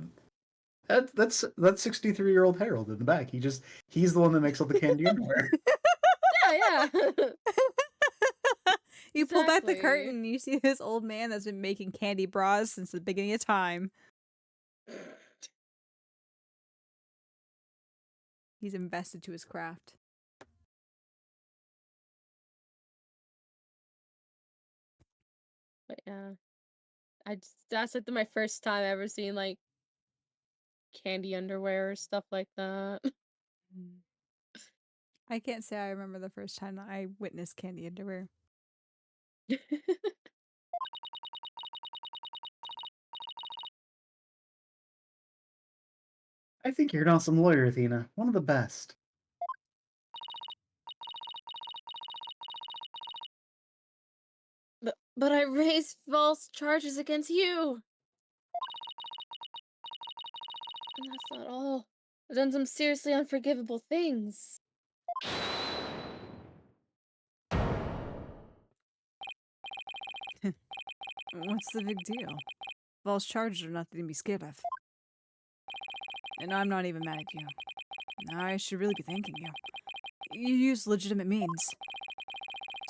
B: that's 63-year-old Harold in the back. He's the one that makes all the candy underwear.
C: Yeah.
A: You pull back the
C: Exactly.
A: curtain, you see this old man that's been making candy bras since the beginning of time. He's invested to his craft.
C: But yeah, that's like my first time ever seeing like candy underwear or stuff like that.
A: I can't say I remember the first time that I witnessed candy underwear.
B: I think you're an awesome lawyer, Athena. One of the best.
C: But I raised false charges against you. And that's not all. I've done some seriously unforgivable things.
D: What's the big deal? False charges are nothing to be scared of. And I'm not even mad at you. I should really be thanking you. You used legitimate means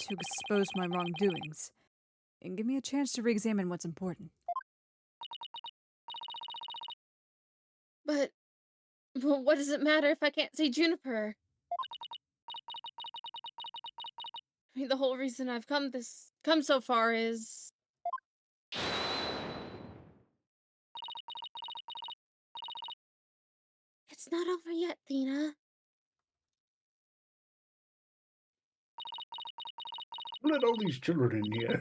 D: to expose my wrongdoings and give me a chance to re-examine what's important.
C: But what does it matter if I can't see Juniper? I mean, the whole reason I've come so far is... It's not over yet, Thena.
B: Let all these children in here.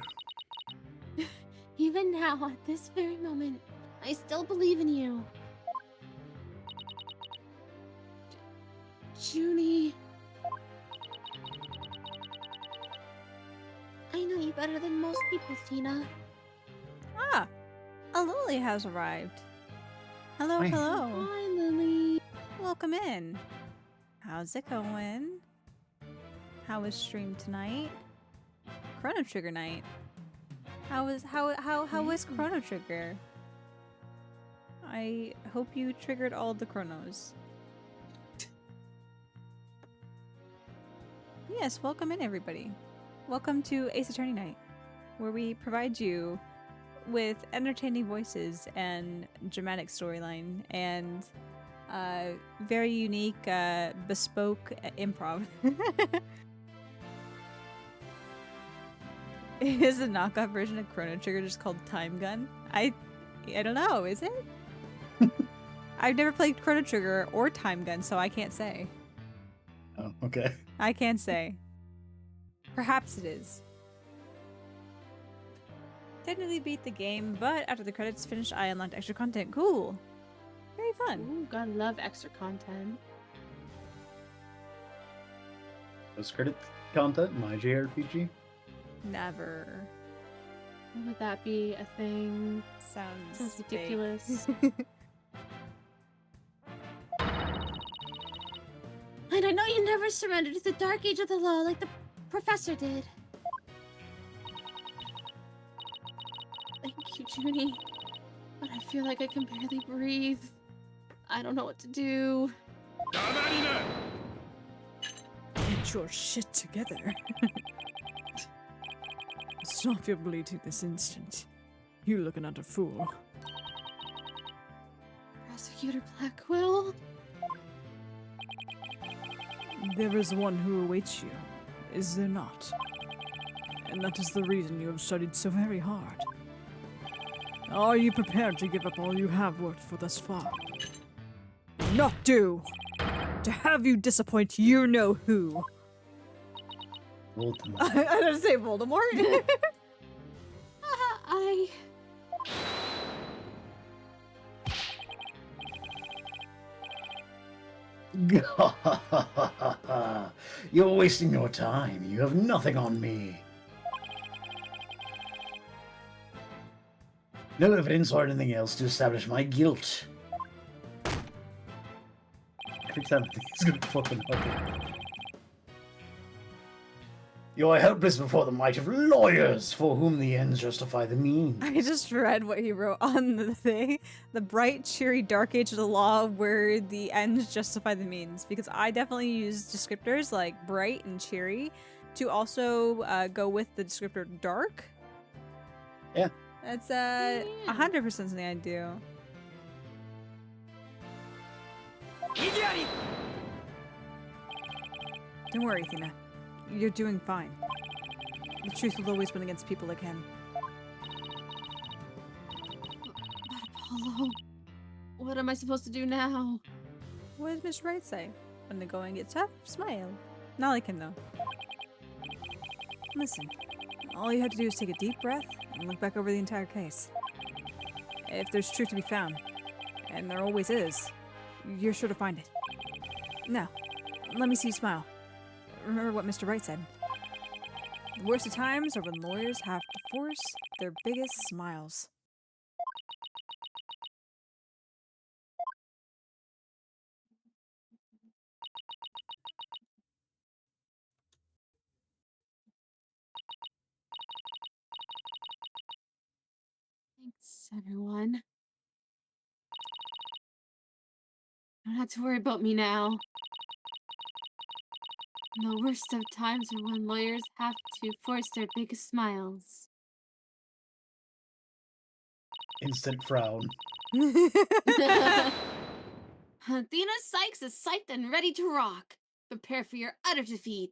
C: Even now, at this very moment, I still believe in you. Junie. I know you better than most people, Tina.
A: Ah, a Lily has arrived. Hello,
B: Hi.
A: hello.
C: Hi, Lily.
A: Welcome in. How's it going? How was stream tonight? Chrono Trigger night. How was Chrono Trigger? I hope you triggered all the chronos. Yes, welcome in everybody. Welcome to Ace Attorney Night, where we provide you with entertaining voices and dramatic storyline and very unique, bespoke improv. Is a knockoff version of Chrono Trigger just called Time Gun? I don't know, is it? I've never played Chrono Trigger or Time Gun, so I can't say.
B: Oh, okay.
A: I can't say. Perhaps it is. Technically beat the game, but after the credits finished, I unlocked extra content. Cool. Very fun.
C: Ooh, gotta love extra content.
B: Post-credit content, my JRPG.
A: Never.
C: Would that be a thing?
A: Sounds
C: Sounds
A: fake.
C: ridiculous. And I know you never surrendered to the dark age of the law like the professor did. Thank you, Junie. But I feel like I can barely breathe. I don't know what to do.
D: Get your shit together. Stop your bleeding this instant. You look an utter fool.
C: Prosecutor Blackwell?
D: There is one who awaits you, is there not? And that is the reason you have studied so very hard. Are you prepared to give up all you have worked for thus far? Not do! To have you disappoint you know who!
B: Voldemort.
A: I didn't say Voldemort.
C: I...
B: You're wasting your time. You have nothing on me. No evidence or anything else to establish my guilt. Every time I think he's gonna fucking hug it. You are helpless before the might of lawyers, for whom the ends justify the means.
A: I just read what he wrote on the thing. The bright, cheery, dark age of the law where the ends justify the means. Because I definitely use descriptors like bright and cheery to also go with the descriptor dark.
B: Yeah.
A: That's 100% something I do. Don't worry, Athena. You're doing fine. The truth will always win against people like him.
C: But Apollo... What am I supposed to do now?
A: What does Miss Wright say? When the going gets tough, smile. Not like him, though. Listen, all you have to do is take a deep breath and look back over the entire case. If there's truth to be found, and there always is, you're sure to find it. Now, let me see you smile. Remember what Mr. Wright said. The worst of times are when lawyers have to force their biggest smiles.
C: Thanks, everyone. Don't have to worry about me now. The worst of times are when lawyers have to force their biggest smiles.
B: Instant frown.
C: Athena Sykes is psyched and ready to rock. Prepare for your utter defeat.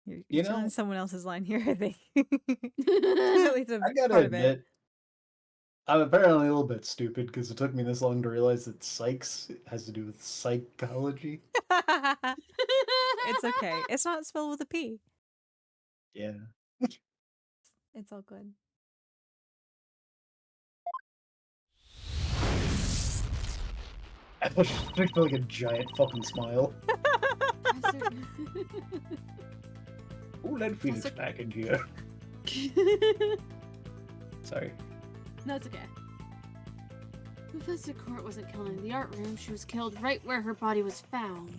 A: You're
B: You
A: telling
B: know-
A: someone else's line here, I think.
C: I
A: At least a
B: I gotta
A: part of it.
B: admit, I'm apparently a little bit stupid because it took me this long to realize that psychs has to do with psychology.
A: It's okay. It's not spelled with a P.
B: Yeah.
A: It's all good.
B: I wish I feel like a giant fucking smile. Oh, let Phoenix
C: Professor-
B: back in here. Sorry.
C: No, it's okay. Professor Court wasn't killed in the art room. She was killed right where her body was found.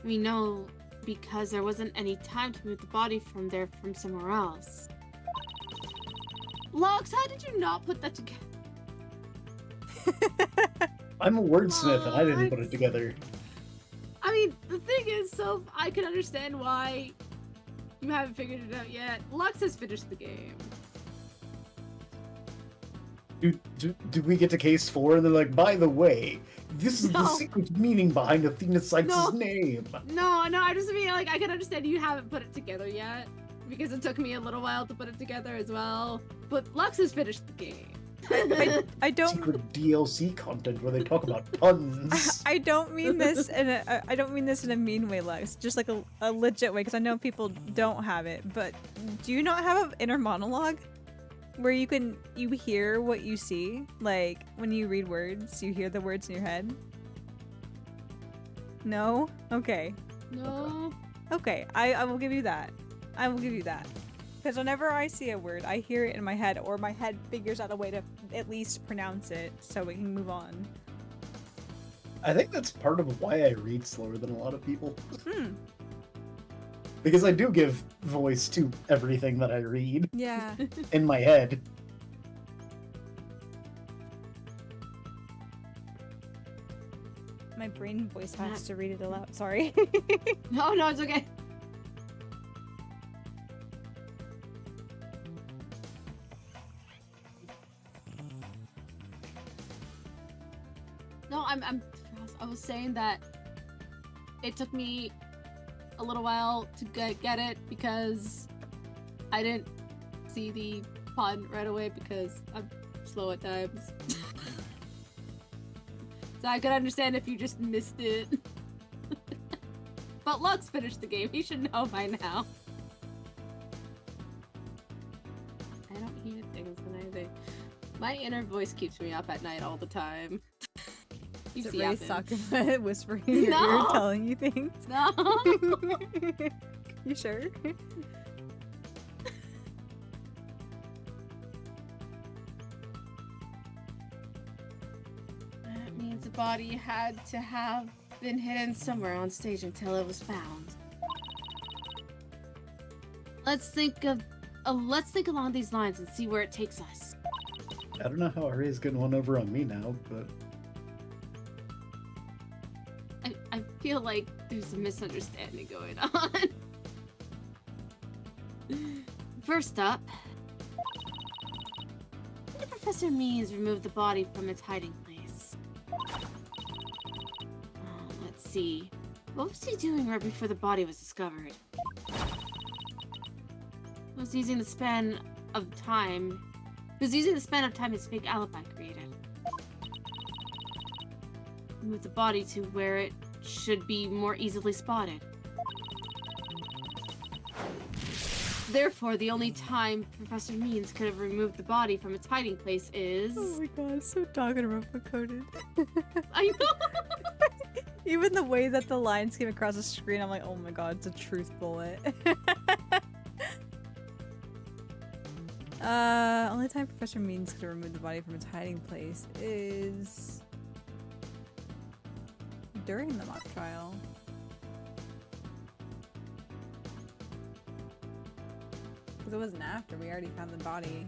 C: We know because there wasn't any time to move the body from there from somewhere else. Logs, how did you not put that together?
B: I'm a wordsmith and I didn't put it together.
C: I mean, the thing is, Soph, I can understand why you haven't figured it out yet. Lux has finished the game.
B: Do we get to case 4 and they're like, by the way, this is the
C: No.
B: secret meaning behind Athena Sykes'
C: No.
B: name.
C: No, I just mean, like, I can understand you haven't put it together yet, because it took me a little while to put it together as well. But Lux has finished the game.
A: I don't.
B: Secret DLC content where they talk about puns.
A: I don't mean this in a. I don't mean this in a mean way, Lex. Just like a legit way, because I know people don't have it. But do you not have an inner monologue where you hear what you see? Like when you read words, you hear the words in your head. No. Okay.
C: No.
A: Okay. I will give you that. I will give you that. Because whenever I see a word, I hear it in my head, or my head figures out a way to at least pronounce it so we can move on.
B: I think that's part of why I read slower than a lot of people.
A: Hmm.
B: Because I do give voice to everything that I read
A: Yeah.
B: in my head.
A: My brain voice has to read it aloud. Sorry.
C: No, it's okay. No, I was saying that it took me a little while to get it because I didn't see the pun right away because I'm slow at times. So I could understand if you just missed it. But Lux finished the game. He should know by now. I don't hear things when my inner voice keeps me up at night all the time.
A: Is it
C: see
A: really
C: happen.
A: sucking whispering in your
C: No.
A: ear telling you things?
C: No.
A: You sure?
C: That means the body had to have been hidden somewhere on stage until it was found. Let's think along these lines and see where it takes us.
B: I don't know how Aria's getting one over on me now, but
C: I feel like there's a misunderstanding going on. First up, what did Professor Means remove the body from its hiding place? Let's see. What was he doing right before the body was discovered? Was using the span of time his fake alibi created. Move the body to where it should be more easily spotted. Therefore, the only time Professor Means could have removed the body from its hiding place is...
A: Oh my god, so Danganronpa coded.
C: I know!
A: Even the way that the lines came across the screen, I'm like, oh my god, it's a truth bullet. Only time Professor Means could have removed the body from its hiding place is... during the mock trial. Because it wasn't after, we already found the body.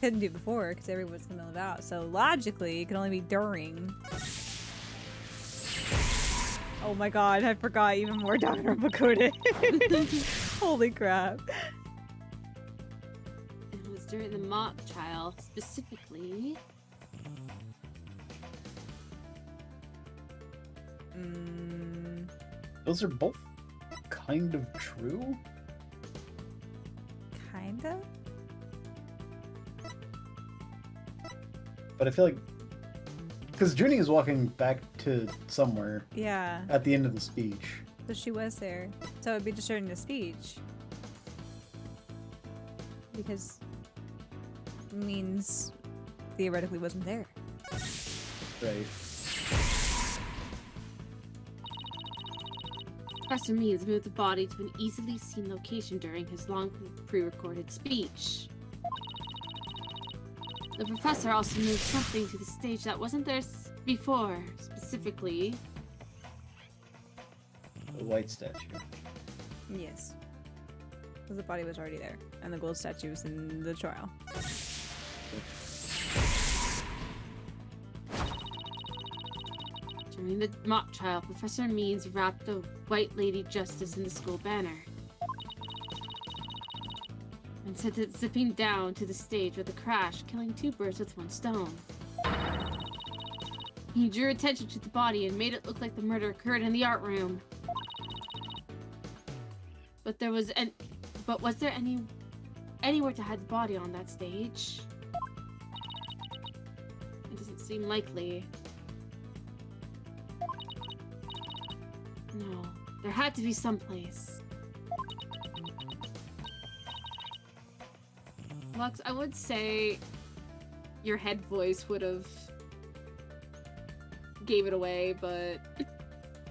A: Couldn't do it before, because everyone's gonna live out. So logically, it can only be during. Oh my god, I forgot even more Danganronpa coded. Holy crap.
C: It was during the mock trial, specifically...
B: those are both kind of true.
A: Kinda?
B: But I feel like because Junie is walking back to somewhere
A: Yeah.
B: at the end of the speech.
A: So she was there. So it'd be just during the speech. Because means theoretically wasn't there.
B: Right.
C: Professor Means moved the body to an easily seen location during his long pre-recorded speech. The professor also moved something to the stage that wasn't there before, specifically...
B: The white statue.
A: Yes. Because the body was already there. And the gold statue was in the trial.
C: During the mock trial, Professor Means wrapped the White Lady Justice in the school banner and sent it zipping down to the stage with a crash, killing 2 birds with 1 stone. He drew attention to the body and made it look like the murder occurred in the art room. But was there anywhere to hide the body on that stage? It doesn't seem likely. No, there had to be someplace. Lux, I would say your head voice would have gave it away, but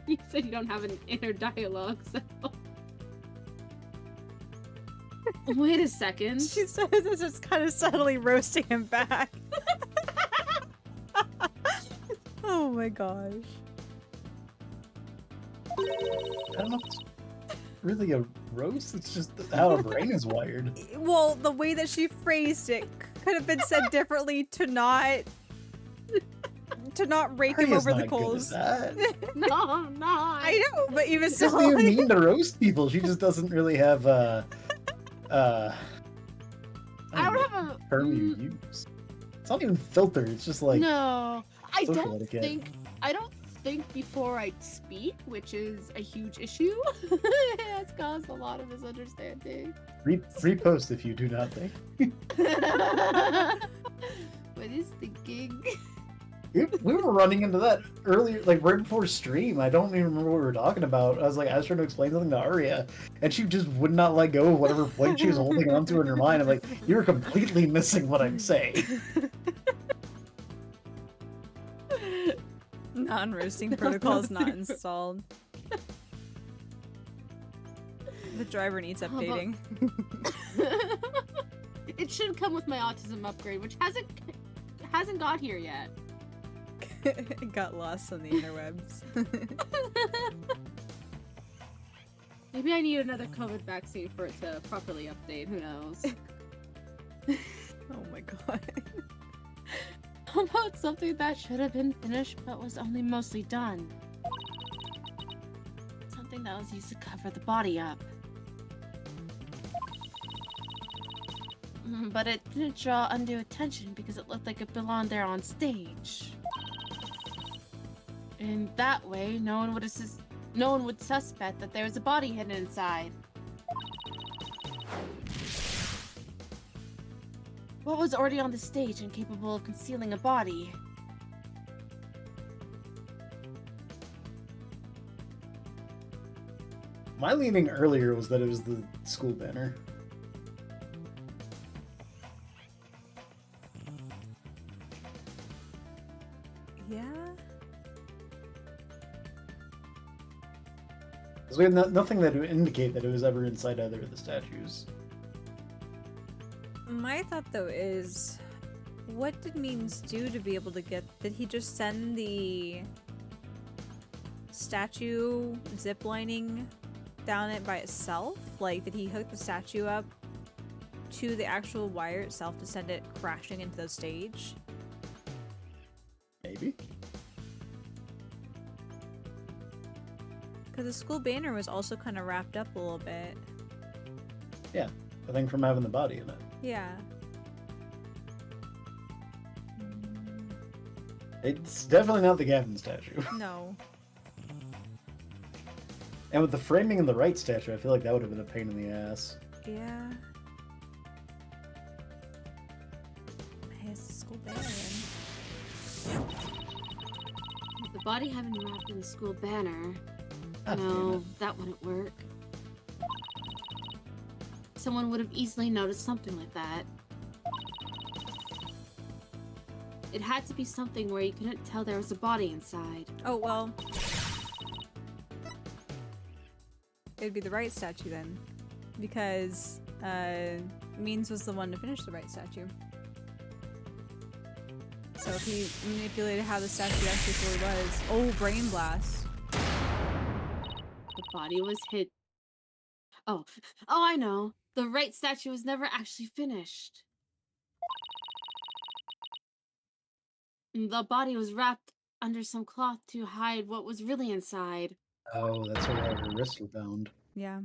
C: you said you don't have an inner dialogue, so... Wait a second.
A: She says this is kind of subtly roasting him back. Oh my gosh.
B: I don't know if it's really a roast, it's just how her brain is wired.
A: Well, the way that she phrased it could have been said differently to not rake him
B: Aria's
A: over the
B: not good at
A: coals.
B: that.
C: No, I'm not.
A: I know, but even
B: She
A: so,
B: doesn't even mean to roast people. She just doesn't really have
C: I don't have a
B: term you use. It's not even filter. It's just like
C: no. I
B: social
C: don't
B: etiquette.
C: think before I speak, which is a huge issue. It has caused a lot of misunderstanding.
B: repost if you do not think.
C: What is thinking?
B: We were running into that earlier, like right before stream. I don't even remember what we were talking about. I was trying to explain something to Aria, and she just would not let go of whatever point she was holding onto in her mind. I'm like, you're completely missing what I'm saying.
A: non-roasting protocol is not installed. The driver needs updating.
C: It should come with my autism upgrade, which hasn't got here yet.
A: It got lost on the interwebs.
C: Maybe I need another COVID vaccine for it to properly update. Who knows?
A: Oh my god.
C: How about something that should have been finished but was only mostly done? Something that was used to cover the body up. But it didn't draw undue attention because it looked like it belonged there on stage. In that way, no one would suspect that there was a body hidden inside. What was already on the stage and capable of concealing a body?
B: My leaning earlier was that it was the school banner.
A: Yeah.
B: Because we had nothing that would indicate that it was ever inside either of the statues.
A: My thought though is, what did Means do to be able to get? Did he just send the statue ziplining down it by itself? Like, did he hook the statue up to the actual wire itself to send it crashing into the stage?
B: Maybe.
A: Because the school banner was also kind of wrapped up a little bit.
B: Yeah, I think from having the body in it.
A: Yeah.
B: It's definitely not the Gavin statue.
A: No.
B: And with the framing in the right statue, I feel like that would have been a pain in the ass.
A: Yeah. Hey, it's the school banner then.
C: The body having been wrapped in the school banner.
B: God damn
C: No,
B: it.
C: that wouldn't work. Someone would have easily noticed something like that. It had to be something where you couldn't tell there was a body inside.
A: Oh, well. It'd be the right statue then. Because, Means was the one to finish the right statue. So if he manipulated how the statue actually fully was. Oh, brain blast.
C: The body was hid. Oh, I know. The right statue was never actually finished. The body was wrapped under some cloth to hide what was really inside.
B: Oh, that's why her wrists were bound.
A: Yeah.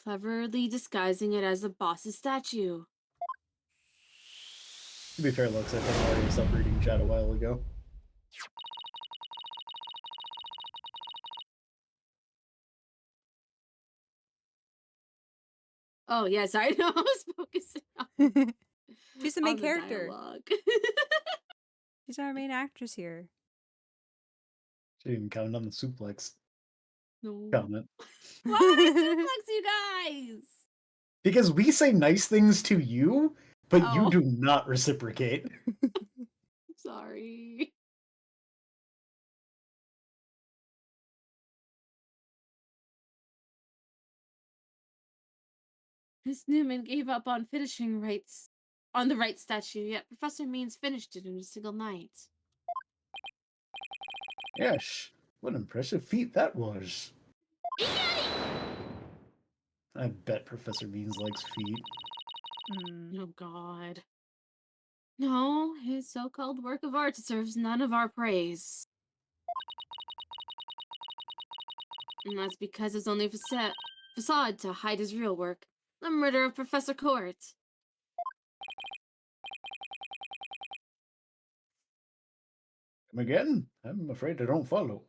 C: Cleverly disguising it as the boss's statue.
B: To be fair, Lux, I think Aria stopped reading chat a while ago.
C: Oh, yes, I know. I was focusing on,
A: She's the main
C: on the
A: character.
C: dialogue.
A: She's our main actress here.
B: She didn't even count on the suplex
C: No.
B: comment.
C: Why suplex you guys?
B: Because we say nice things to you, but
C: Oh.
B: you do not reciprocate.
C: Sorry. Miss Newman gave up on finishing rights on the right statue, yet Professor Means finished it in a single night.
B: Yes, what an impressive feat that was. I bet Professor Means likes feet.
C: Oh God. No, his so-called work of art deserves none of our praise. And that's because it's only a facade to hide his real work. The murder of Professor Court.
B: Come again? I'm afraid I don't follow.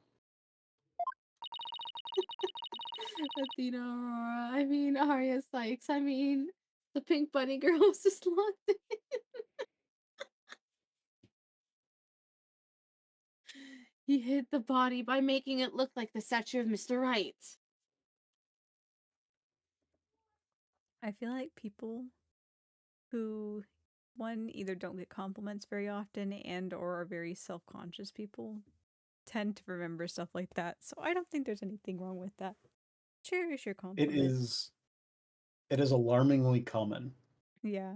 C: Athena Aurora. I mean, Aria Sykes. I mean, the Pink Bunny girl was just locked in. He hid the body by making it look like the statue of Mr. Right.
A: I feel like people who, one, either don't get compliments very often and or are very self-conscious people tend to remember stuff like that. So I don't think there's anything wrong with that. Cherish your
B: It
A: compliment.
B: is alarmingly common.
A: Yeah.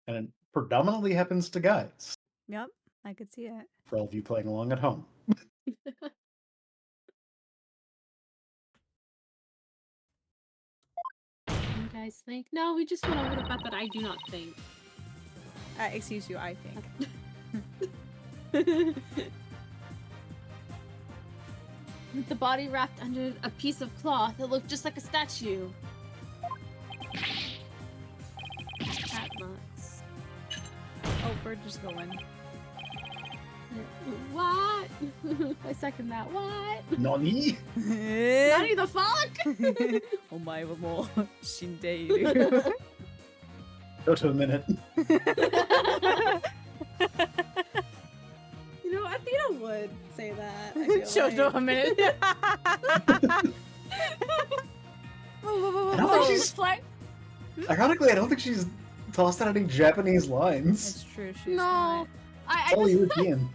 B: And it predominantly happens to guys.
A: Yep. I could see it.
B: For all of you playing along at home.
C: You guys think? No, we just went over the fact that I do not think.
A: Excuse you, I think.
C: With the body wrapped under a piece of cloth, it looked just like a statue. Cat nuts.
A: Oh, we're just going.
C: What? I second that. What?
B: Nani?
C: Nani the fuck?
A: Omae wa mou shindeiru.
B: Go to a minute.
C: You know, Athena would say that. I feel
A: Show
C: like.
A: a minute.
B: I don't think she's...
C: Flex.
B: Ironically, I don't think she's tossed out any Japanese lines.
A: It's true. She's
C: No.
A: not.
C: I
B: All
C: just,
B: European.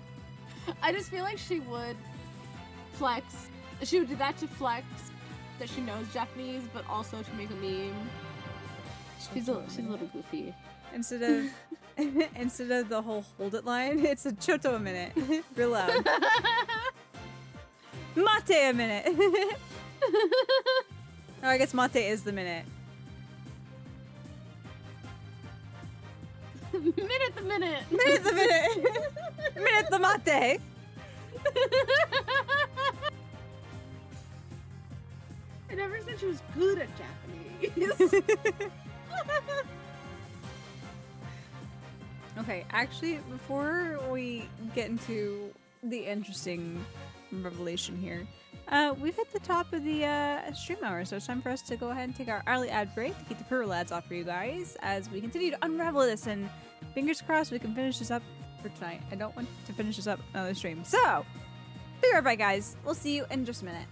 C: I just feel like she would flex. She would do that to flex that she knows Japanese, but also to make a meme. She's a little goofy.
A: Instead of the whole hold it line, it's a choto a minute. Real loud. Mate a minute. Or I guess mate is the minute.
C: Minute the minute.
A: Minute the minute. Minute the mate.
C: I never said she was good at Japanese.
A: Okay, actually, before we get into the interesting revelation here, we've hit the top of the stream hour, so it's time for us to go ahead and take our early ad break to keep the purr lads off for you guys as we continue to unravel this, and fingers crossed we can finish this up for tonight. I don't want to finish this up another stream. So, be right back, guys. We'll see you in just a minute.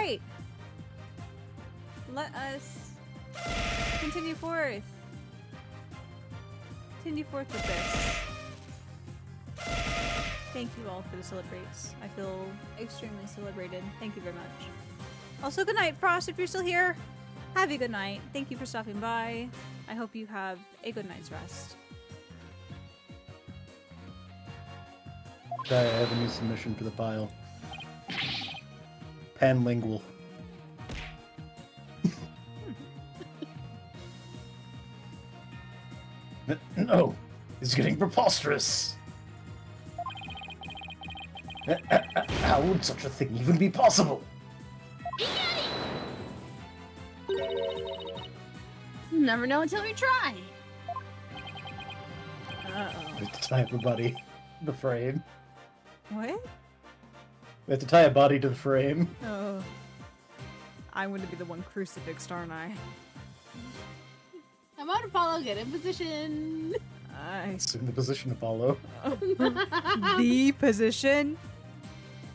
A: right. Let us continue forth. Continue forth with this. Thank you all for the celebrates. I feel extremely celebrated. Thank you very much. Also, good night, Frost, if you're still here. Have a good night. Thank you for stopping by. I hope you have a good night's rest.
B: I have a new submission for the pile. Panlingual. No, it's getting preposterous. How would such a thing even be possible?
C: You never know until you try.
A: Uh-oh.
B: We have to tie up a body to the frame.
A: What?
B: We have to tie a body to the frame.
A: Oh. I'm going to be the one crucifixed, aren't I?
C: Come on, Apollo, get in position.
B: Assume the position, Apollo.
A: The position?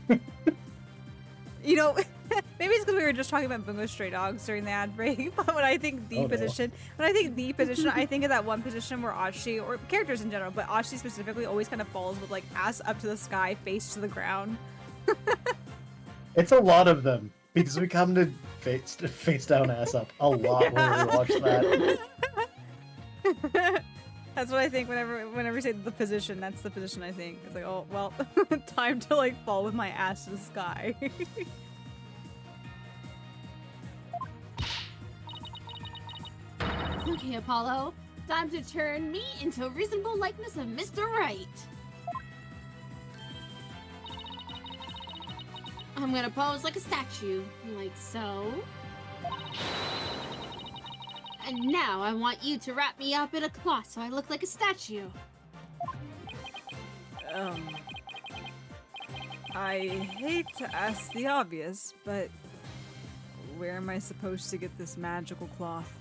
A: You know, maybe it's because we were just talking about Bungo Stray Dogs during the ad break, but when I think the position, I think of that one position where Ashi, or characters in general, but Ashi specifically always kind of falls with like ass up to the sky, face to the ground.
B: It's a lot of them, because we come to face down, ass up a lot when we watch that.
A: That's what I think whenever you say the position, that's the position I think. It's like, oh, well, time to like fall with my ass to the sky.
C: Okay, Apollo. Time to turn me into a reasonable likeness of Mr. Right. I'm gonna pose like a statue, like so. And now I want you to wrap me up in a cloth so I look like a statue.
A: I hate to ask the obvious, but where am I supposed to get this magical cloth?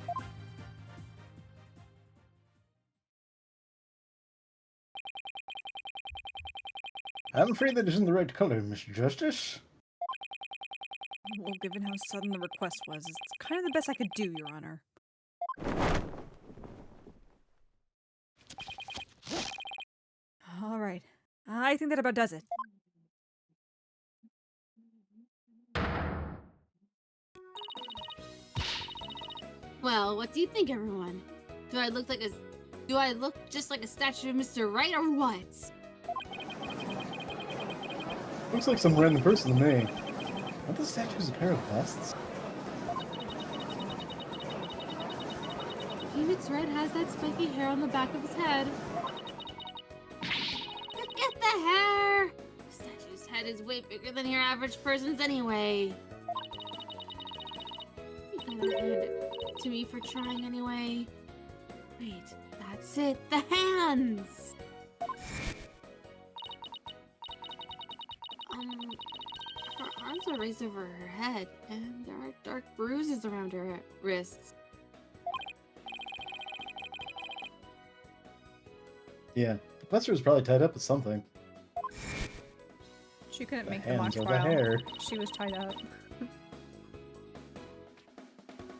B: I'm afraid that isn't the right color, Mr. Justice.
A: Well, given how sudden the request was, it's kind of the best I could do, Your Honor. All right. I think that about does it.
C: Well, what do you think, everyone? Do I look just like a statue of Mr. Right or what?
B: Looks like some random person to me. Aren't the statues a pair of vests?
C: Phoenix Red has that spiky hair on the back of his head. Forget the hair! The statue's head is way bigger than your average person's anyway. You gotta hand it to me for trying anyway. Wait, that's it, the hands! Her arms are raised over her head, and there are dark bruises around her wrists.
B: Yeah, the professor was probably tied up with something.
A: She couldn't
B: The
A: make the mock
B: hands or the
A: trial.
B: hair.
A: She was tied up.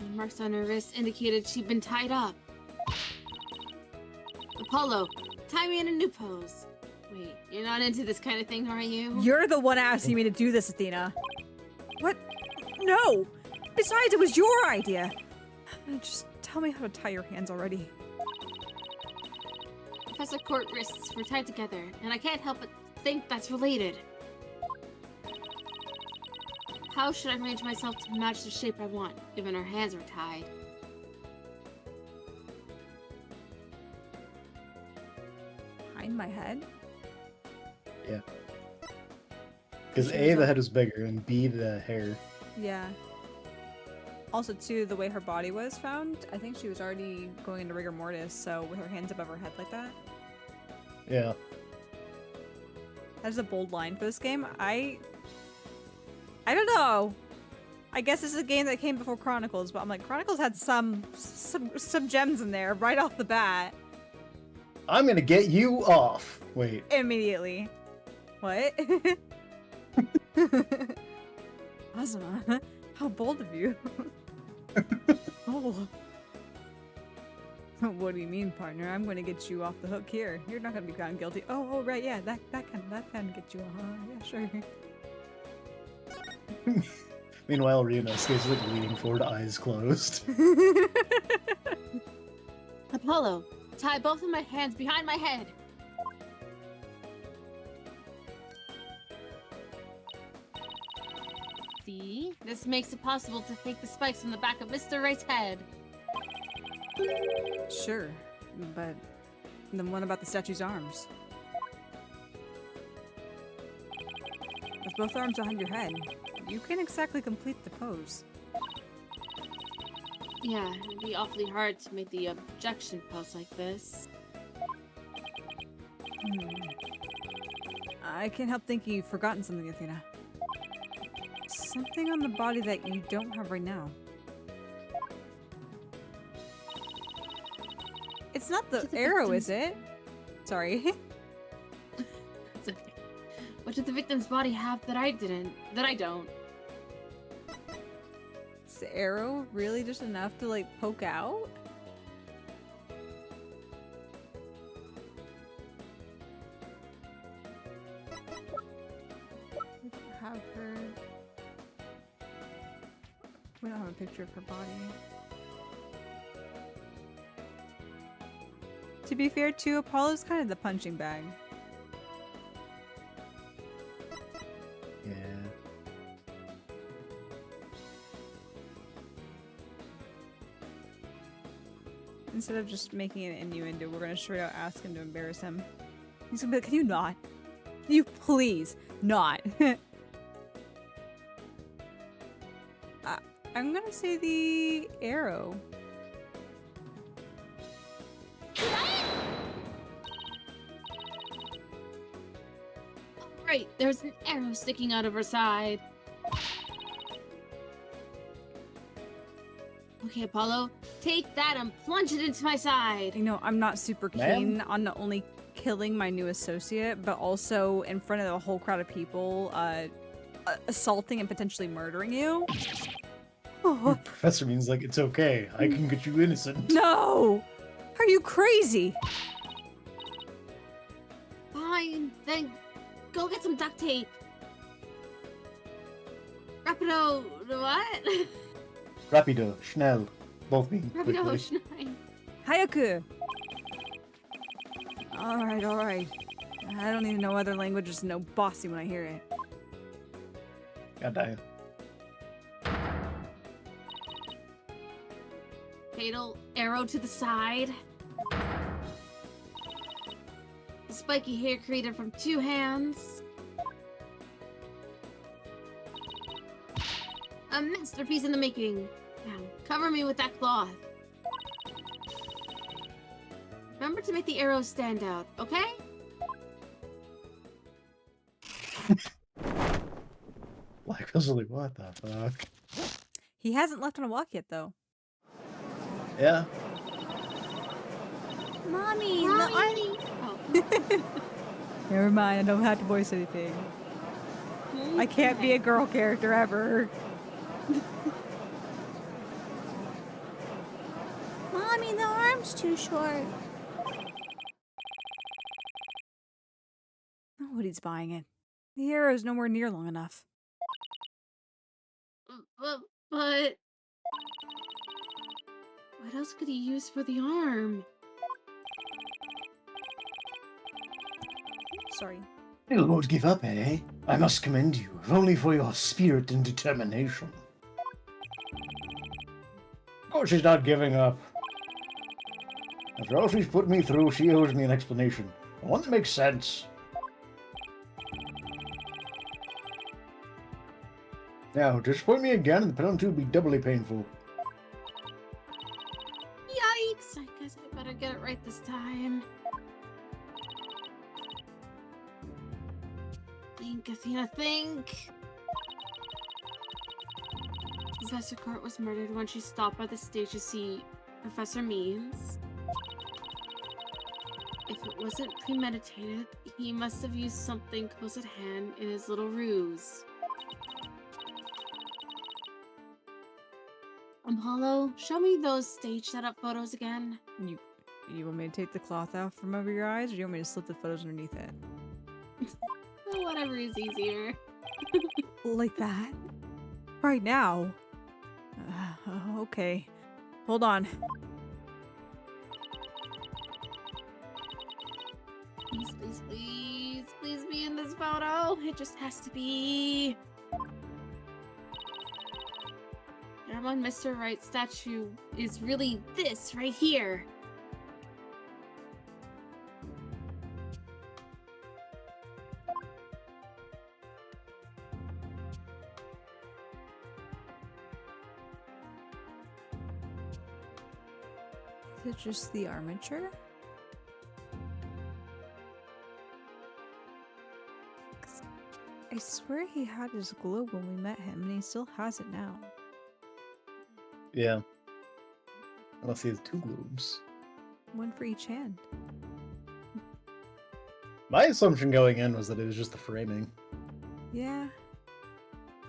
C: The marks on her wrists indicated she'd been tied up. Apollo, tie me in a new pose. Wait, you're not into this kind of thing, are you?
A: You're the one asking me to do this, Athena. What? No! Besides, it was your idea. Just tell me how to tie your hands already.
C: Professor Court wrists were tied together, and I can't help but think that's related. How should I arrange myself to match the shape I want, given her hands are tied?
A: Behind my head?
B: Yeah. Because A, the head was bigger, and B, the hair.
A: Yeah. Also, too, the way her body was found, I think she was already going into rigor mortis, so with her hands above her head like that.
B: Yeah.
A: That is a bold line for this game. I don't know. I guess this is a game that came before Chronicles, but I'm like, Chronicles had some gems in there right off the bat.
B: I'm gonna get you off. Wait.
A: Immediately. What? Azuma, How bold of you.
D: Oh,
A: What do you mean, partner? I'm going to get you off the hook here. You're not going to be found guilty. Oh, right, yeah, that can get you. Yeah, sure.
B: Meanwhile, Ryunosuke's like leaning forward, eyes closed.
C: Apollo, tie both of my hands behind my head. See? This makes it possible to fake the spikes from the back of Mr. Wright's head.
A: Sure, but then what about the statue's arms? With both arms behind your head, you can't exactly complete the pose.
C: Yeah, it'd be awfully hard to make the objection pose like this.
A: I can't help thinking you've forgotten something, Athena. Something on the body that you don't have right now. It's not the arrow, is it? Sorry.
C: It's okay. What did the victim's body have that I didn't? That I don't?
A: Is the arrow really just enough to, like, poke out? We don't have her. We don't have a picture of her body. To be fair, too, Apollo's kind of the punching bag.
B: Yeah.
A: Instead of just making an innuendo, we're gonna straight out ask him to embarrass him. He's gonna be like, can you not? Can you please not? I'm gonna say the arrow.
C: Right, there's an arrow sticking out of her side. Okay, Apollo, take that and plunge it into my side.
A: You know, I'm not super
B: Ma'am?
A: keen on not only killing my new associate, but also in front of a whole crowd of people, assaulting and potentially murdering you. Oh,
B: Professor means like, it's okay. I can get you innocent.
A: no! Are you crazy?
C: Fine, then go get some duct tape. Rapido, what?
B: Rapido, schnell. Both mean
C: Rapido,
B: quickly.
C: Schnein.
A: Hayaku! Alright. I don't even know other languages to know bossy when I hear it.
B: God damn.
C: Fatal arrow to the side. The spiky hair created from 2 hands. A masterpiece in the making. Now, cover me with that cloth. Remember to make the arrow stand out, okay?
B: Like, I was like, what the fuck?
A: He hasn't left on a walk yet, though.
B: Yeah.
A: Mommy,
C: Oh.
A: Never mind, I don't have to voice anything. I can't be a girl character ever. Mommy, the arm's too short. Nobody's buying it. The arrow's nowhere near long enough.
C: But what else could he use for the arm?
A: Sorry.
B: You won't give up, eh? I must commend you, if only for your spirit and determination. Of course she's not giving up. After all she's put me through, she owes me an explanation. One that makes sense. Now, disappoint me again and the penalty will be doubly painful.
C: Yikes! I guess I better get it right this time. Think, Athena, think! Professor Court was murdered when she stopped by the stage to see Professor Means. If it wasn't premeditated, he must have used something close at hand in his little ruse. Apollo, show me those stage setup photos again.
A: You want me to take the cloth out from over your eyes, or do you want me to slip the photos underneath it?
C: Oh, whatever is easier.
A: Like that? Right now? Okay. Hold on.
C: Please, please, please, please be in this photo. It just has to be. Grandma Mr. Right statue is really this right here.
A: Is it just the armature? 'Cause I swear he had his globe when we met him, and he still has it now.
B: Yeah. Unless he has two globes.
A: One for each hand.
B: My assumption going in was that it was just the framing.
A: Yeah.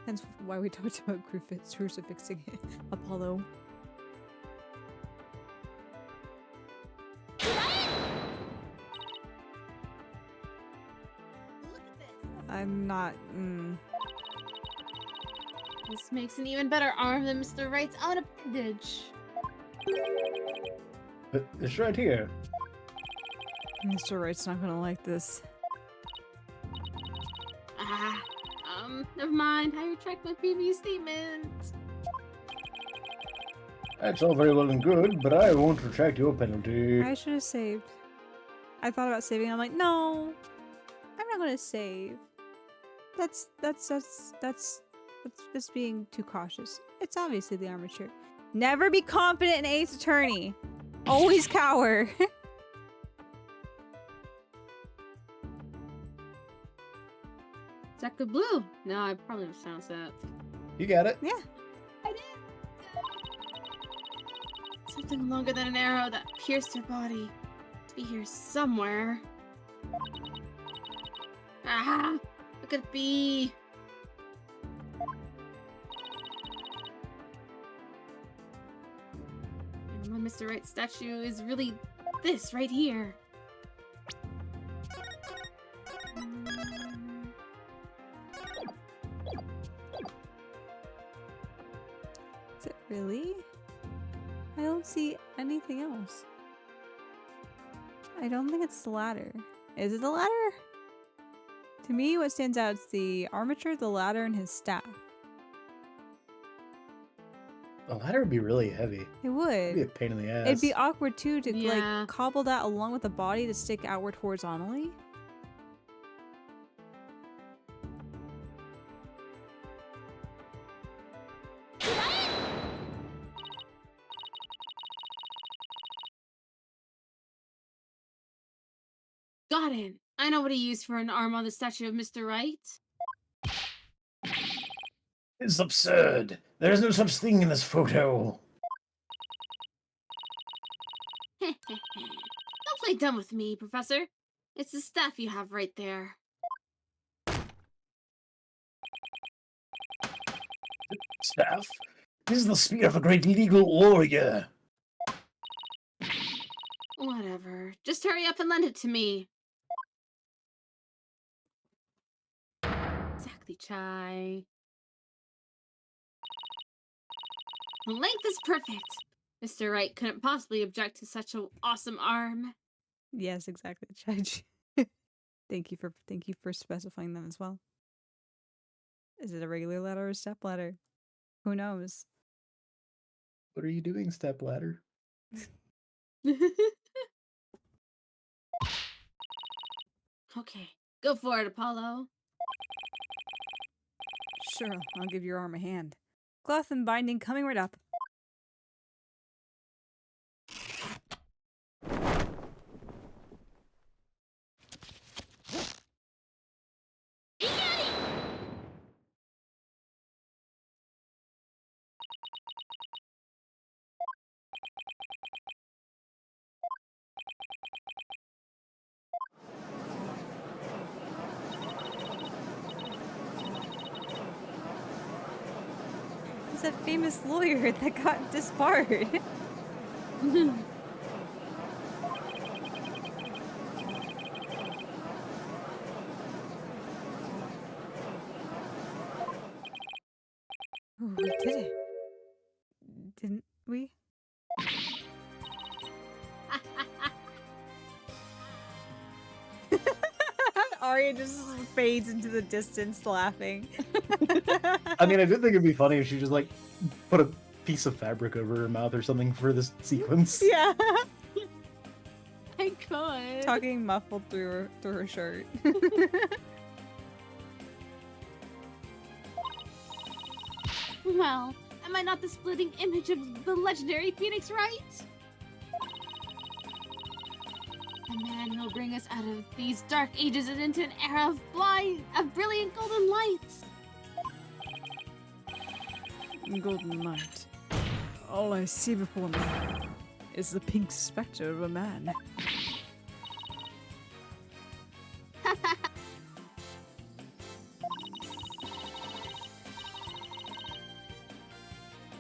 A: Hence why we talked about crucifixing Apollo.
C: Look at this.
A: I'm not.
C: This makes an even better arm than Mr. Right's own appendage.
B: But it's right here.
A: Mr. Wright's not gonna like this.
C: Never mind. I retract my previous statement.
B: That's all very well and good, but I won't retract your penalty.
A: I should have saved. I thought about saving. I'm like, no, I'm not gonna save. That's being too cautious. It's obviously the armature. Never be confident in Ace Attorney. Always cower.
C: Is that good blue? No, I probably mispronounced that.
B: You got it.
A: Yeah.
C: I did. Something longer than an arrow that pierced her body. To be here somewhere. Ah! What could it be? And my Mr. Right statue is really this right here.
A: Is it really? I don't see anything else. I don't think it's the ladder. Is it the ladder? To me, what stands out is the armature, the ladder, and his staff.
B: The ladder would be really heavy.
A: It
B: It'd be a
A: would.
B: pain in the ass.
A: It'd be awkward too to
C: Yeah.
A: like cobble that along with the body to stick outward horizontally.
C: Got it. I know what he used for an arm on the statue of Mr. Right.
B: It's absurd. There is no such thing in this photo.
C: Don't play dumb with me, Professor. It's the staff you have right there.
B: Staff? This is the spear of a great legal warrior.
C: Whatever. Just hurry up and lend it to me. Exactly, Chai. The length is perfect. Mr. Right couldn't possibly object to such an awesome arm.
A: Yes, exactly. Judge. Thank you for specifying them as well. Is it a regular ladder or a step ladder? Who knows?
B: What are you doing, step ladder?
C: Okay, go for it, Apollo.
A: Sure, I'll give your arm a hand. Cloth and binding coming right up. He's that famous lawyer that got disbarred. Oh, we did it. Didn't we? Aria just fades into the distance laughing.
B: I mean, I did think it'd be funny if she just like put a piece of fabric over her mouth or something for this sequence.
A: Yeah.
C: I could.
A: Talking muffled through her shirt.
C: Well, am I not the splitting image of the legendary Phoenix, right? A man who'll bring us out of these dark ages and into an era of brilliant golden light.
D: Golden light. All I see before me is the pink specter of a man.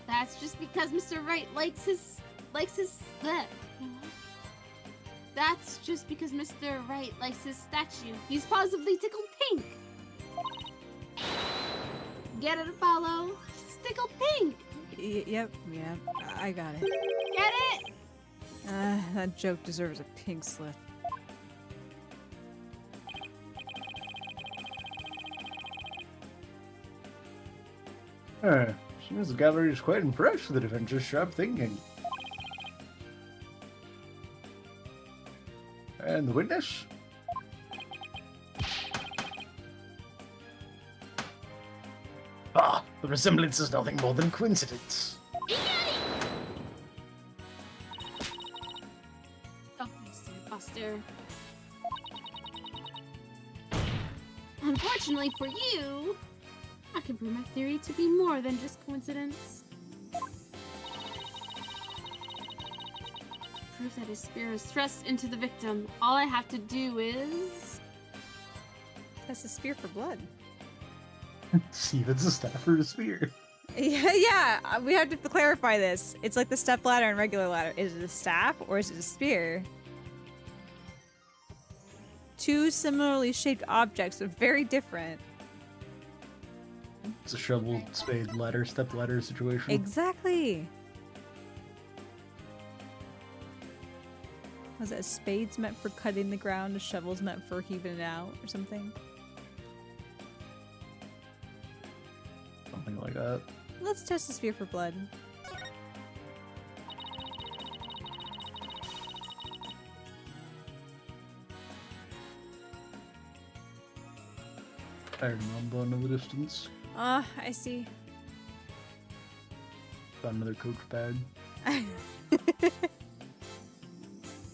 C: That's just because Mr. Wright likes his That's just because Mr. Wright likes his statue. He's positively tickled pink. Get it, Apollo? He's tickled pink.
D: Yep, I got it.
C: Get it?
D: That joke deserves a pink slip.
B: Seems the gallery is quite impressed with the adventure's sharp thinking. And the witness? Ah, the resemblance is nothing more than coincidence.
C: Oh, Sir Buster. Unfortunately for you, I can prove my theory to be more than just coincidence. To prove that his spear is thrust into the victim, all I have to do is...
A: That's a spear for blood.
B: See if it's a staff or a spear.
A: Yeah, we have to clarify this. It's like the step ladder and regular ladder. Is it a staff or is it a spear? Two similarly shaped objects are very different.
B: It's a shovel, spade, ladder, step ladder situation.
A: Exactly. Was it a spade's meant for cutting the ground, a shovel's meant for heaving it out, or something?
B: Something like that.
A: Let's test the spear for blood.
B: Iron Mamba in the distance.
A: Ah, I see.
B: Found another coach pad.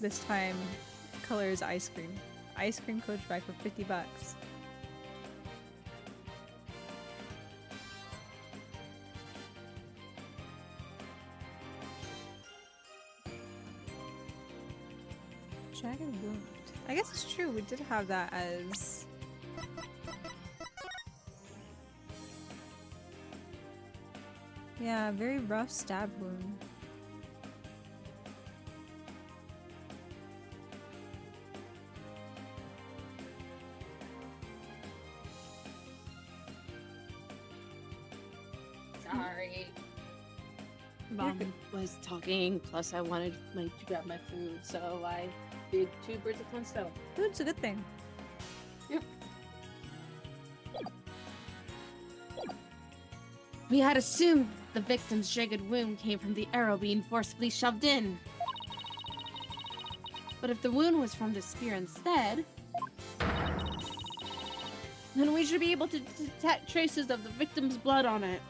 A: This time, color is ice cream. Ice cream coach bag for $50. Jagged wound. I guess it's true. We did have that as. Yeah, very rough stab wound.
C: Sorry. Mom was talking, plus I wanted to grab my food, so I did two birds with one stone.
A: Food's a good thing.
C: Yep. We had assumed the victim's jagged wound came from the arrow being forcibly shoved in. But if the wound was from the spear instead, then we should be able to detect traces of the victim's blood on it.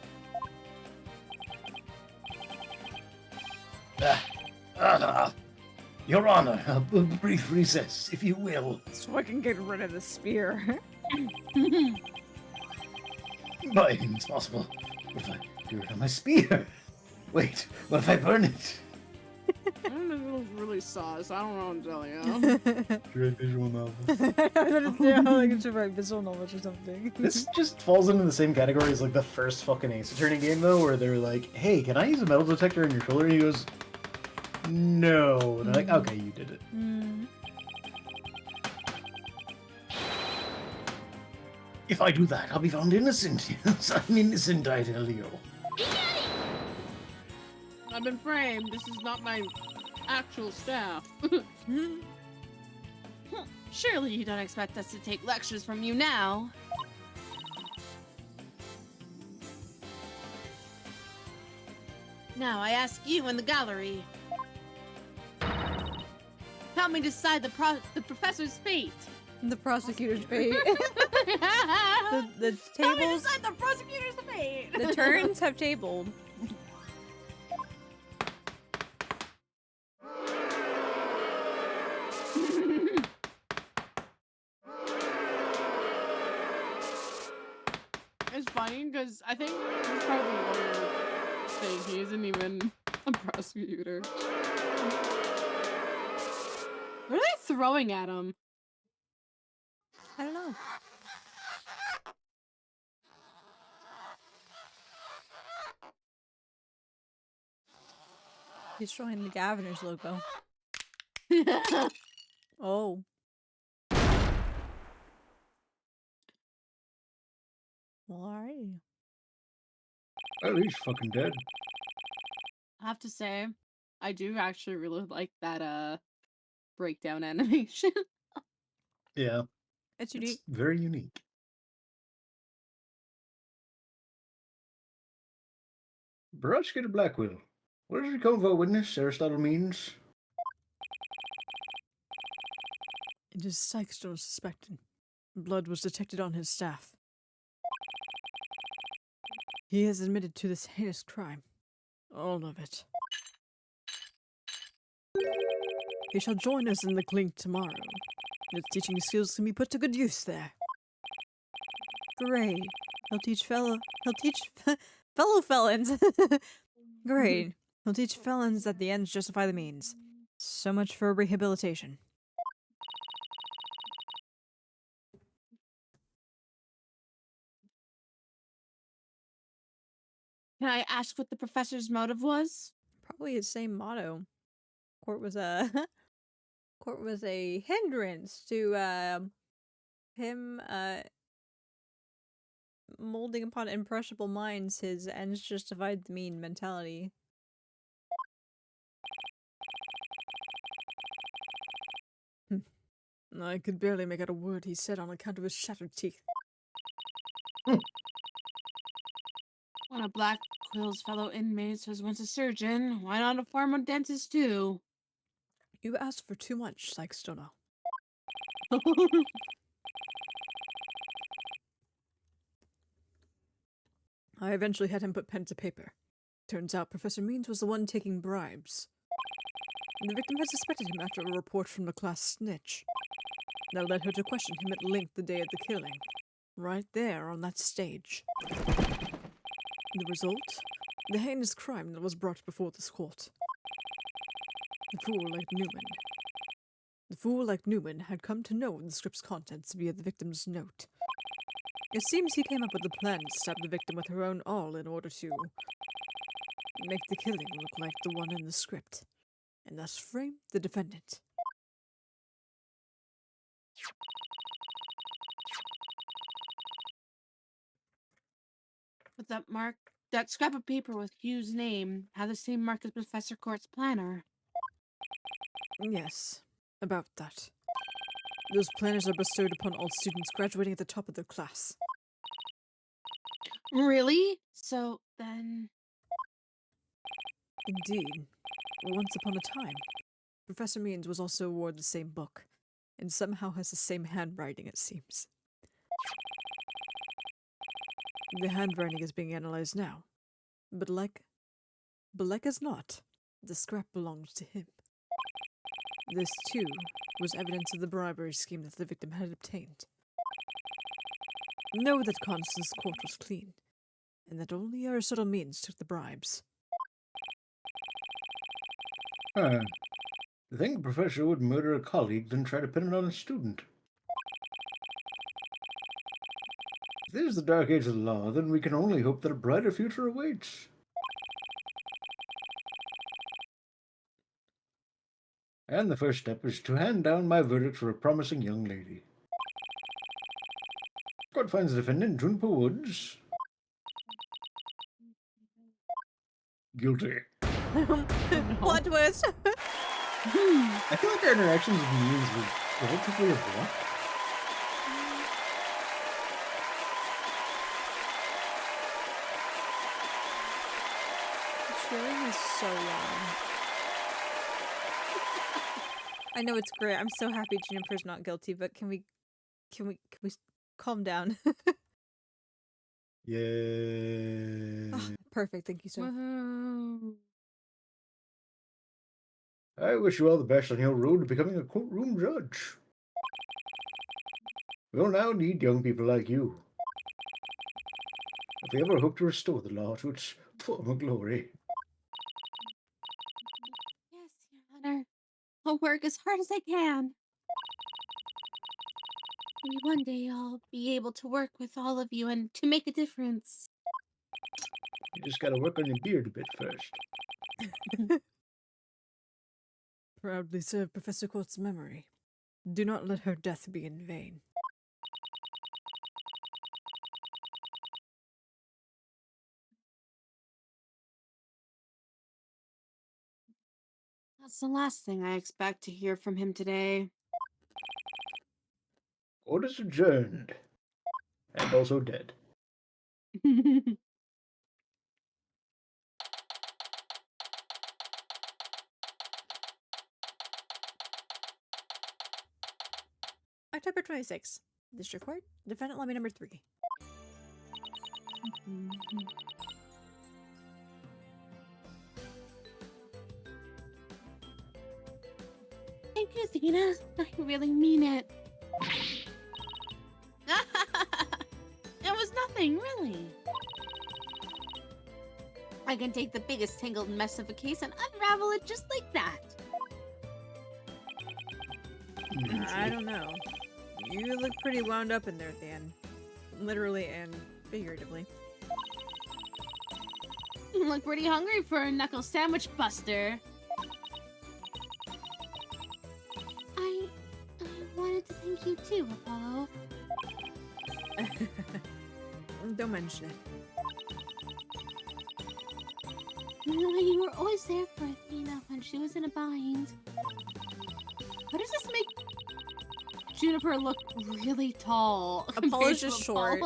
B: Your Honor, a brief recess, if you will.
A: So I can get rid of the spear.
B: By any means possible. What if I do it on my spear? Wait, what if I burn it?
C: I don't know. was really sus. I don't know what to tell you.
B: Great visual novel.
A: I don't understand how like to write visual knowledge or something.
B: This just falls into the same category as like the first fucking Ace Attorney game though, where they're like, "Hey, can I use a metal detector on your shoulder?" And he goes, "No." And they're like, "Okay, you did it." If I do that, I'll be found innocent. Yes, I'm innocent, I tell you.
C: I've been framed. This is not my actual staff. Surely you don't expect us to take lectures from you now. Now I ask you in the gallery. Help me decide the professor's fate.
A: The prosecutor's fate. the
C: Help me
A: tables.
C: decide the prosecutor's fate.
A: The turns have tabled.
C: It's funny because I think he's part of the lawyer thing. He isn't even a prosecutor. What are they throwing at him?
A: I don't know. He's showing the Governor's logo. Oh. Well, alrighty.
B: At least fucking dead.
C: I have to say, I do actually really like that breakdown animation.
B: Yeah,
A: It's
B: it's
A: unique.
B: very unique. Baroshka to Blackwell. What does your convo witness Aristotle means?
D: It is Sykestor suspected. Blood was detected on his staff. He has admitted to this heinous crime. All of it. He shall join us in the clink tomorrow. His teaching skills can be put to good use there.
A: Great. He'll teach fellow felons. Great. He'll teach felons that the ends justify the means. So much for rehabilitation.
C: Can I ask what the professor's motive was?
A: Probably his same motto. Court was a hindrance to him molding upon impressionable minds his ends justified the mean mentality.
D: I could barely make out a word he said on account of his shattered teeth.
C: One of Black Quill's fellow inmates was once a surgeon. Why not a former dentist too?
D: You asked for too much, Sykestor. I eventually had him put pen to paper. Turns out Professor Means was the one taking bribes. The victim had suspected him after a report from the class snitch. That led her to question him at length the day of the killing. Right there on that stage. The result? The heinous crime that was brought before this court. The fool like Newman had come to know the script's contents via the victim's note. It seems he came up with a plan to stab the victim with her own awl in order to make the killing look like the one in the script, and thus frame the defendant.
C: But that scrap of paper with Hugh's name had the same mark as Professor Court's planner.
D: Yes, about that. Those planners are bestowed upon all students graduating at the top of their class.
C: Really? So then...
D: Indeed. Once upon a time, Professor Means was also awarded the same book, and somehow has the same handwriting, it seems. The handwriting is being analyzed now, but like as not, the scrap belonged to him. This, too, was evidence of the bribery scheme that the victim had obtained. Know that Constance Court was clean, and that only Aristotle Means took the bribes.
B: Huh. To think a professor would murder a colleague, then try to pin it on a student. If this is the dark age of the law, then we can only hope that a brighter future awaits. And the first step is to hand down my verdict for a promising young lady. Court finds the defendant, Juniper Woods, guilty.
A: Plot twist.
B: I feel like our interactions with minions were relatively abrupt.
A: Cheering is so long. I know it's great. I'm so happy Juniper's not guilty, but can we calm down?
B: Yeah.
A: Perfect. Thank you, sir.
C: Woohoo.
B: I wish you all the best on your road to becoming a courtroom judge. We'll now need young people like you. If we ever hope to restore the law to its former glory.
C: Yes, Your Honor. I'll work as hard as I can. Maybe one day I'll be able to work with all of you and to make a difference.
B: You just gotta work on your beard a bit first.
D: Proudly serve Professor Court's memory. Do not let her death be in vain.
C: That's the last thing I expect to hear from him today.
B: Court is adjourned. And also dead.
A: October 26th. District Court. Defendant lobby number 3.
C: Thank you, Athena. I really mean it. It was nothing, really. I can take the biggest tangled mess of a case and unravel it just like that.
A: I don't know. You look pretty wound up in there at the end. Literally and figuratively.
C: You look pretty hungry for a knuckle sandwich buster. I wanted to thank you too, Apollo.
A: Don't mention it.
C: You were always there for Athena when she was in a bind. Why does this make Juniper look really tall?
A: Apollo's just short.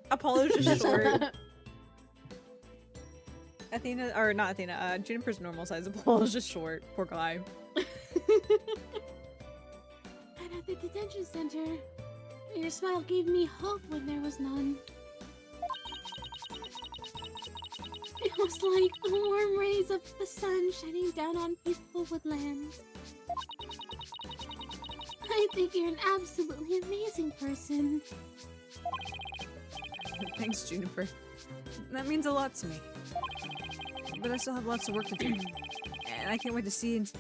A: Apollo's just short. Athena, or not Athena, Juniper's normal size. Apollo's just short. Poor guy.
C: And at the detention center, your smile gave me hope when there was none. It was like the warm rays of the sun shining down on peaceful woodlands. I think you're an absolutely amazing person.
A: Thanks, Juniper. That means a lot to me. But I still have lots of work to do. And I can't wait to see and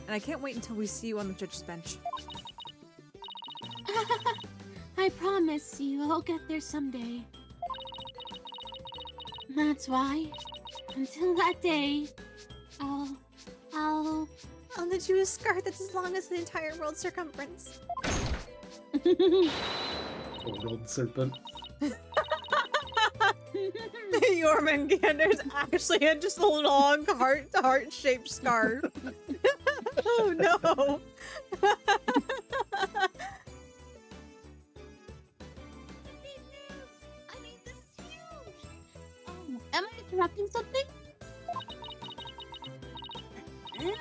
A: I can't wait until we see you on the judge's bench.
C: I promise you I'll get there someday. That's why, until that day, I'll
A: knit you a scarf that's as long as the entire world's circumference.
B: World serpent.
A: Jormungandr's actually had just a long heart-shaped scarf. Oh no!
C: I mean, this is huge! Oh, am I interrupting something?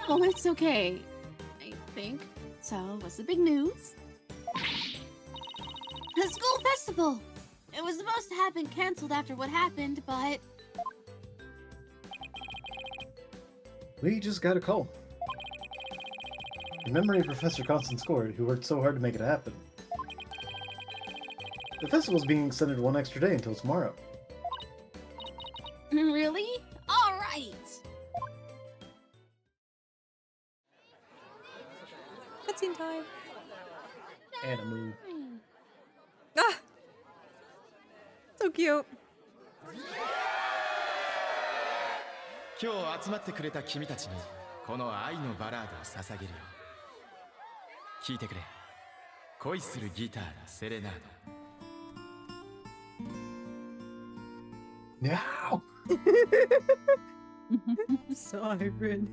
C: No, it's okay. I think. So, what's the big news? The school festival! It was supposed to have been cancelled after what happened, but...
B: We just got a call. In memory of Professor Constance Cord, who worked so hard to make it happen. The festival's being extended one extra day until tomorrow.
C: Really? Alright!
A: cutscene time.
B: Animu.
A: Ah! So cute.
F: 今日集まってくれた君たちにこの愛のバラードを捧げるよ。聴いてくれ。恋するギターのセレナード。
B: Now.
A: Siren.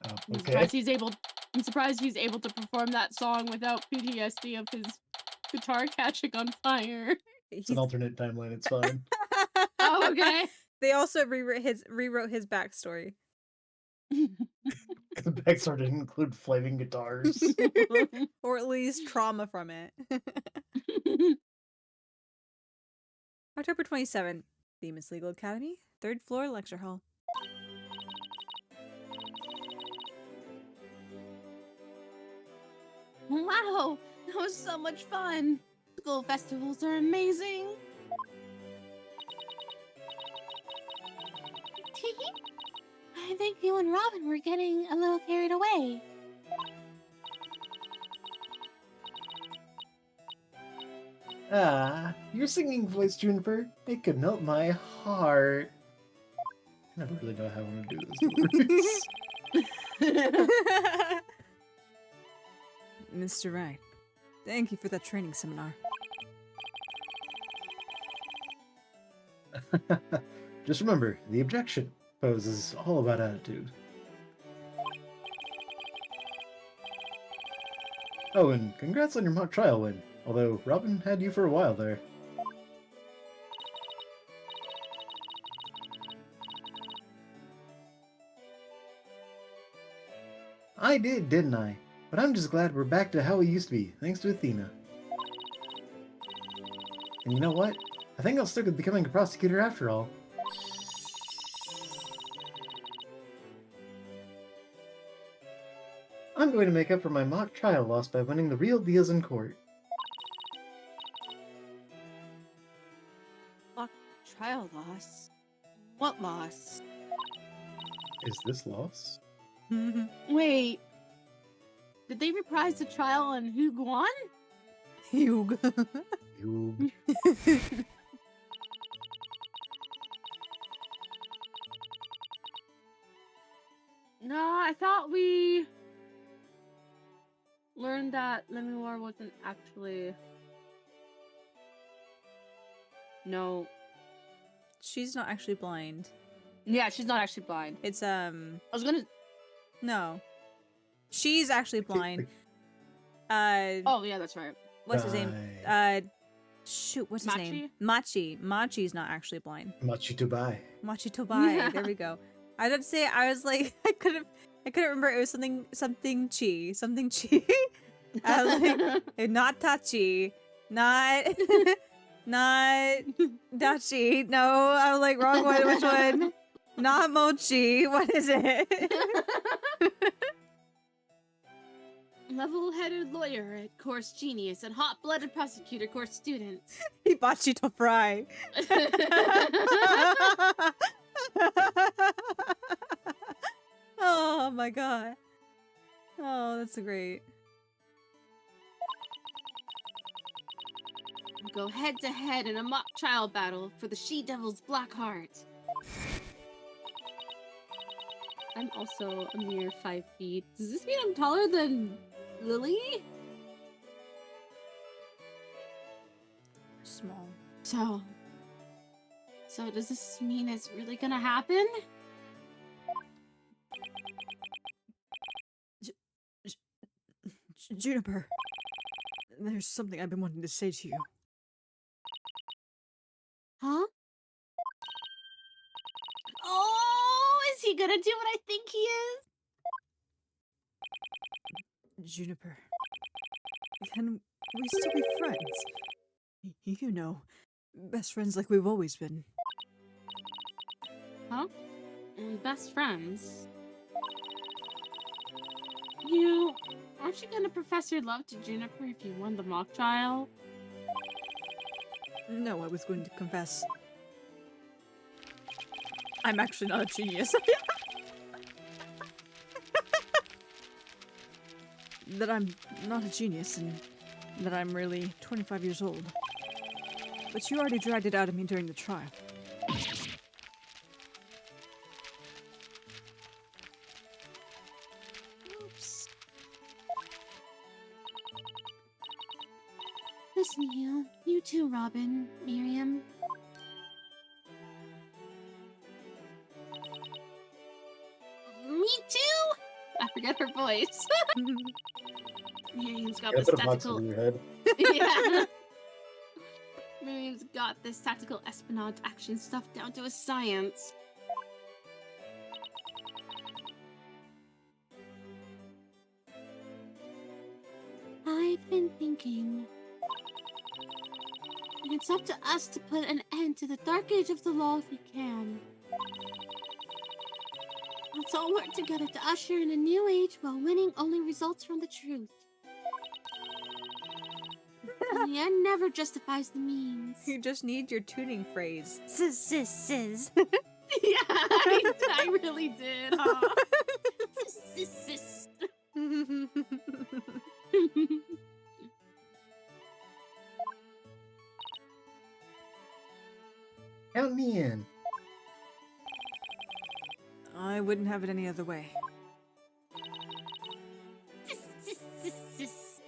B: Oh,
C: I'm
B: okay.
C: surprised he's able. I'm surprised he's able to perform that song without PTSD of his guitar catching on fire.
B: It's an alternate timeline. It's fine.
C: Oh, okay.
A: They also rewrote his backstory.
B: The backstory didn't include flaming guitars.
A: Or at least trauma from it. October 27th, Themis Legal Academy, 3rd floor lecture hall.
C: Wow, that was so much fun. School festivals are amazing. I think you and Robin were getting a little carried away.
B: Ah, your singing voice, Juniper. It could melt my heart. I never really know how I want to do this.
D: Mr. Wright, thank you for that training seminar.
B: Just remember, the objection pose is all about attitude. Oh, and congrats on your mock trial win. Although Robin had you for a while there. I did, didn't I? But I'm just glad we're back to how we used to be, thanks to Athena. And you know what? I think I'll stick with becoming a prosecutor after all. I'm going to make up for my mock trial loss by winning the real deals in court.
C: Mock trial loss? What loss?
B: Is this loss?
C: Wait. Did they reprise the trial on who won?
A: Hugh.
B: You...
C: No, I thought we learned that Lemuel wasn't actually. No.
A: She's not actually blind.
C: Yeah, she's not actually blind.
A: It's
C: I was gonna.
A: no. She's actually blind.
C: Oh yeah, that's right.
A: What's his name? Shoot, what's his name? Machi. Machi's not actually blind.
B: Machi to buy.
A: Machi Tobai. There we go. I was about to say, I was like, I couldn't remember. It was something chi. I was like, not Tachi, not Dachi. No, I was like, wrong one. Which one? Not Mochi. What is it?
C: Level-headed lawyer at course genius and hot-blooded prosecutor course student.
A: Hibachi to fry. Oh my god. Oh, that's great.
C: Go head-to-head in a mock trial battle for the she-devil's black heart. I'm also a mere 5 feet. Does this mean I'm taller than Lily?
A: Small.
C: So does this mean it's really gonna happen?
D: Juniper, there's something I've been wanting to say to you.
C: Huh? Oh, is he gonna do what I think he is?
D: Juniper, can we still be friends? You know, best friends like we've always been.
C: Huh? Best friends? Aren't you gonna profess your love to Juniper if you won the mock trial?
D: No, I was going to confess. I'm actually not a genius. That I'm not a genius and that I'm really 25 years old. But you already dragged it out of me during the trial.
C: Oops. Listen, you too, Robin, Miriam. Me too. I forget her voice. Miriam's got
B: Gotta
C: this
B: put a box
C: tactical.
B: over your head.
C: Yeah. Miriam's got this tactical espionage action stuff down to a science. I've been thinking. It's up to us to put an end to the dark age of the law if we can. Let's all work together to usher in a new age while winning only results from the truth. The end never justifies the means.
A: You just need your tuning phrase. Sis.
C: Yeah, I really did, huh? Sis.
B: Count me in.
D: I wouldn't have it any other way.
C: Sis.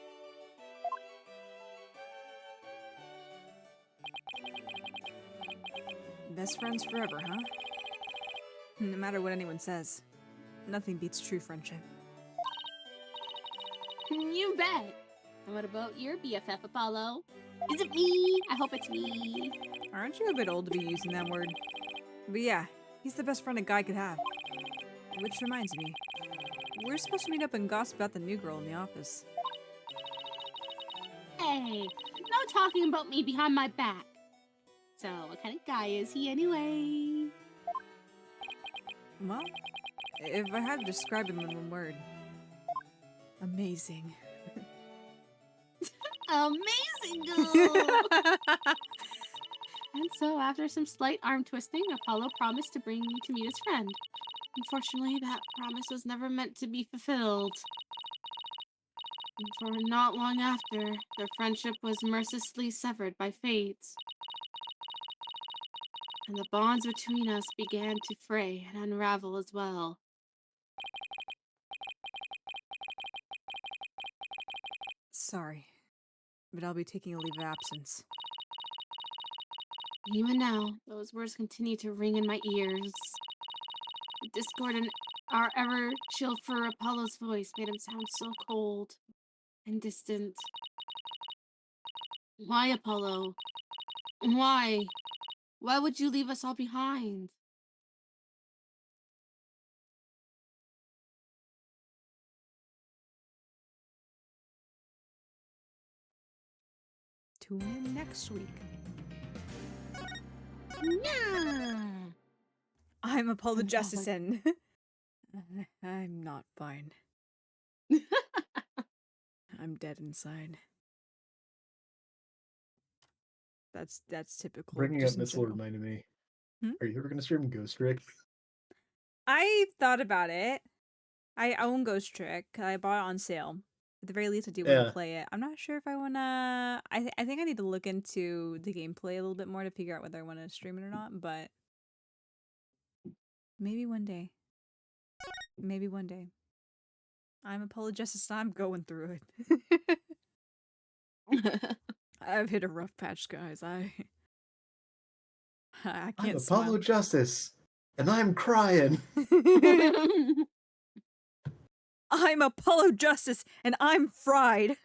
D: Best friends forever, huh? No matter what anyone says, nothing beats true friendship.
C: You bet. And what about your BFF, Apollo? Is it me? I hope it's me.
A: Aren't you a bit old to be using that word?
D: But yeah, he's the best friend a guy could have. Which reminds me, we're supposed to meet up and gossip about the new girl in the office.
C: Hey, no talking about me behind my back. So, what kind of guy is he anyway?
D: Well, if I had to describe him in one word, amazing.
C: Amazing girl! And so, after some slight arm twisting, Apollo promised to bring me to meet his friend. Unfortunately, that promise was never meant to be fulfilled. And for not long after, their friendship was mercilessly severed by fate. And the bonds between us began to fray and unravel as well.
D: Sorry, but I'll be taking a leave of absence.
C: Even now, those words continue to ring in my ears. The discord in our ever-chill for Apollo's voice made him sound so cold and distant. Why, Apollo? Why? Why would you leave us all behind?
A: Tune in next week.
C: Yeah.
A: I'm Apollo Justison.
D: I'm not fine. I'm dead inside. That's typical.
B: Bringing
D: just
B: up
D: in
B: Missile
D: general.
B: reminded me.
A: Hmm?
B: Are you ever gonna stream Ghost Trick?
A: I thought about it. I own Ghost Trick. I bought it on sale. At the very least, I do want to
B: Yeah.
A: play it. I'm not sure if I want to... I think I need to look into the gameplay a little bit more to figure out whether I want to stream it or not, but... Maybe one day. Maybe one day. I'm Apollo Justice and I'm going through it.
D: I've hit a rough patch, guys. I
B: I'm
D: can't
B: Apollo
D: smile.
B: Justice, and I'm crying.
A: I'm Apollo Justice and I'm fried.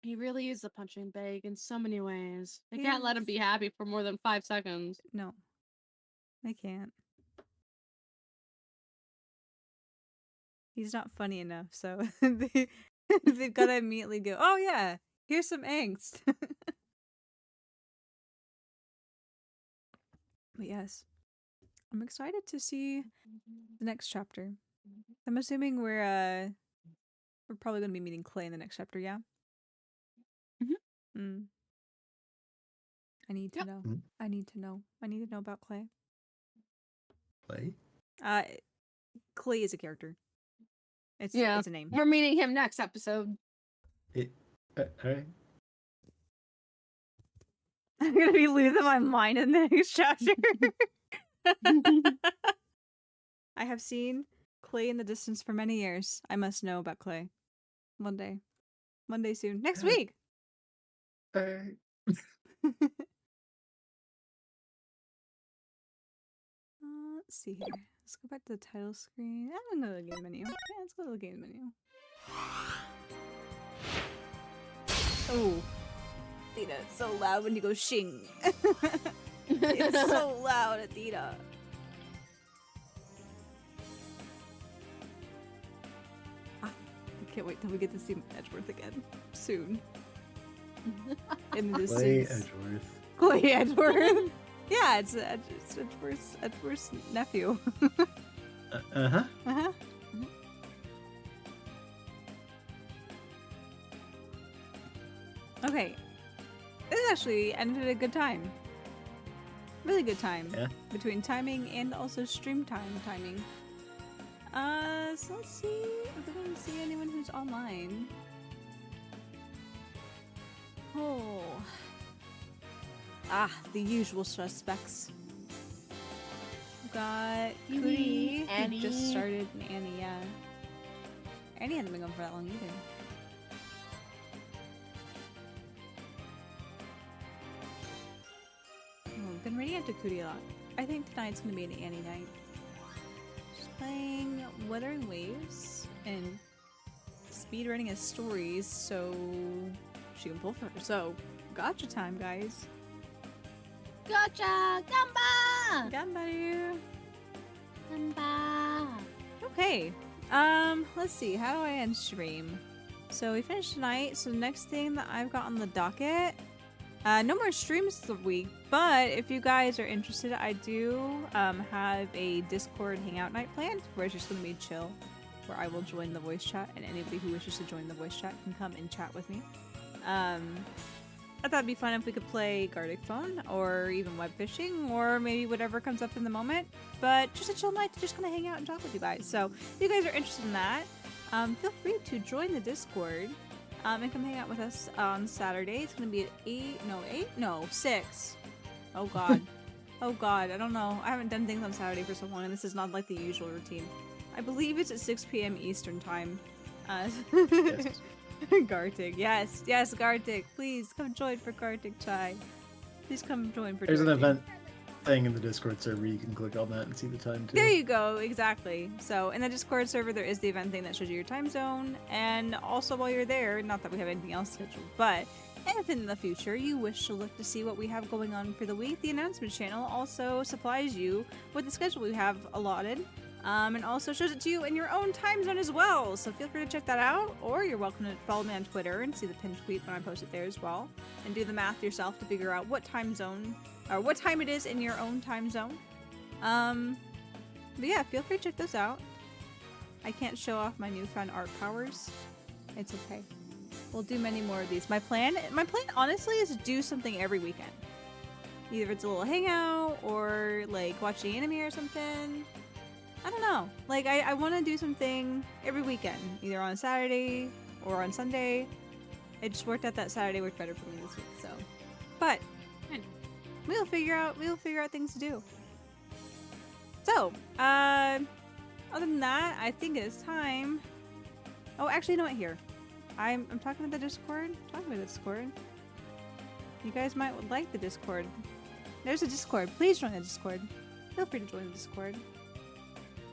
C: He really is a punching bag in so many ways. They
A: He
C: can't let him
A: is.
C: be happy for more than 5 seconds.
A: No. I can't. He's not funny enough, so they've got to immediately go, oh yeah, here's some angst. But yes, I'm excited to see the next chapter. I'm assuming we're probably going to be meeting Clay in the next chapter, yeah?
C: Mhm.
A: Hmm. I need to
C: Yep.
A: know.
B: Hmm.
A: I need to know. I need to know about Clay.
B: Play.
A: Clay is a character. It's
C: Yeah.
A: it's a name.
C: We're meeting him next episode.
B: Alright.
A: I'm gonna be losing my mind in the next chapter. I have seen Clay in the distance for many years. I must know about Clay. One day. One day soon. Next
B: Yeah.
A: week!
B: Alright.
A: Let's see here. Let's go back to the title screen. I'm gonna go to the game menu. Yeah, let's go to the game menu. Oh. Theta, it's so loud when you go shing. It's so loud, Adita. I can't wait till we get to see Edgeworth again. Soon. In the
B: Play
A: distance.
B: Edgeworth.
A: Clay Edgeworth. Yeah, it's Edgeworth's nephew.
B: Uh-huh.
A: Uh-huh. Okay. This actually ended at a good time. Really good time.
B: Yeah.
A: Between timing and also stream timing. So let's see if we can see anyone who's online. Oh. Ah, the usual suspects. We've got Cootie, who
C: Annie.
A: just started, and Annie, yeah. Annie hasn't been going for that long either. Oh, we've been reading out to Cootie a lot. I think tonight's gonna be an Annie night. She's playing Wuthering Waves and speedrunning his stories so she can pull for her. So, gotcha time, guys.
C: Gotcha! Gamba!
A: Ganbaru.
C: Gamba!
A: Okay. Let's see. How do I end stream? So we finished tonight. So the next thing that I've got on the docket, no more streams this week. But if you guys are interested, I do have a Discord hangout night planned where it's just gonna be chill, where I will join the voice chat, and anybody who wishes to join the voice chat can come and chat with me. I thought it'd be fun if we could play Gartic Phone or even web fishing or maybe whatever comes up in the moment. But just a chill night to just kind of hang out and talk with you guys. So if you guys are interested in that, feel free to join the Discord and come hang out with us on Saturday. It's going to be at 6. Oh god. Oh god, I don't know. I haven't done things on Saturday for so long and this is not like the usual routine. I believe it's at 6 p.m. Eastern time.
B: Yes.
A: Gartic, yes, Gartic. Please come join for Gartic Chai. Please come join for
B: There's an
A: Gartic.
B: event thing in the Discord server. You can click on that and see the time too.
A: There you go, exactly. So in the Discord server, there is the event thing that shows you your time zone. And also while you're there, not that we have anything else scheduled, but if in the future you wish to look to see what we have going on for the week, the announcement channel also supplies you with the schedule we have allotted. And also shows it to you in your own time zone as well. So feel free to check that out, or you're welcome to follow me on Twitter and see the pinned tweet when I post it there as well, and do the math yourself to figure out what time zone or what time it is in your own time zone. But yeah, feel free to check those out. I can't show off my newfound art powers. It's okay. We'll do many more of these. My plan honestly is to do something every weekend. Either it's a little hangout or like watching anime or something. I don't know. Like, I want to do something every weekend, either on Saturday or on Sunday. It just worked out that Saturday worked better for me this week, so. But we'll figure out things to do. So, other than that, I think it is time. Oh, actually, you know what? Here, I'm talking about the Discord. You guys might like the Discord. There's a Discord. Please join the Discord. Feel free to join the Discord.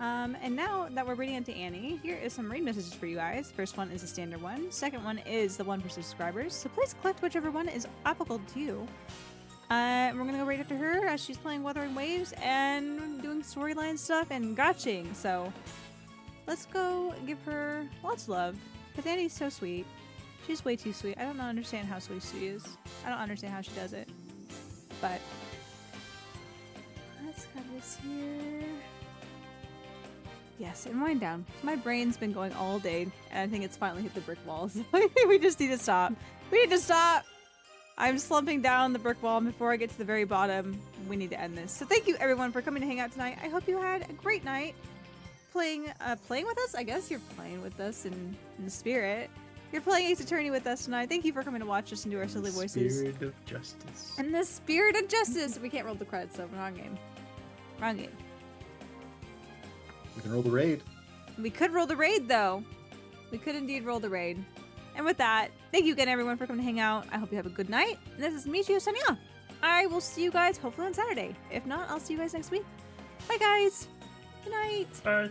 A: And now that we're reading into Annie, here is some read messages for you guys. First one is a standard one. Second one is the one for subscribers. So please collect whichever one is applicable to you. We're gonna go right after her as she's playing Wuthering Waves and doing storyline stuff and gotching. So let's go give her lots of love. Because Annie's so sweet. She's way too sweet. I don't understand how sweet she is. I don't understand how she does it. But let's cut this here. Yes, and wind down. My brain's been going all day, and I think it's finally hit the brick walls. We just need to stop. We need to stop! I'm slumping down the brick wall. Before I get to the very bottom, we need to end this. So thank you everyone for coming to hang out tonight. I hope you had a great night playing with us. I guess you're playing with us in the spirit. You're playing Ace Attorney with us tonight. Thank you for coming to watch us and do our silly voices.
B: Spirit of justice.
A: And the spirit of justice. We can't roll the credits, so wrong game. Wrong game.
B: We can roll the raid.
A: We could roll the raid, though. We could indeed roll the raid. And with that, thank you again, everyone, for coming to hang out. I hope you have a good night. And this is Michiu signing off. I will see you guys hopefully on Saturday. If not, I'll see you guys next week. Bye, guys. Good night.
B: Bye.